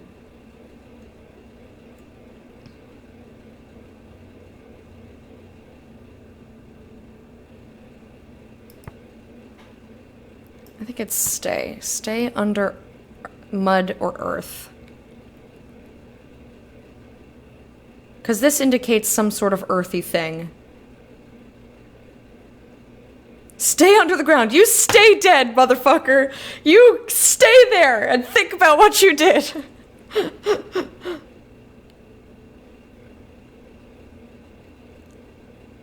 I think it's stay. Stay under mud or earth. Because this indicates some sort of earthy thing. Stay under the ground. You stay dead, motherfucker. You stay there and think about what you did.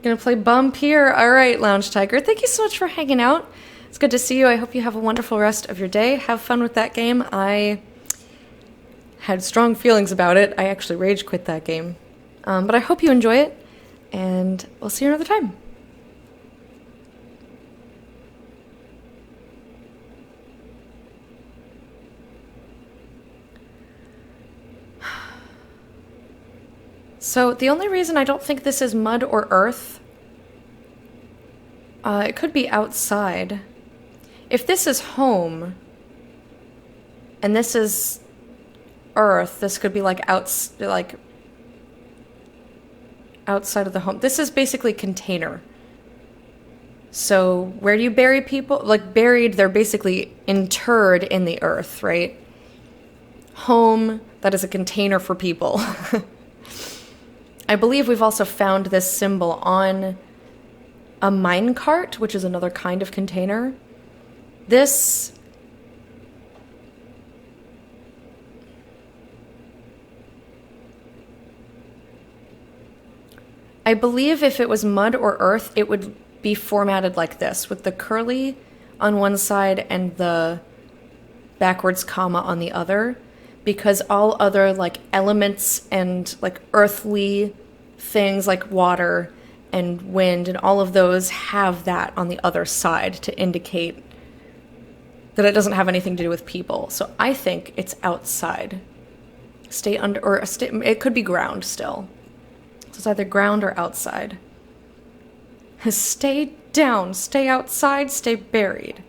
Gonna play Bump here. All right, Lounge Tiger. Thank you so much for hanging out. It's good to see you. I hope you have a wonderful rest of your day. Have fun with that game. I had strong feelings about it. I actually rage quit that game. But I hope you enjoy it, and we'll see you another time. So the only reason I don't think this is mud or earth, it could be outside. If this is home, and this is earth, this could be like outside of the home. This is basically container. So where do you bury people? Like buried, they're basically interred in the earth, right? Home, that is a container for people. I believe we've also found this symbol on a minecart, which is another kind of container. This I believe if it was mud or earth, it would be formatted like this, with the curly on one side and the backwards comma on the other, because all other like elements and like earthly things like water and wind and all of those have that on the other side to indicate that it doesn't have anything to do with people. So I think it's outside. Stay under, or it could be ground still. So it's either ground or outside. Stay down, stay outside, stay buried.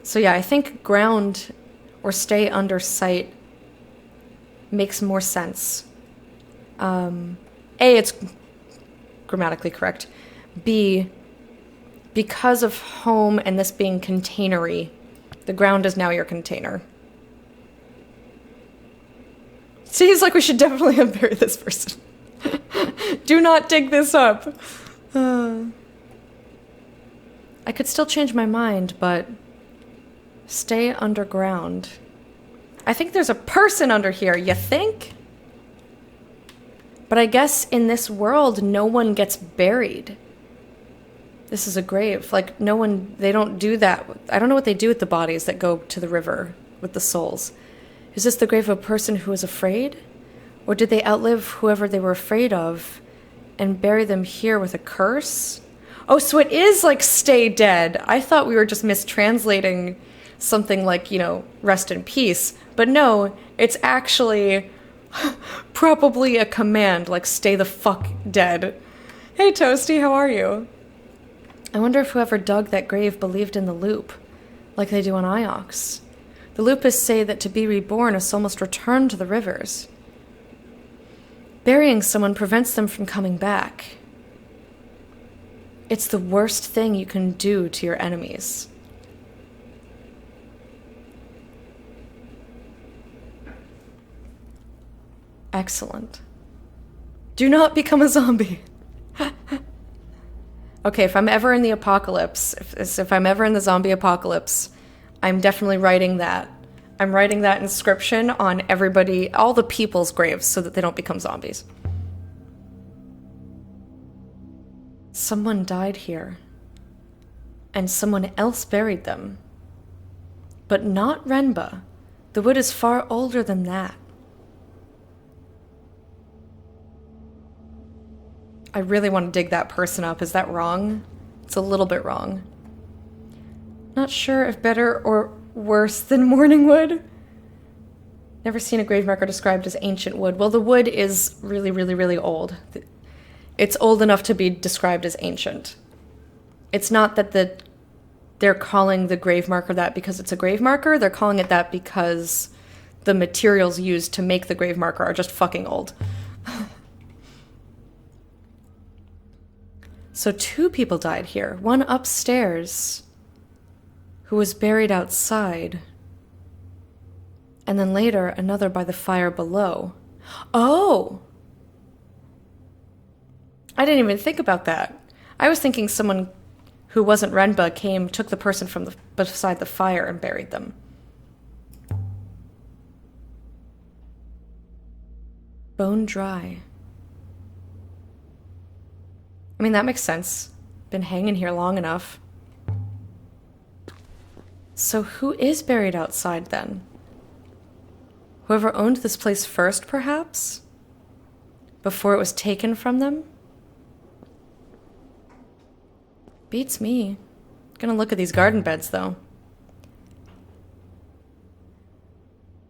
So yeah, I think ground or stay under sight makes more sense. A, it's grammatically correct. B, because of home and this being containery, the ground is now your container. Seems like we should definitely unbury this person. Do not dig this up. I could still change my mind, but stay underground. I think there's a person under here, you think? But I guess in this world, no one gets buried. This is a grave. Like, no one, they don't do that. I don't know what they do with the bodies that go to the river with the souls. Is this the grave of a person who was afraid? Or did they outlive whoever they were afraid of and bury them here with a curse? Oh, so it is like stay dead. I thought we were just mistranslating something like, you know, rest in peace. But no, it's actually probably a command, like stay the fuck dead. Hey Toasty, how are you? I wonder if whoever dug that grave believed in the loop, like they do on Iox. The Lupists say that to be reborn, a soul must return to the rivers. Burying someone prevents them from coming back. It's the worst thing you can do to your enemies. Excellent. Do not become a zombie. Okay, if I'm ever in the apocalypse, if I'm ever in the zombie apocalypse, I'm definitely writing that. I'm writing that inscription on everybody, all the people's graves, so that they don't become zombies. Someone died here. And someone else buried them. But not Renba. The wood is far older than that. I really want to dig that person up. Is that wrong? It's a little bit wrong. Not sure if better or worse than Morningwood. Never seen a grave marker described as ancient wood. Well, the wood is really, really, really old. It's old enough to be described as ancient. It's not that they're calling the grave marker that because it's a grave marker. They're calling it that because the materials used to make the grave marker are just fucking old. So 2 people died here. One upstairs, who was buried outside. And then later, another by the fire below. Oh! I didn't even think about that. I was thinking someone who wasn't Renba came, took the person from beside the fire and buried them. Bone dry. I mean, that makes sense. Been hanging here long enough. So who is buried outside then? Whoever owned this place first, perhaps? Before it was taken from them? Beats me. Gonna look at these garden beds, though.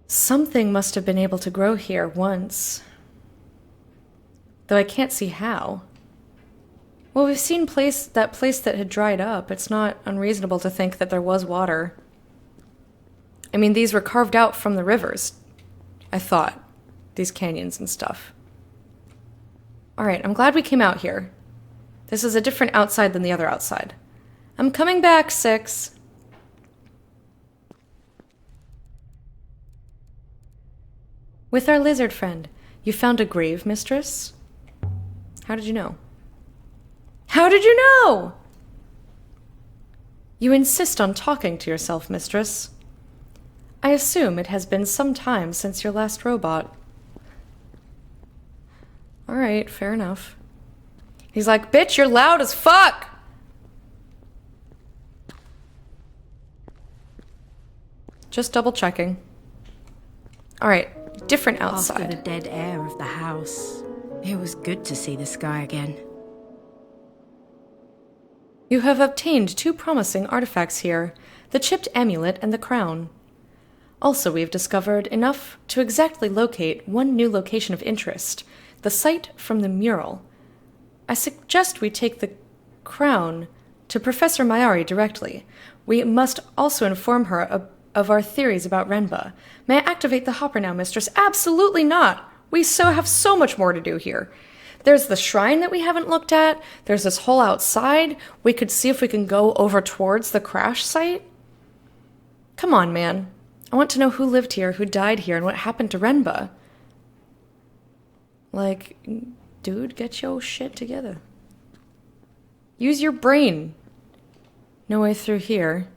Something must have been able to grow here once. Though I can't see how. Well, we've seen that place that had dried up. It's not unreasonable to think that there was water. I mean, these were carved out from the rivers, I thought. These canyons and stuff. Alright, I'm glad we came out here. This is a different outside than the other outside. I'm coming back, 6. With our lizard friend, you found a grave, mistress? How did you know? How did you know? You insist on talking to yourself, mistress. I assume it has been some time since your last robot. Alright, fair enough. He's like, bitch, you're loud as fuck! Just double checking. Alright, different outside. After the dead air of the house, it was good to see the sky again. You have obtained 2 promising artifacts here, the chipped amulet and the crown. Also, we have discovered enough to exactly locate one new location of interest, the site from the mural. I suggest we take the crown to Professor Mayari directly. We must also inform her of our theories about Renba. May I activate the hopper now, mistress? Absolutely not! We have so much more to do here. There's the shrine that we haven't looked at. There's this whole outside. We could see if we can go over towards the crash site. Come on, man. I want to know who lived here, who died here, and what happened to Renba. Like, dude, get your shit together. Use your brain. No way through here.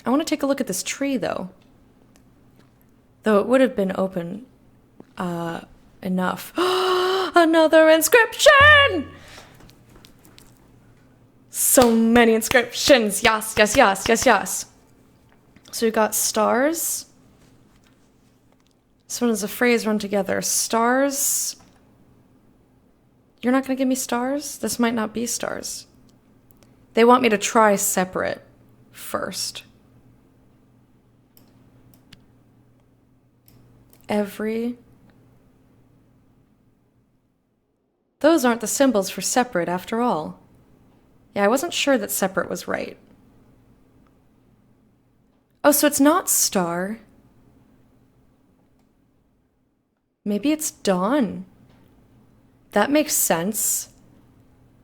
I want to take a look at this tree, though. Though it would have been open, enough. Another inscription! So many inscriptions. Yes, yes, yes, yes, yes. So we got stars. This one is a phrase run together. Stars. You're not going to give me stars? This might not be stars. They want me to try separate first. Every. Those aren't the symbols for separate after all. Yeah, I wasn't sure that separate was right. Oh, so it's not star. Maybe it's dawn. That makes sense.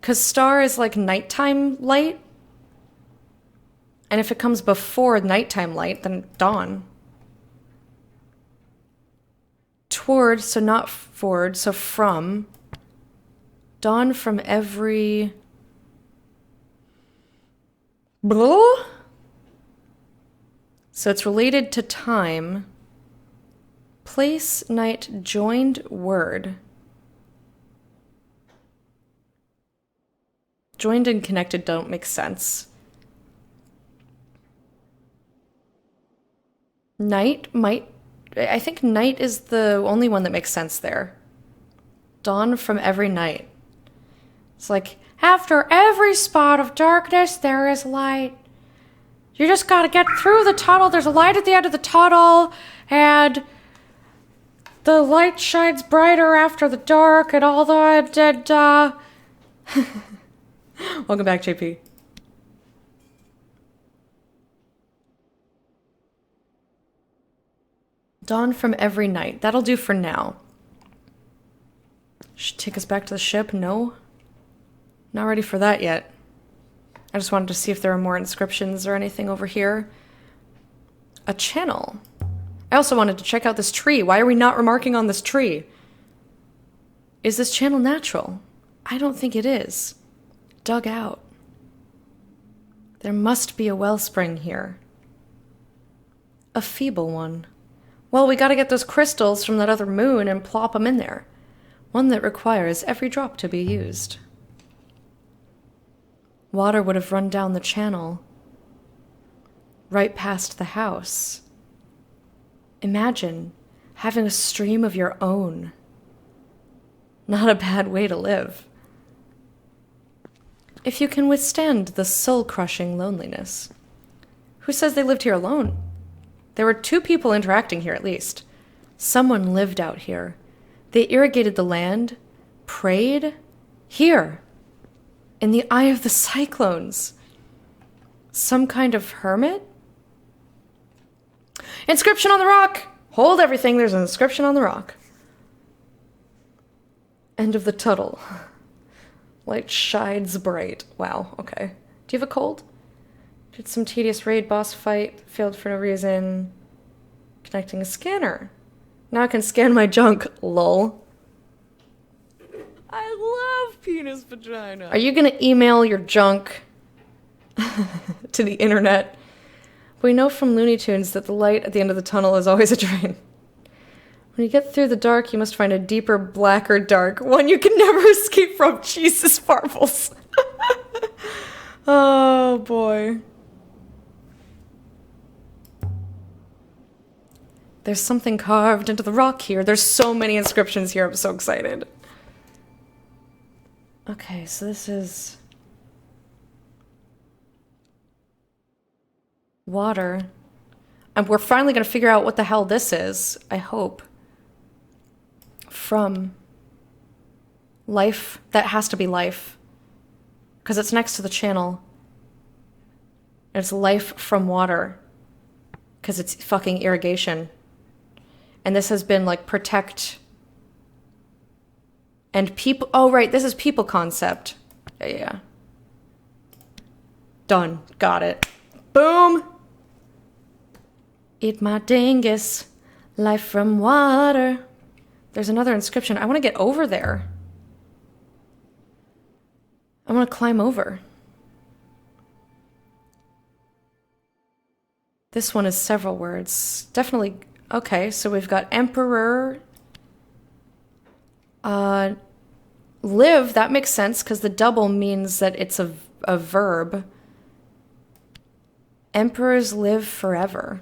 'Cause star is like nighttime light. And if it comes before nighttime light, then dawn. Toward, so not forward, so from. Dawn from every... Blah? So it's related to time. Place, night, joined word. Joined and connected don't make sense. Night might... I think night is the only one that makes sense there. Dawn from every night. It's like, after every spot of darkness, there is light. You just gotta get through the tunnel. There's a light at the end of the tunnel, and the light shines brighter after the dark, and all the... Welcome back, JP. Dawn from every night. That'll do for now. Should take us back to the ship? No. Not ready for that yet. I just wanted to see if there are more inscriptions or anything over here. A channel. I also wanted to check out this tree. Why are we not remarking on this tree? Is this channel natural? I don't think it is. Dug out. There must be a wellspring here. A feeble one. Well, we gotta get those crystals from that other moon and plop them in there. One that requires every drop to be used. Water would have run down the channel, right past the house. Imagine having a stream of your own. Not a bad way to live. If you can withstand the soul-crushing loneliness. Who says they lived here alone? There were 2 people interacting here at least. Someone lived out here. They irrigated the land, prayed, here, in the eye of the cyclones. Some kind of hermit? Inscription on the rock! Hold everything, there's an inscription on the rock. End of the tunnel. Light shines bright. Wow, okay. Do you have a cold? Did some tedious raid boss fight, failed for no reason. Connecting a scanner. Now I can scan my junk, lol. I love penis vagina. Are you gonna email your junk to the internet? We know from Looney Tunes that the light at the end of the tunnel is always a drain. When you get through the dark, you must find a deeper, blacker dark, one you can never escape from. Jesus, marbles. Oh, boy. There's something carved into the rock here. There's so many inscriptions here. I'm so excited. Okay, so this is... water. And we're finally going to figure out what the hell this is, I hope. From... life. That has to be life. Because it's next to the channel. It's life from water. Because it's fucking irrigation. And this has been, like, protect... and people... oh, right, this is people concept. Yeah. Done. Got it. Boom! Eat my dingus. Life from water. There's another inscription. I want to get over there. I want to climb over. This one is several words. Definitely... okay, so we've got emperor. Live, that makes sense, because the double means that it's a verb. Emperors live forever.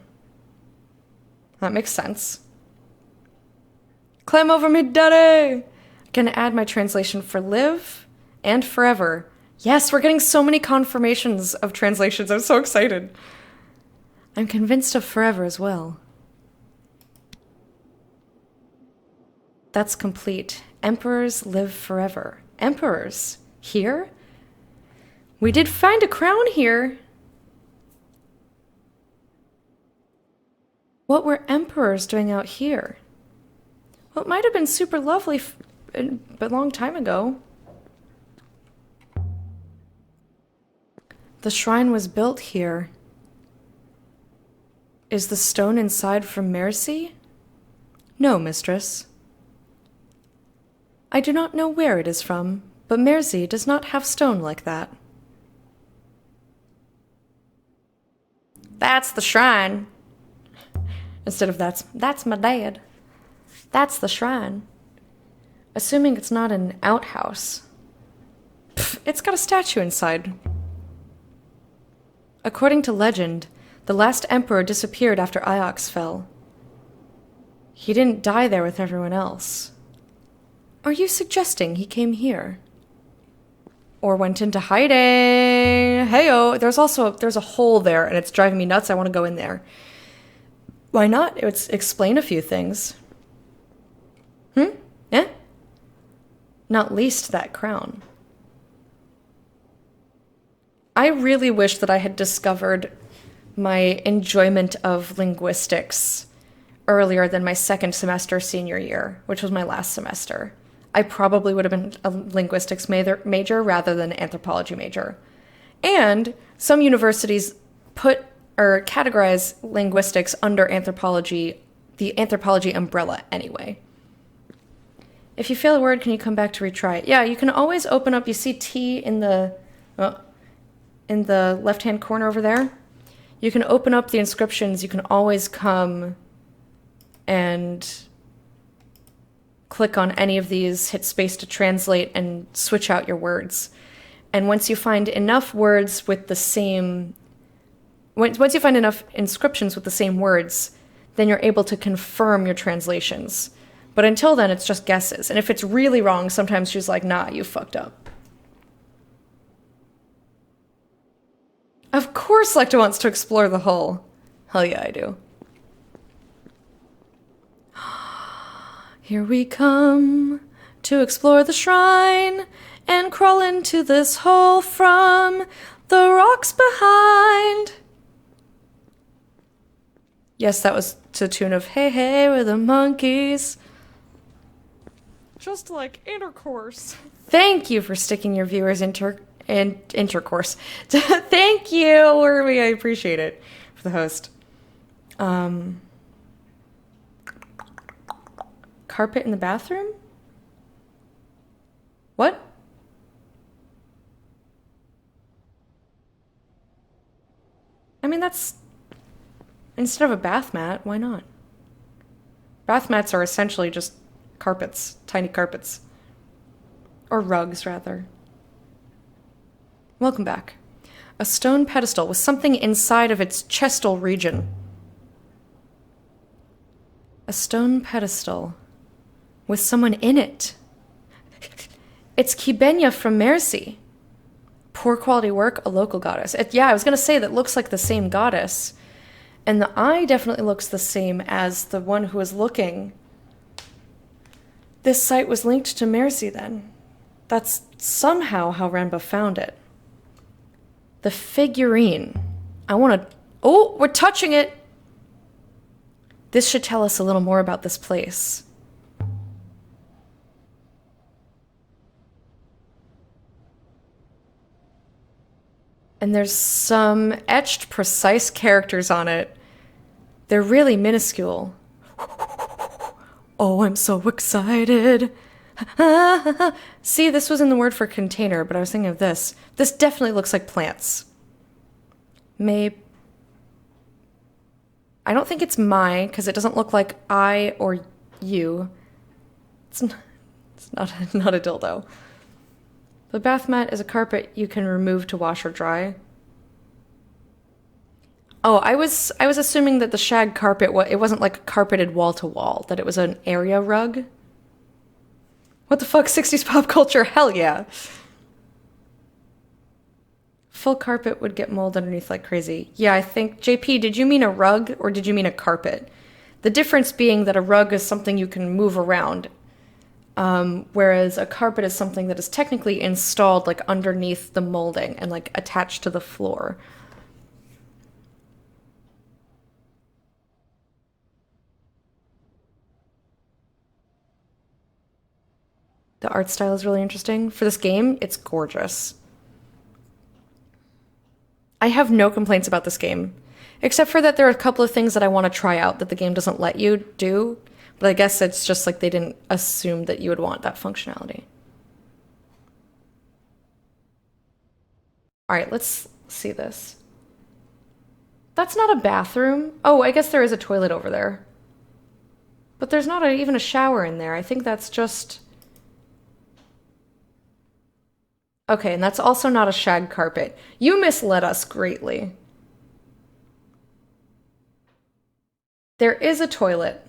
That makes sense. Climb over me, daddy! Gonna add my translation for live and forever. Yes, we're getting so many confirmations of translations. I'm so excited. I'm convinced of forever as well. That's complete. Emperors live forever. Emperors? Here? We did find a crown here. What were emperors doing out here? Well, it might have been super lovely but a long time ago. The shrine was built here. Is the stone inside from Mercy? No, mistress. I do not know where it is from, but Mersey does not have stone like that. That's the shrine. Instead of that's my dad. That's the shrine. Assuming it's not an outhouse. Pff, it's got a statue inside. According to legend, the last emperor disappeared after Iox fell. He didn't die there with everyone else. Are you suggesting he came here? Or went into hiding? Heyo, there's a hole there and it's driving me nuts. I want to go in there. Why not? It would explain a few things. Eh? Not least that crown. I really wish that I had discovered my enjoyment of linguistics earlier than my second semester senior year, which was my last semester. I probably would have been a linguistics major rather than an anthropology major. And some universities put or categorize linguistics under anthropology, the anthropology umbrella anyway. If you fail a word, can you come back to retry it? Yeah, you can always open up, you see T in the left-hand corner over there? You can open up the inscriptions, you can always come and click on any of these, hit space to translate, and switch out your words. And once you find enough words with the same... Once you find enough inscriptions with the same words, then you're able to confirm your translations. But until then, it's just guesses. And if it's really wrong, sometimes she's like, nah, you fucked up. Of course Lecta wants to explore the hull. Hell yeah, I do. Here we come to explore the shrine and crawl into this hole from the rocks behind. Yes, that was to the tune of Hey Hey We're the Monkeys. Just like intercourse. Thank you for sticking your viewers intercourse. Thank you, Wormy. I appreciate it for the host. Carpet in the bathroom? What? I mean, that's... Instead of a bath mat, why not? Bath mats are essentially just carpets, tiny carpets. Or rugs, rather. Welcome back. A stone pedestal with something inside of its chestal region. A stone pedestal with someone in it. It's Kibenya from Mersey. Poor quality work, a local goddess. Yeah, I was going to say that looks like the same goddess. And the eye definitely looks the same as the one who was looking. This site was linked to Mersey then. That's somehow how Renba found it. The figurine. I want to... Oh, we're touching it! This should tell us a little more about this place. And there's some etched precise characters on it. They're really minuscule. Oh, I'm so excited. See, this was in the word for container, but I was thinking of this. This definitely looks like plants. I don't think it's my, because it doesn't look like I or you. It's not a dildo. The bath mat is a carpet you can remove to wash or dry. Oh, I was assuming that the shag carpet, it wasn't like carpeted wall to wall, that it was an area rug. What the fuck, 60s pop culture? Hell yeah. Full carpet would get mold underneath like crazy. Yeah, I think, JP, did you mean a rug or did you mean a carpet? The difference being that a rug is something you can move around. Whereas a carpet is something that is technically installed like underneath the molding and like attached to the floor. The art style is really interesting. For this game, it's gorgeous. I have no complaints about this game, except for that there are a couple of things that I want to try out that the game doesn't let you do. But I guess it's just like they didn't assume that you would want that functionality. All right, let's see this. That's not a bathroom. Oh, I guess there is a toilet over there. But there's not even a shower in there. I think that's just... Okay, and that's also not a shag carpet. You misled us greatly. There is a toilet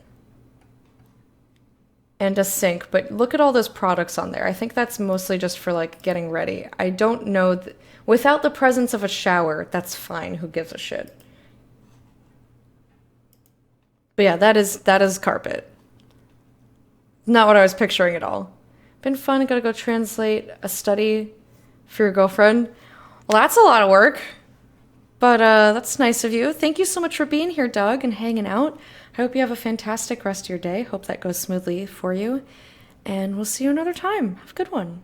and a sink, but look at all those products on there. I think that's mostly just for, like, getting ready. I don't know... Without the presence of a shower, that's fine. Who gives a shit? But yeah, that is carpet. Not what I was picturing at all. Been fun. Gotta go translate a study for your girlfriend. Well, that's a lot of work. But that's nice of you. Thank you so much for being here, Doug, and hanging out. I hope you have a fantastic rest of your day. Hope that goes smoothly for you. And we'll see you another time. Have a good one.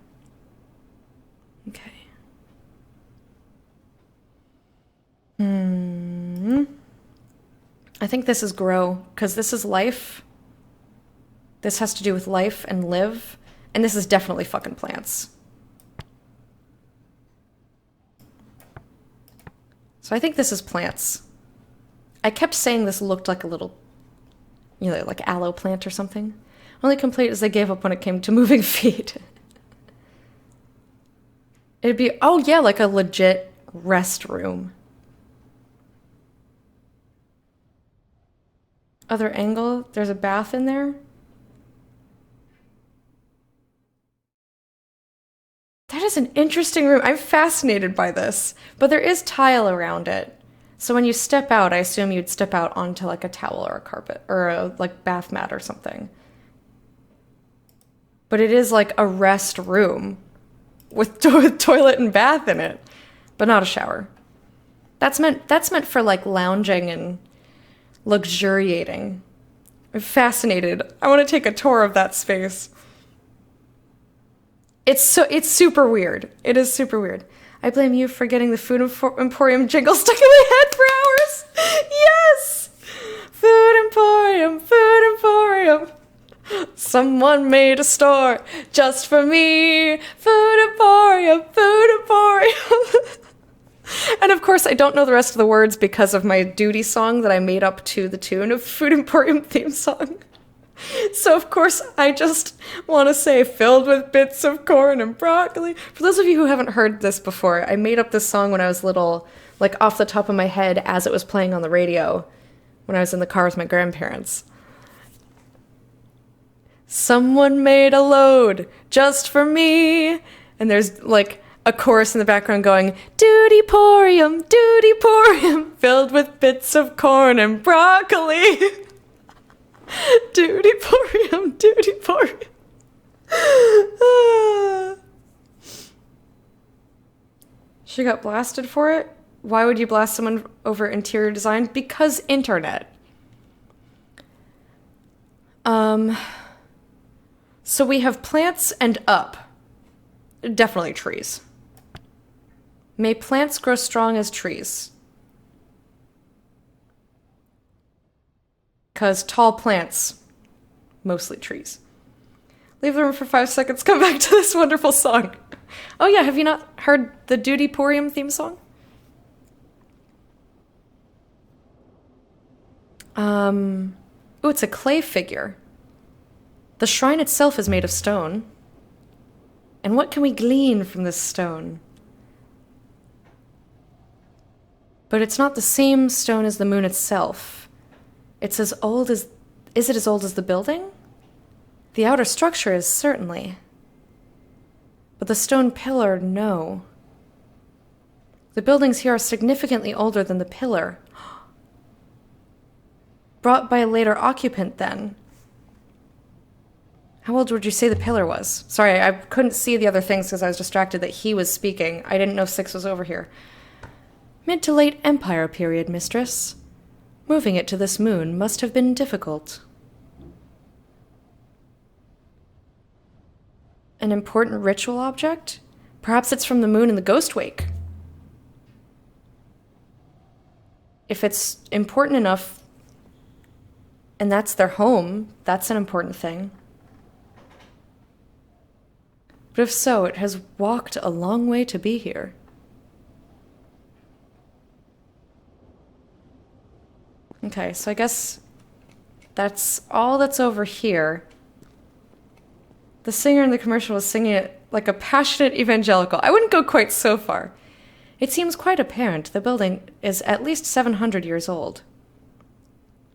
Okay. I think this is grow, because this is life. This has to do with life and live. And this is definitely fucking plants. So I think this is plants. I kept saying this looked like a little, you know, like aloe plant or something. Only complaint is they gave up when it came to moving feet. It'd be, oh yeah, like a legit rest room. Other angle, there's a bath in there. That is an interesting room. I'm fascinated by this. But there is tile around it. So when you step out, I assume you'd step out onto like a towel or a carpet or a like bath mat or something. But it is like a rest room with toilet and bath in it, but not a shower. That's meant for like lounging and luxuriating. I'm fascinated. I want to take a tour of that space. It's super weird. It is super weird. I blame you for getting the Food Emporium jingle stuck in my head for hours. Yes! Food Emporium, Food Emporium. Someone made a store just for me. Food Emporium, Food Emporium. And of course, I don't know the rest of the words because of my duty song that I made up to the tune of Food Emporium theme song. So of course, I just want to say filled with bits of corn and broccoli. For those of you who haven't heard this before, I made up this song when I was little, like off the top of my head as it was playing on the radio when I was in the car with my grandparents. Someone made a load just for me. And there's like a chorus in the background going, duty-porium, filled with bits of corn and broccoli. Duty-porium. She got blasted for it? Why would you blast someone over interior design? Because internet. So we have plants and up. Definitely trees. May plants grow strong as trees. Because tall plants, mostly trees. Leave the room for 5 seconds, come back to this wonderful song. Oh yeah, have you not heard the Duty-porium theme song? Ooh, it's a clay figure. The shrine itself is made of stone. And what can we glean from this stone? But it's not the same stone as the moon itself. It's as old as... Is it as old as the building? The outer structure is, certainly. But the stone pillar, no. The buildings here are significantly older than the pillar. Brought by a later occupant, then. How old would you say the pillar was? Sorry, I couldn't see the other things because I was distracted that he was speaking. I didn't know 6 was over here. Mid to late Empire period, mistress. Moving it to this moon must have been difficult. An important ritual object? Perhaps it's from the moon in the Ghost Wake. If it's important enough, And that's their home. That's an important thing. But if so, it has walked a long way to be here. Okay, so I guess that's all that's over here. The singer in the commercial was singing it like a passionate evangelical. I wouldn't go quite so far. It seems quite apparent the building is at least 700 years old.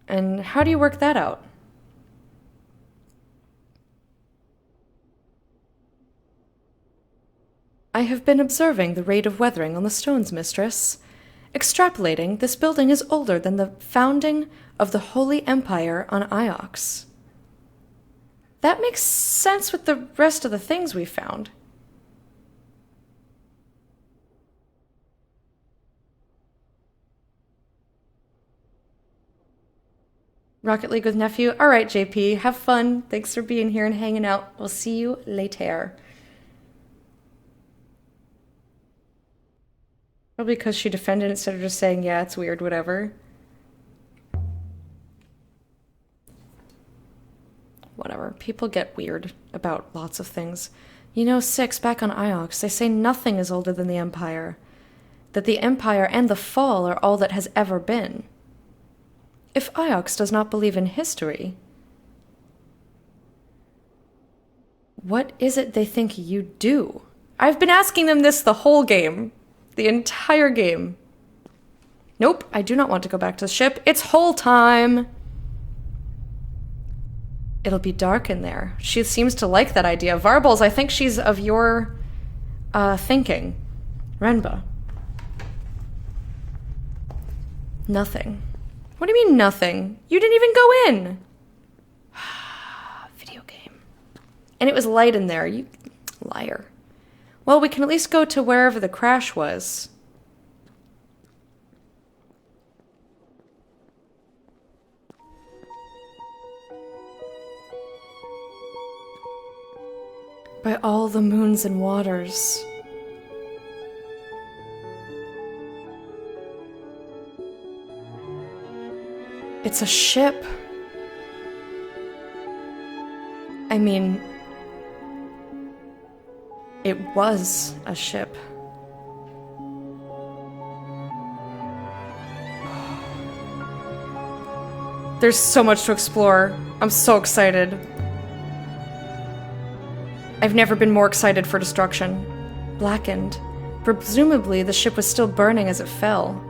And how do you work that out? I have been observing the rate of weathering on the stones, mistress. Extrapolating, this building is older than the founding of the Holy Empire on Iox. That makes sense with the rest of the things we found. Rocket League with nephew. All right, JP, have fun. Thanks for being here and hanging out. We'll see you later. Probably because she defended instead of just saying, yeah, it's weird, whatever. Whatever. People get weird about lots of things. You know, 6, back on Iox, they say nothing is older than the Empire. That the Empire and the Fall are all that has ever been. If Iox does not believe in history, what is it they think you do? I've been asking them this the whole game. The entire game. Nope, I do not want to go back to the ship. It's hole time! It'll be dark in there. She seems to like that idea. Varbles, I think she's of your thinking. Renba. Nothing. What do you mean nothing? You didn't even go in! Video game. And it was light in there, you liar. Well, we can at least go to wherever the crash was. By all the moons and waters. It's a ship. I mean, it was a ship. There's so much to explore. I'm so excited. I've never been more excited for destruction. Blackened. Presumably, the ship was still burning as it fell.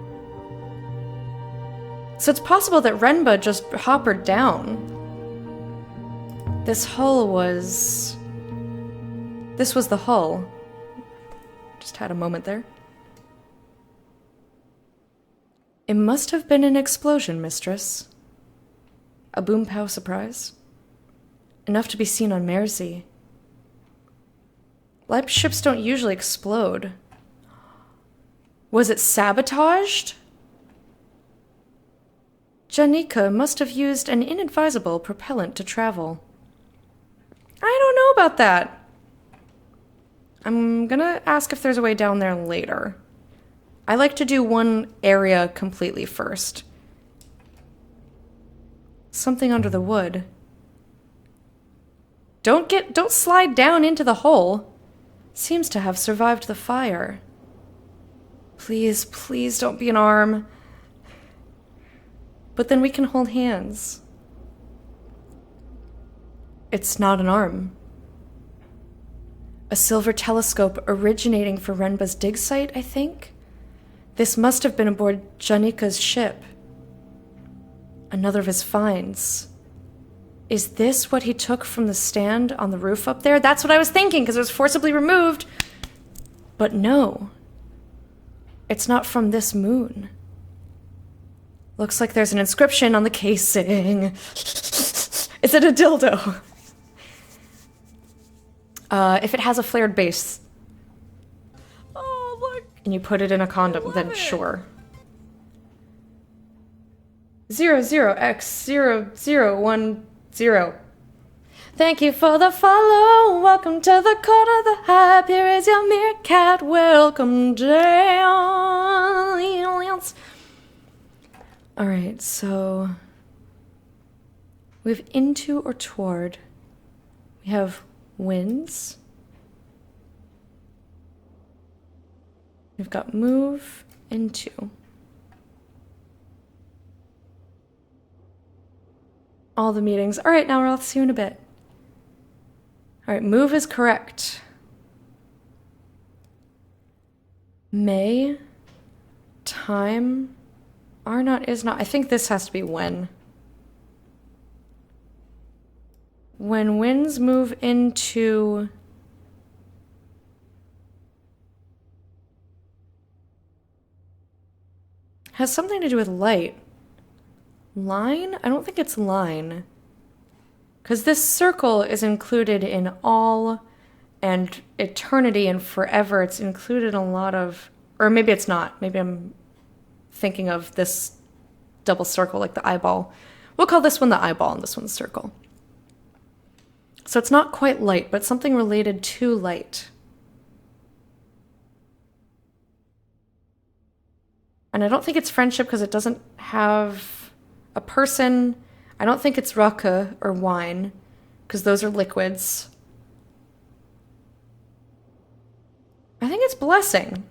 So it's possible that Renba just hoppered down. This was the hull. Just had a moment there. It must have been an explosion, mistress. A boom pow surprise. Enough to be seen on Mersey. Light ships don't usually explode. Was it sabotaged? Janika must have used an inadvisable propellant to travel. I don't know about that. I'm gonna ask if there's a way down there later. I like to do one area completely first. Something under the wood. Don't slide down into the hole. Seems to have survived the fire. Please, please don't be an arm. But then we can hold hands. It's not an arm. A silver telescope originating from Renba's dig site, I think? This must have been aboard Janika's ship. Another of his finds. Is this what he took from the stand on the roof up there? That's what I was thinking, because it was forcibly removed. But no. It's not from this moon. Looks like there's an inscription on the casing. Is it a dildo? If it has a flared base. Oh, look. And you put it in a condom, then sure. 00x0010. Thank you for the follow. Welcome to the court of the hype. Here is your meerkat. Welcome, dance. Alright, so We have into or toward. We have winds. We've got move, into. All the meetings. All right, now I'll see you in a bit. All right, move is correct. May, time, are not, is not. I think this has to be when. When winds move into... Has something to do with light. Line? I don't think it's line. Because this circle is included in all and eternity and forever. It's included in a lot of... Or maybe it's not. Maybe I'm thinking of this double circle, like the eyeball. We'll call this one the eyeball and this one the circle. So it's not quite light, but something related to light. And I don't think it's friendship because it doesn't have a person. I don't think it's raka or wine because those are liquids. I think it's blessing.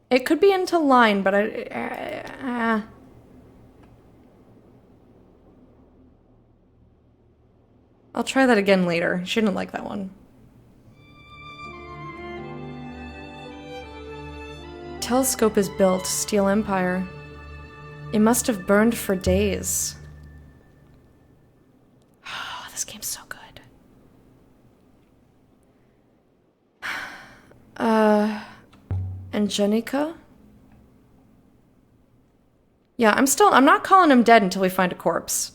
It could be into line, but I'll try that again later. She didn't like that one. Telescope is built, Steel Empire. It must have burned for days. Oh, this game's so good. Angenica? Yeah, I'm not calling him dead until we find a corpse.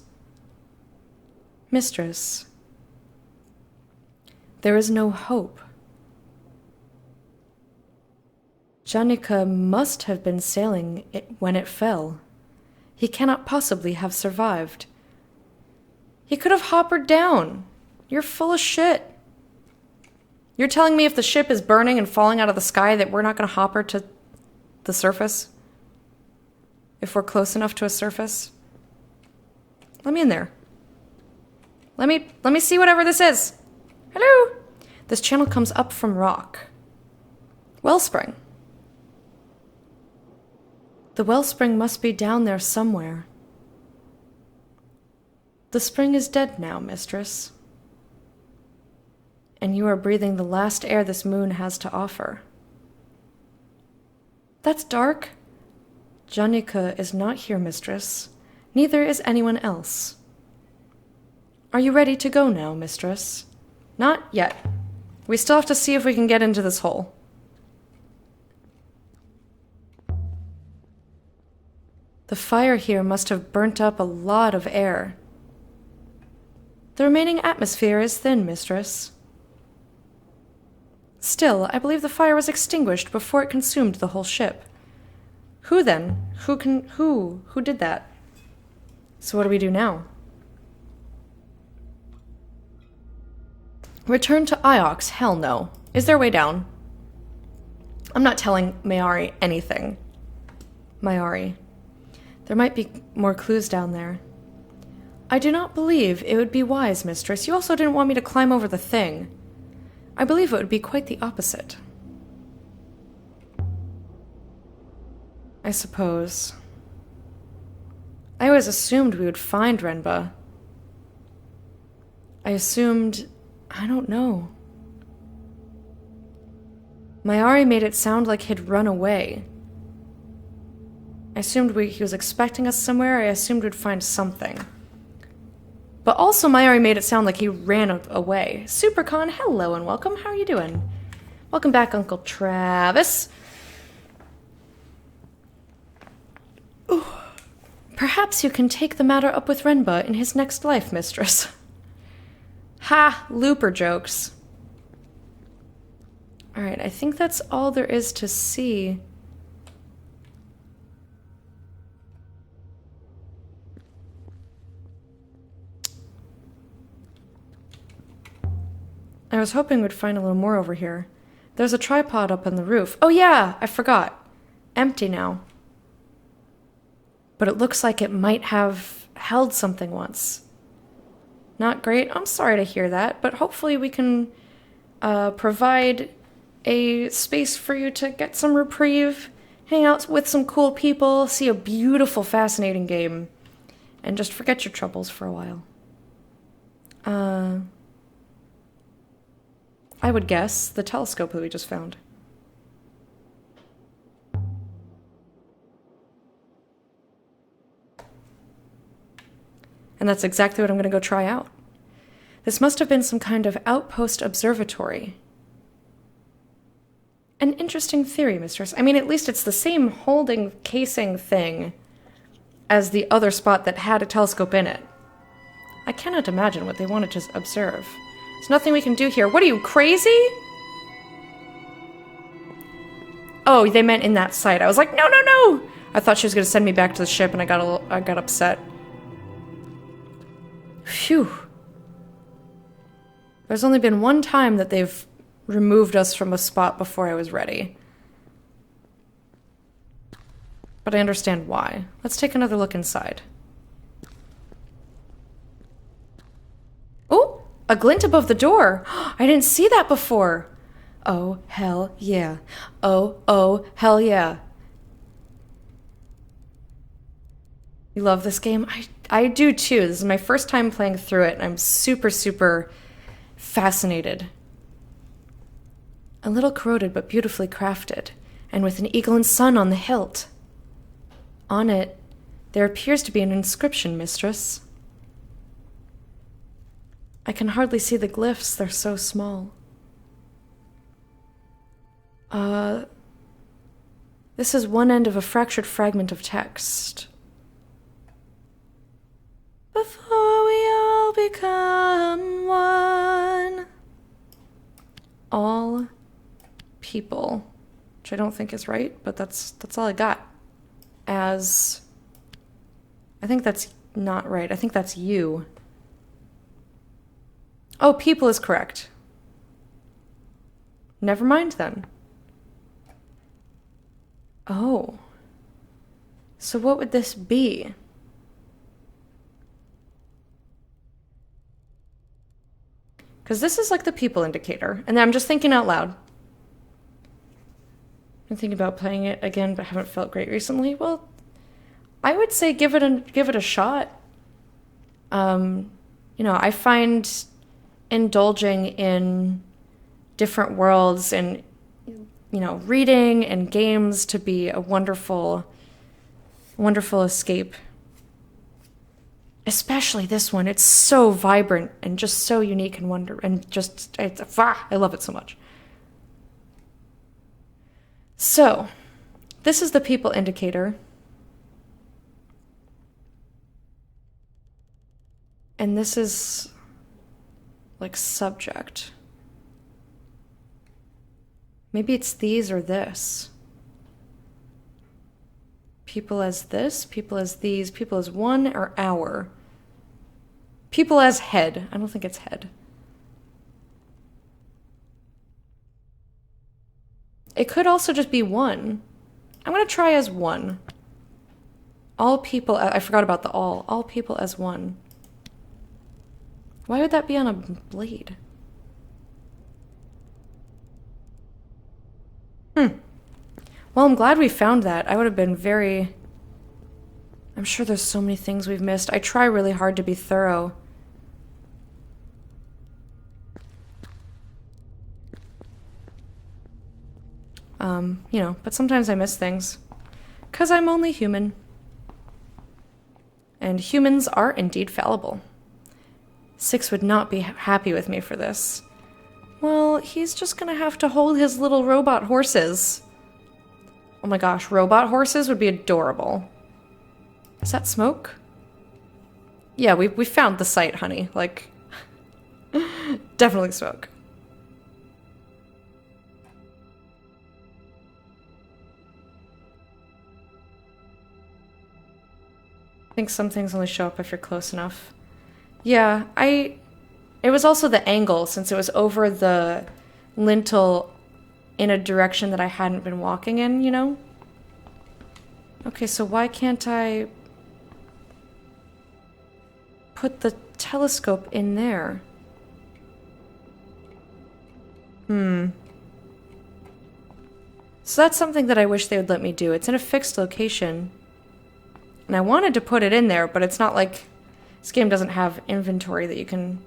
Mistress. There is no hope. Janika must have been sailing it when it fell. He cannot possibly have survived. He could have hoppered down. You're full of shit. You're telling me if the ship is burning and falling out of the sky that we're not going to hopper to the surface? If we're close enough to a surface? Let me in there. Let me see whatever this is. Hello? This channel comes up from rock. Wellspring. The wellspring must be down there somewhere. The spring is dead now, mistress. And you are breathing the last air this moon has to offer. That's dark. Janika is not here, mistress. Neither is anyone else. Are you ready to go now, mistress? Not yet. We still have to see if we can get into this hole. The fire here must have burnt up a lot of air. The remaining atmosphere is thin, mistress. Still, I believe the fire was extinguished before it consumed the whole ship. Who then? Who did that? So what do we do now? Return to Iox? Hell no. Is there a way down? I'm not telling Mayari anything. Mayari. There might be more clues down there. I do not believe it would be wise, mistress. You also didn't want me to climb over the thing. I believe it would be quite the opposite. I suppose. I always assumed we would find Renba. I assumed... I don't know. Mayari made it sound like he'd run away. I assumed he was expecting us somewhere. I assumed we'd find something. But also Mayari made it sound like he ran away. Supercon, hello and welcome. How are you doing? Welcome back, Uncle Travis. Ooh. Perhaps you can take the matter up with Renba in his next life, mistress. Ha! Looper jokes. Alright, I think that's all there is to see. I was hoping we'd find a little more over here. There's a tripod up on the roof. Oh yeah, I forgot. Empty now. But it looks like it might have held something once. Not great. I'm sorry to hear that, but hopefully we can provide a space for you to get some reprieve, hang out with some cool people, see a beautiful, fascinating game, and just forget your troubles for a while. I would guess the telescope that we just found. And that's exactly what I'm going to go try out. This must have been some kind of outpost observatory. An interesting theory, mistress. I mean, at least it's the same holding casing thing as the other spot that had a telescope in it. I cannot imagine what they wanted to observe. There's nothing we can do here. What are you, crazy? Oh, they meant in that site. I was like, no, no, no! I thought she was going to send me back to the ship, and I got upset. Phew. There's only been one time that they've removed us from a spot before I was ready. But I understand why. Let's take another look inside. Oh, a glint above the door. I didn't see that before. Oh, hell yeah. Oh, hell yeah. You love this game? I do too. This is my first time playing through it, and I'm super, super fascinated. A little corroded, but beautifully crafted, and with an eagle and sun on the hilt. On it, there appears to be an inscription, mistress. I can hardly see the glyphs, they're so small. This is one end of a fractured fragment of text. Before we all become one. All people. Which I don't think is right, but that's all I got. As... I think that's not right. I think that's you. Oh, people is correct. Never mind then. Oh. So what would this be? Because this is like the people indicator. And I'm just thinking out loud. I'm thinking about playing it again, but haven't felt great recently. Well, I would say give it a shot. I find indulging in different worlds and, reading and games to be a wonderful, wonderful escape. Especially this one. It's so vibrant and just so unique and I love it so much. So, this is the people indicator. And this is like subject. Maybe it's these or this. People as this, people as these, people as one or our. People as head. I don't think it's head. It could also just be one. I'm going to try as one. All people... I forgot about the all. All people as one. Why would that be on a blade? Well, I'm glad we found that. I would have been very... I'm sure there's so many things we've missed. I try really hard to be thorough. But sometimes I miss things. 'Cause I'm only human. And humans are indeed fallible. Six would not be happy with me for this. Well, he's just gonna have to hold his little robot horses. Oh my gosh, robot horses would be adorable. Is that smoke? Yeah, we found the site, honey. Like, definitely smoke. I think some things only show up if you're close enough. Yeah, it was also the angle, since it was over the lintel in a direction that I hadn't been walking in, Okay, so why can't I... put the telescope in there. So that's something that I wish they would let me do. It's in a fixed location. And I wanted to put it in there, but it's not like... This game doesn't have inventory that you can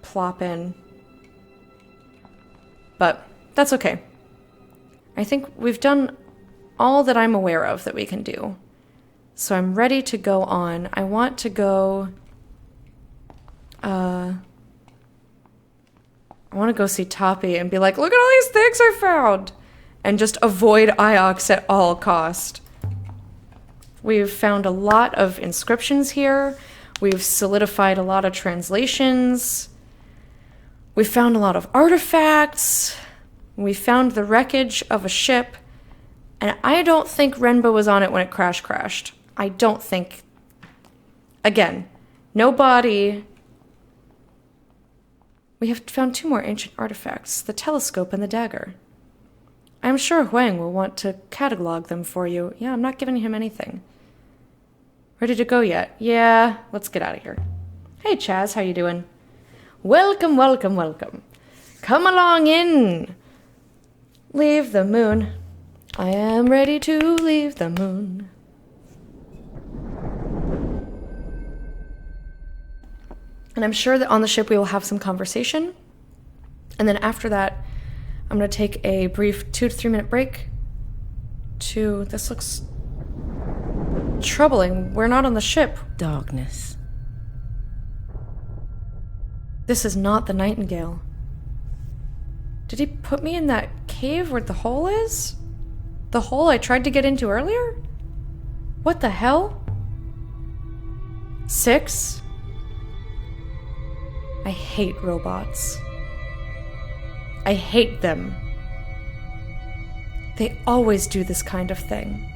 plop in. But that's okay. I think we've done all that I'm aware of that we can do. So I'm ready to go on. I want to go... I want to go see Toppy and be like, look at all these things I found! And just avoid Iox at all cost. We've found a lot of inscriptions here. We've solidified a lot of translations. We found a lot of artifacts. We found the wreckage of a ship. And I don't think Renba was on it when it crashed. I don't think... Again, no body. We have found 2 more ancient artifacts, the telescope and the dagger. I'm sure Huang will want to catalog them for you. Yeah, I'm not giving him anything. Ready to go yet? Yeah, let's get out of here. Hey, Chaz, how you doing? Welcome, welcome, welcome. Come along in. Leave the moon. I am ready to leave the moon. And I'm sure that on the ship we will have some conversation. And then after that, I'm going to take a brief 2 to 3 minute break to... This looks troubling. We're not on the ship. Darkness. This is not the Nightingale. Did he put me in that cave where the hole is? The hole I tried to get into earlier? What the hell? 6? I hate robots. I hate them. They always do this kind of thing.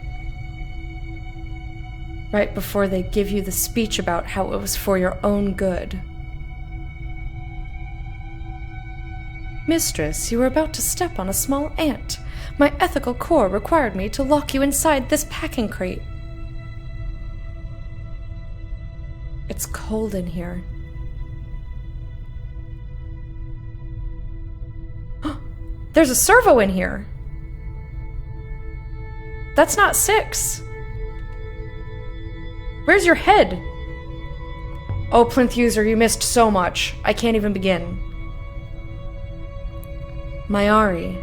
Right before they give you the speech about how it was for your own good. Mistress, you were about to step on a small ant. My ethical core required me to lock you inside this packing crate. It's cold in here. There's a servo in here. That's not 6. Where's your head? Oh, Plinth user, you missed so much. I can't even begin. Mayari.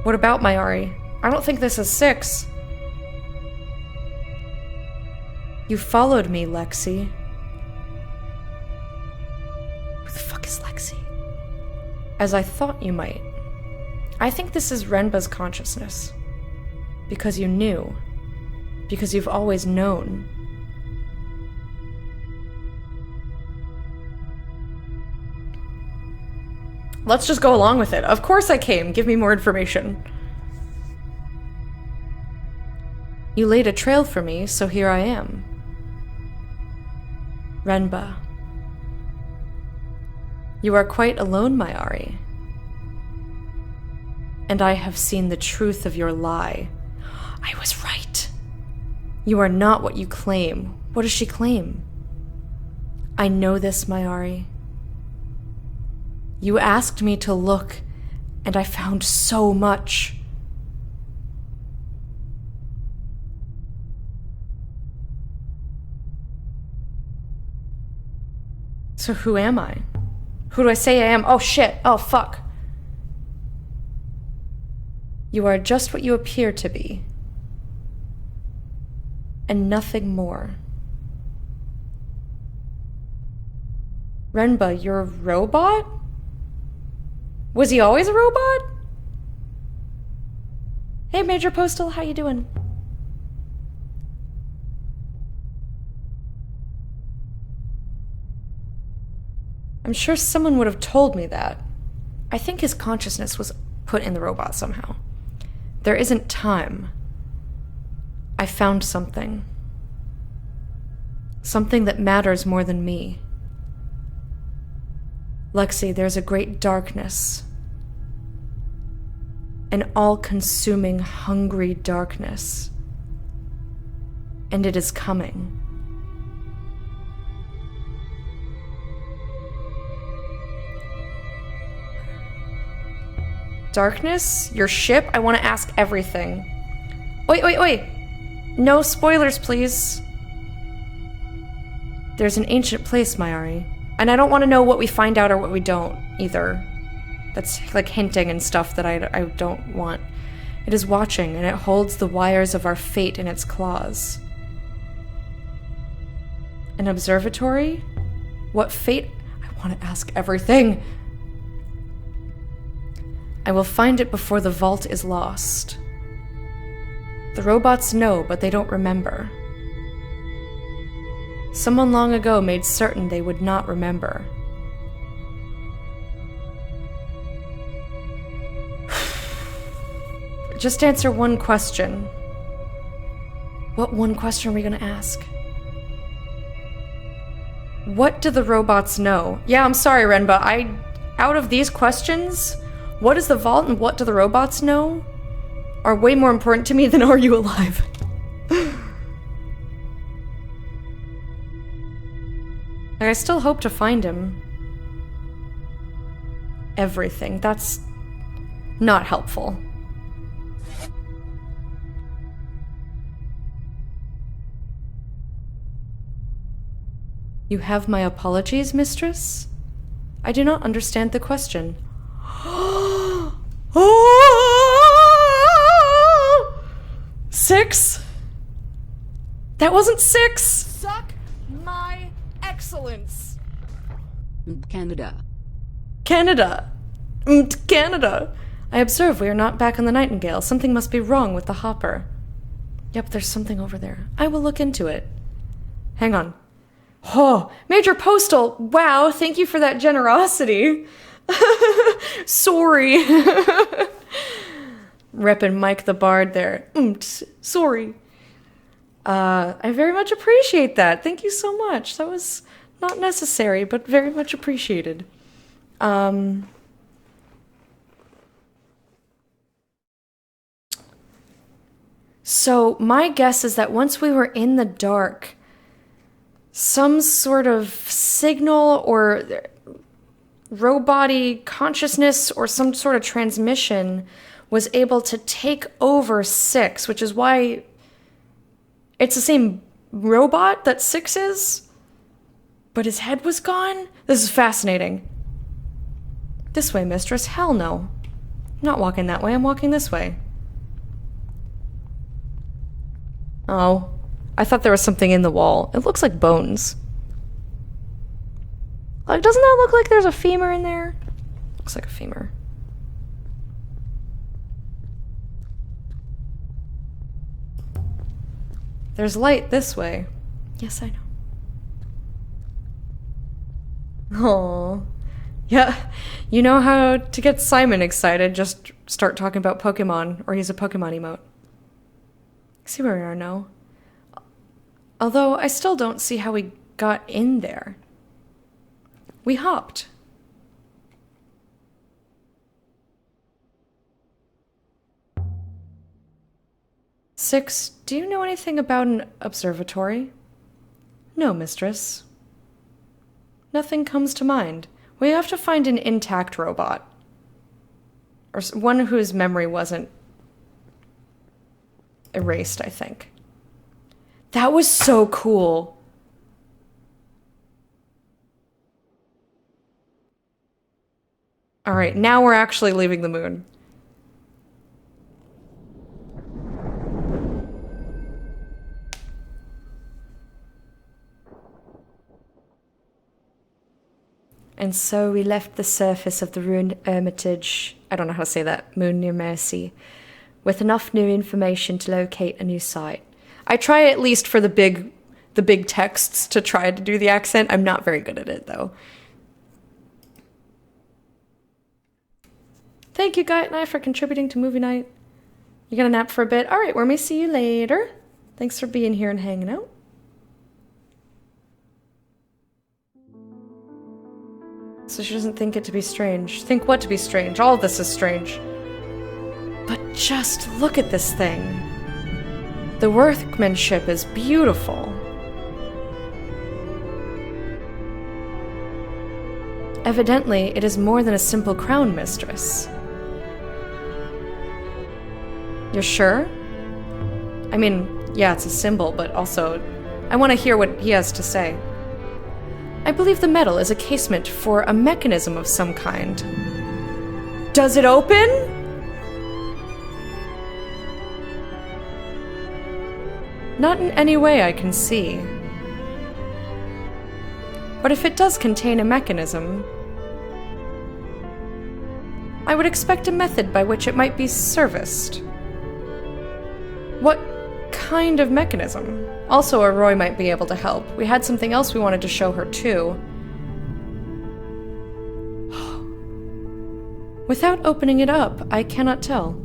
What about Mayari? I don't think this is 6. You followed me, Lexi. Who the fuck is Lexi? As I thought you might. I think this is Renba's consciousness. Because you knew. Because you've always known. Let's just go along with it. Of course I came. Give me more information. You laid a trail for me, so here I am. Renba. You are quite alone, Mayari. And I have seen the truth of your lie. I was right. You are not what you claim. What does she claim? I know this, Mayari. You asked me to look, and I found so much. So who am I? Who do I say I am? Oh shit. Oh fuck. You are just what you appear to be. And nothing more. Renba, you're a robot? Was he always a robot? Hey, Major Postal, how you doing? I'm sure someone would have told me that. I think his consciousness was put in the robot somehow. There isn't time. I found something. Something that matters more than me. Lexi, there's a great darkness. An all-consuming, hungry darkness. And it is coming. Darkness? Your ship? I want to ask everything. Wait. No spoilers, please. There's an ancient place, Mayari. And I don't want to know what we find out or what we don't, either. That's like hinting and stuff that I don't want. It is watching, and it holds the wires of our fate in its claws. An observatory? What fate? I want to ask everything. I will find it before the vault is lost. The robots know, but they don't remember. Someone long ago made certain they would not remember. Just answer one question. What one question are we gonna ask? What do the robots know? Yeah, I'm sorry, Renba. Out of these questions, what is the vault and what do the robots know are way more important to me than are you alive? Like, I still hope to find him. Everything. That's not helpful. You have my apologies, mistress? I do not understand the question. Oh! 6? That wasn't 6! Suck my excellence. Canada. Canada. Canada. I observe we are not back on the Nightingale. Something must be wrong with the hopper. Yep, there's something over there. I will look into it. Hang on. Oh, Major Postal! Wow, thank you for that generosity. Sorry. Reppin' Mike the Bard there. Sorry. I very much appreciate that. Thank you so much. That was not necessary, but very much appreciated. So my guess is that once we were in the dark, some sort of signal or robot-y consciousness or some sort of transmission was able to take over 6, which is why it's the same robot that 6 is, but his head was gone? This is fascinating. This way, mistress. Hell no. I'm not walking that way. I'm walking this way. Oh. I thought there was something in the wall. It looks like bones. Like, doesn't that look like there's a femur in there? Looks like a femur. There's light this way. Yes, I know. Aww. Yeah, you know how to get Simon excited. Just start talking about Pokemon, or use a Pokemon emote. See where we are now. Although, I still don't see how we got in there. We hopped. Six, do you know anything about an observatory? No, mistress. Nothing comes to mind. We have to find an intact robot. Or one whose memory wasn't erased, I think. That was so cool. All right, now we're actually leaving the moon. And so we left the surface of the ruined Hermitage, I don't know how to say that, moon near Mercy, with enough new information to locate a new site. I try at least for the big texts to try to do the accent. I'm not very good at it, though. Thank you, Guy and I, for contributing to movie night. You gonna nap for a bit? All right, we may see you later. Thanks for being here and hanging out. So she doesn't think it to be strange. Think what to be strange? All of this is strange. But just look at this thing. The workmanship is beautiful. Evidently, it is more than a simple crown mistress. You're sure? I mean, yeah, it's a symbol, but also, I want to hear what he has to say. I believe the metal is a casement for a mechanism of some kind. Does it open? Not in any way I can see. But if it does contain a mechanism, I would expect a method by which it might be serviced. What kind of mechanism? Also, Arroy might be able to help. We had something else we wanted to show her, too. Without opening it up, I cannot tell.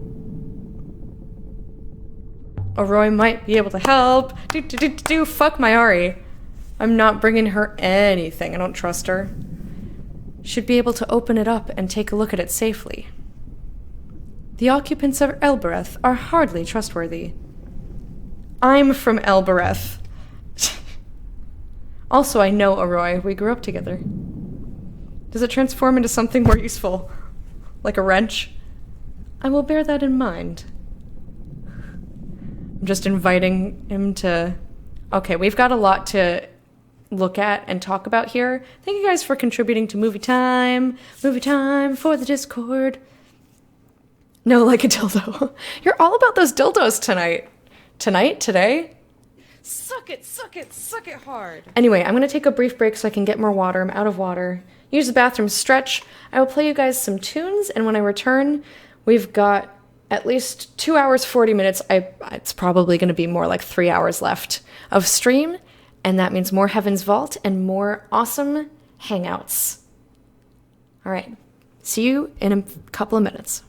Arroy might be able to help. Fuck my Ari. I'm not bringing her anything. I don't trust her. Should be able to open it up and take a look at it safely. The occupants of Elbereth are hardly trustworthy. I'm from Elbereth. Also, I know Arroy. We grew up together. Does it transform into something more useful? Like a wrench? I will bear that in mind. I'm just inviting him to... Okay, we've got a lot to look at and talk about here. Thank you guys for contributing to Movie Time. Movie Time for the Discord. No, like a dildo. You're all about those dildos tonight. Tonight? Today? Suck it, suck it, suck it hard. Anyway, I'm going to take a brief break so I can get more water. I'm out of water. Use the bathroom, stretch. I will play you guys some tunes, and when I return, we've got at least 2 hours, 40 minutes. It's probably going to be more like 3 hours left of stream, and that means more Heaven's Vault and more awesome hangouts. All right. See you in a couple of minutes.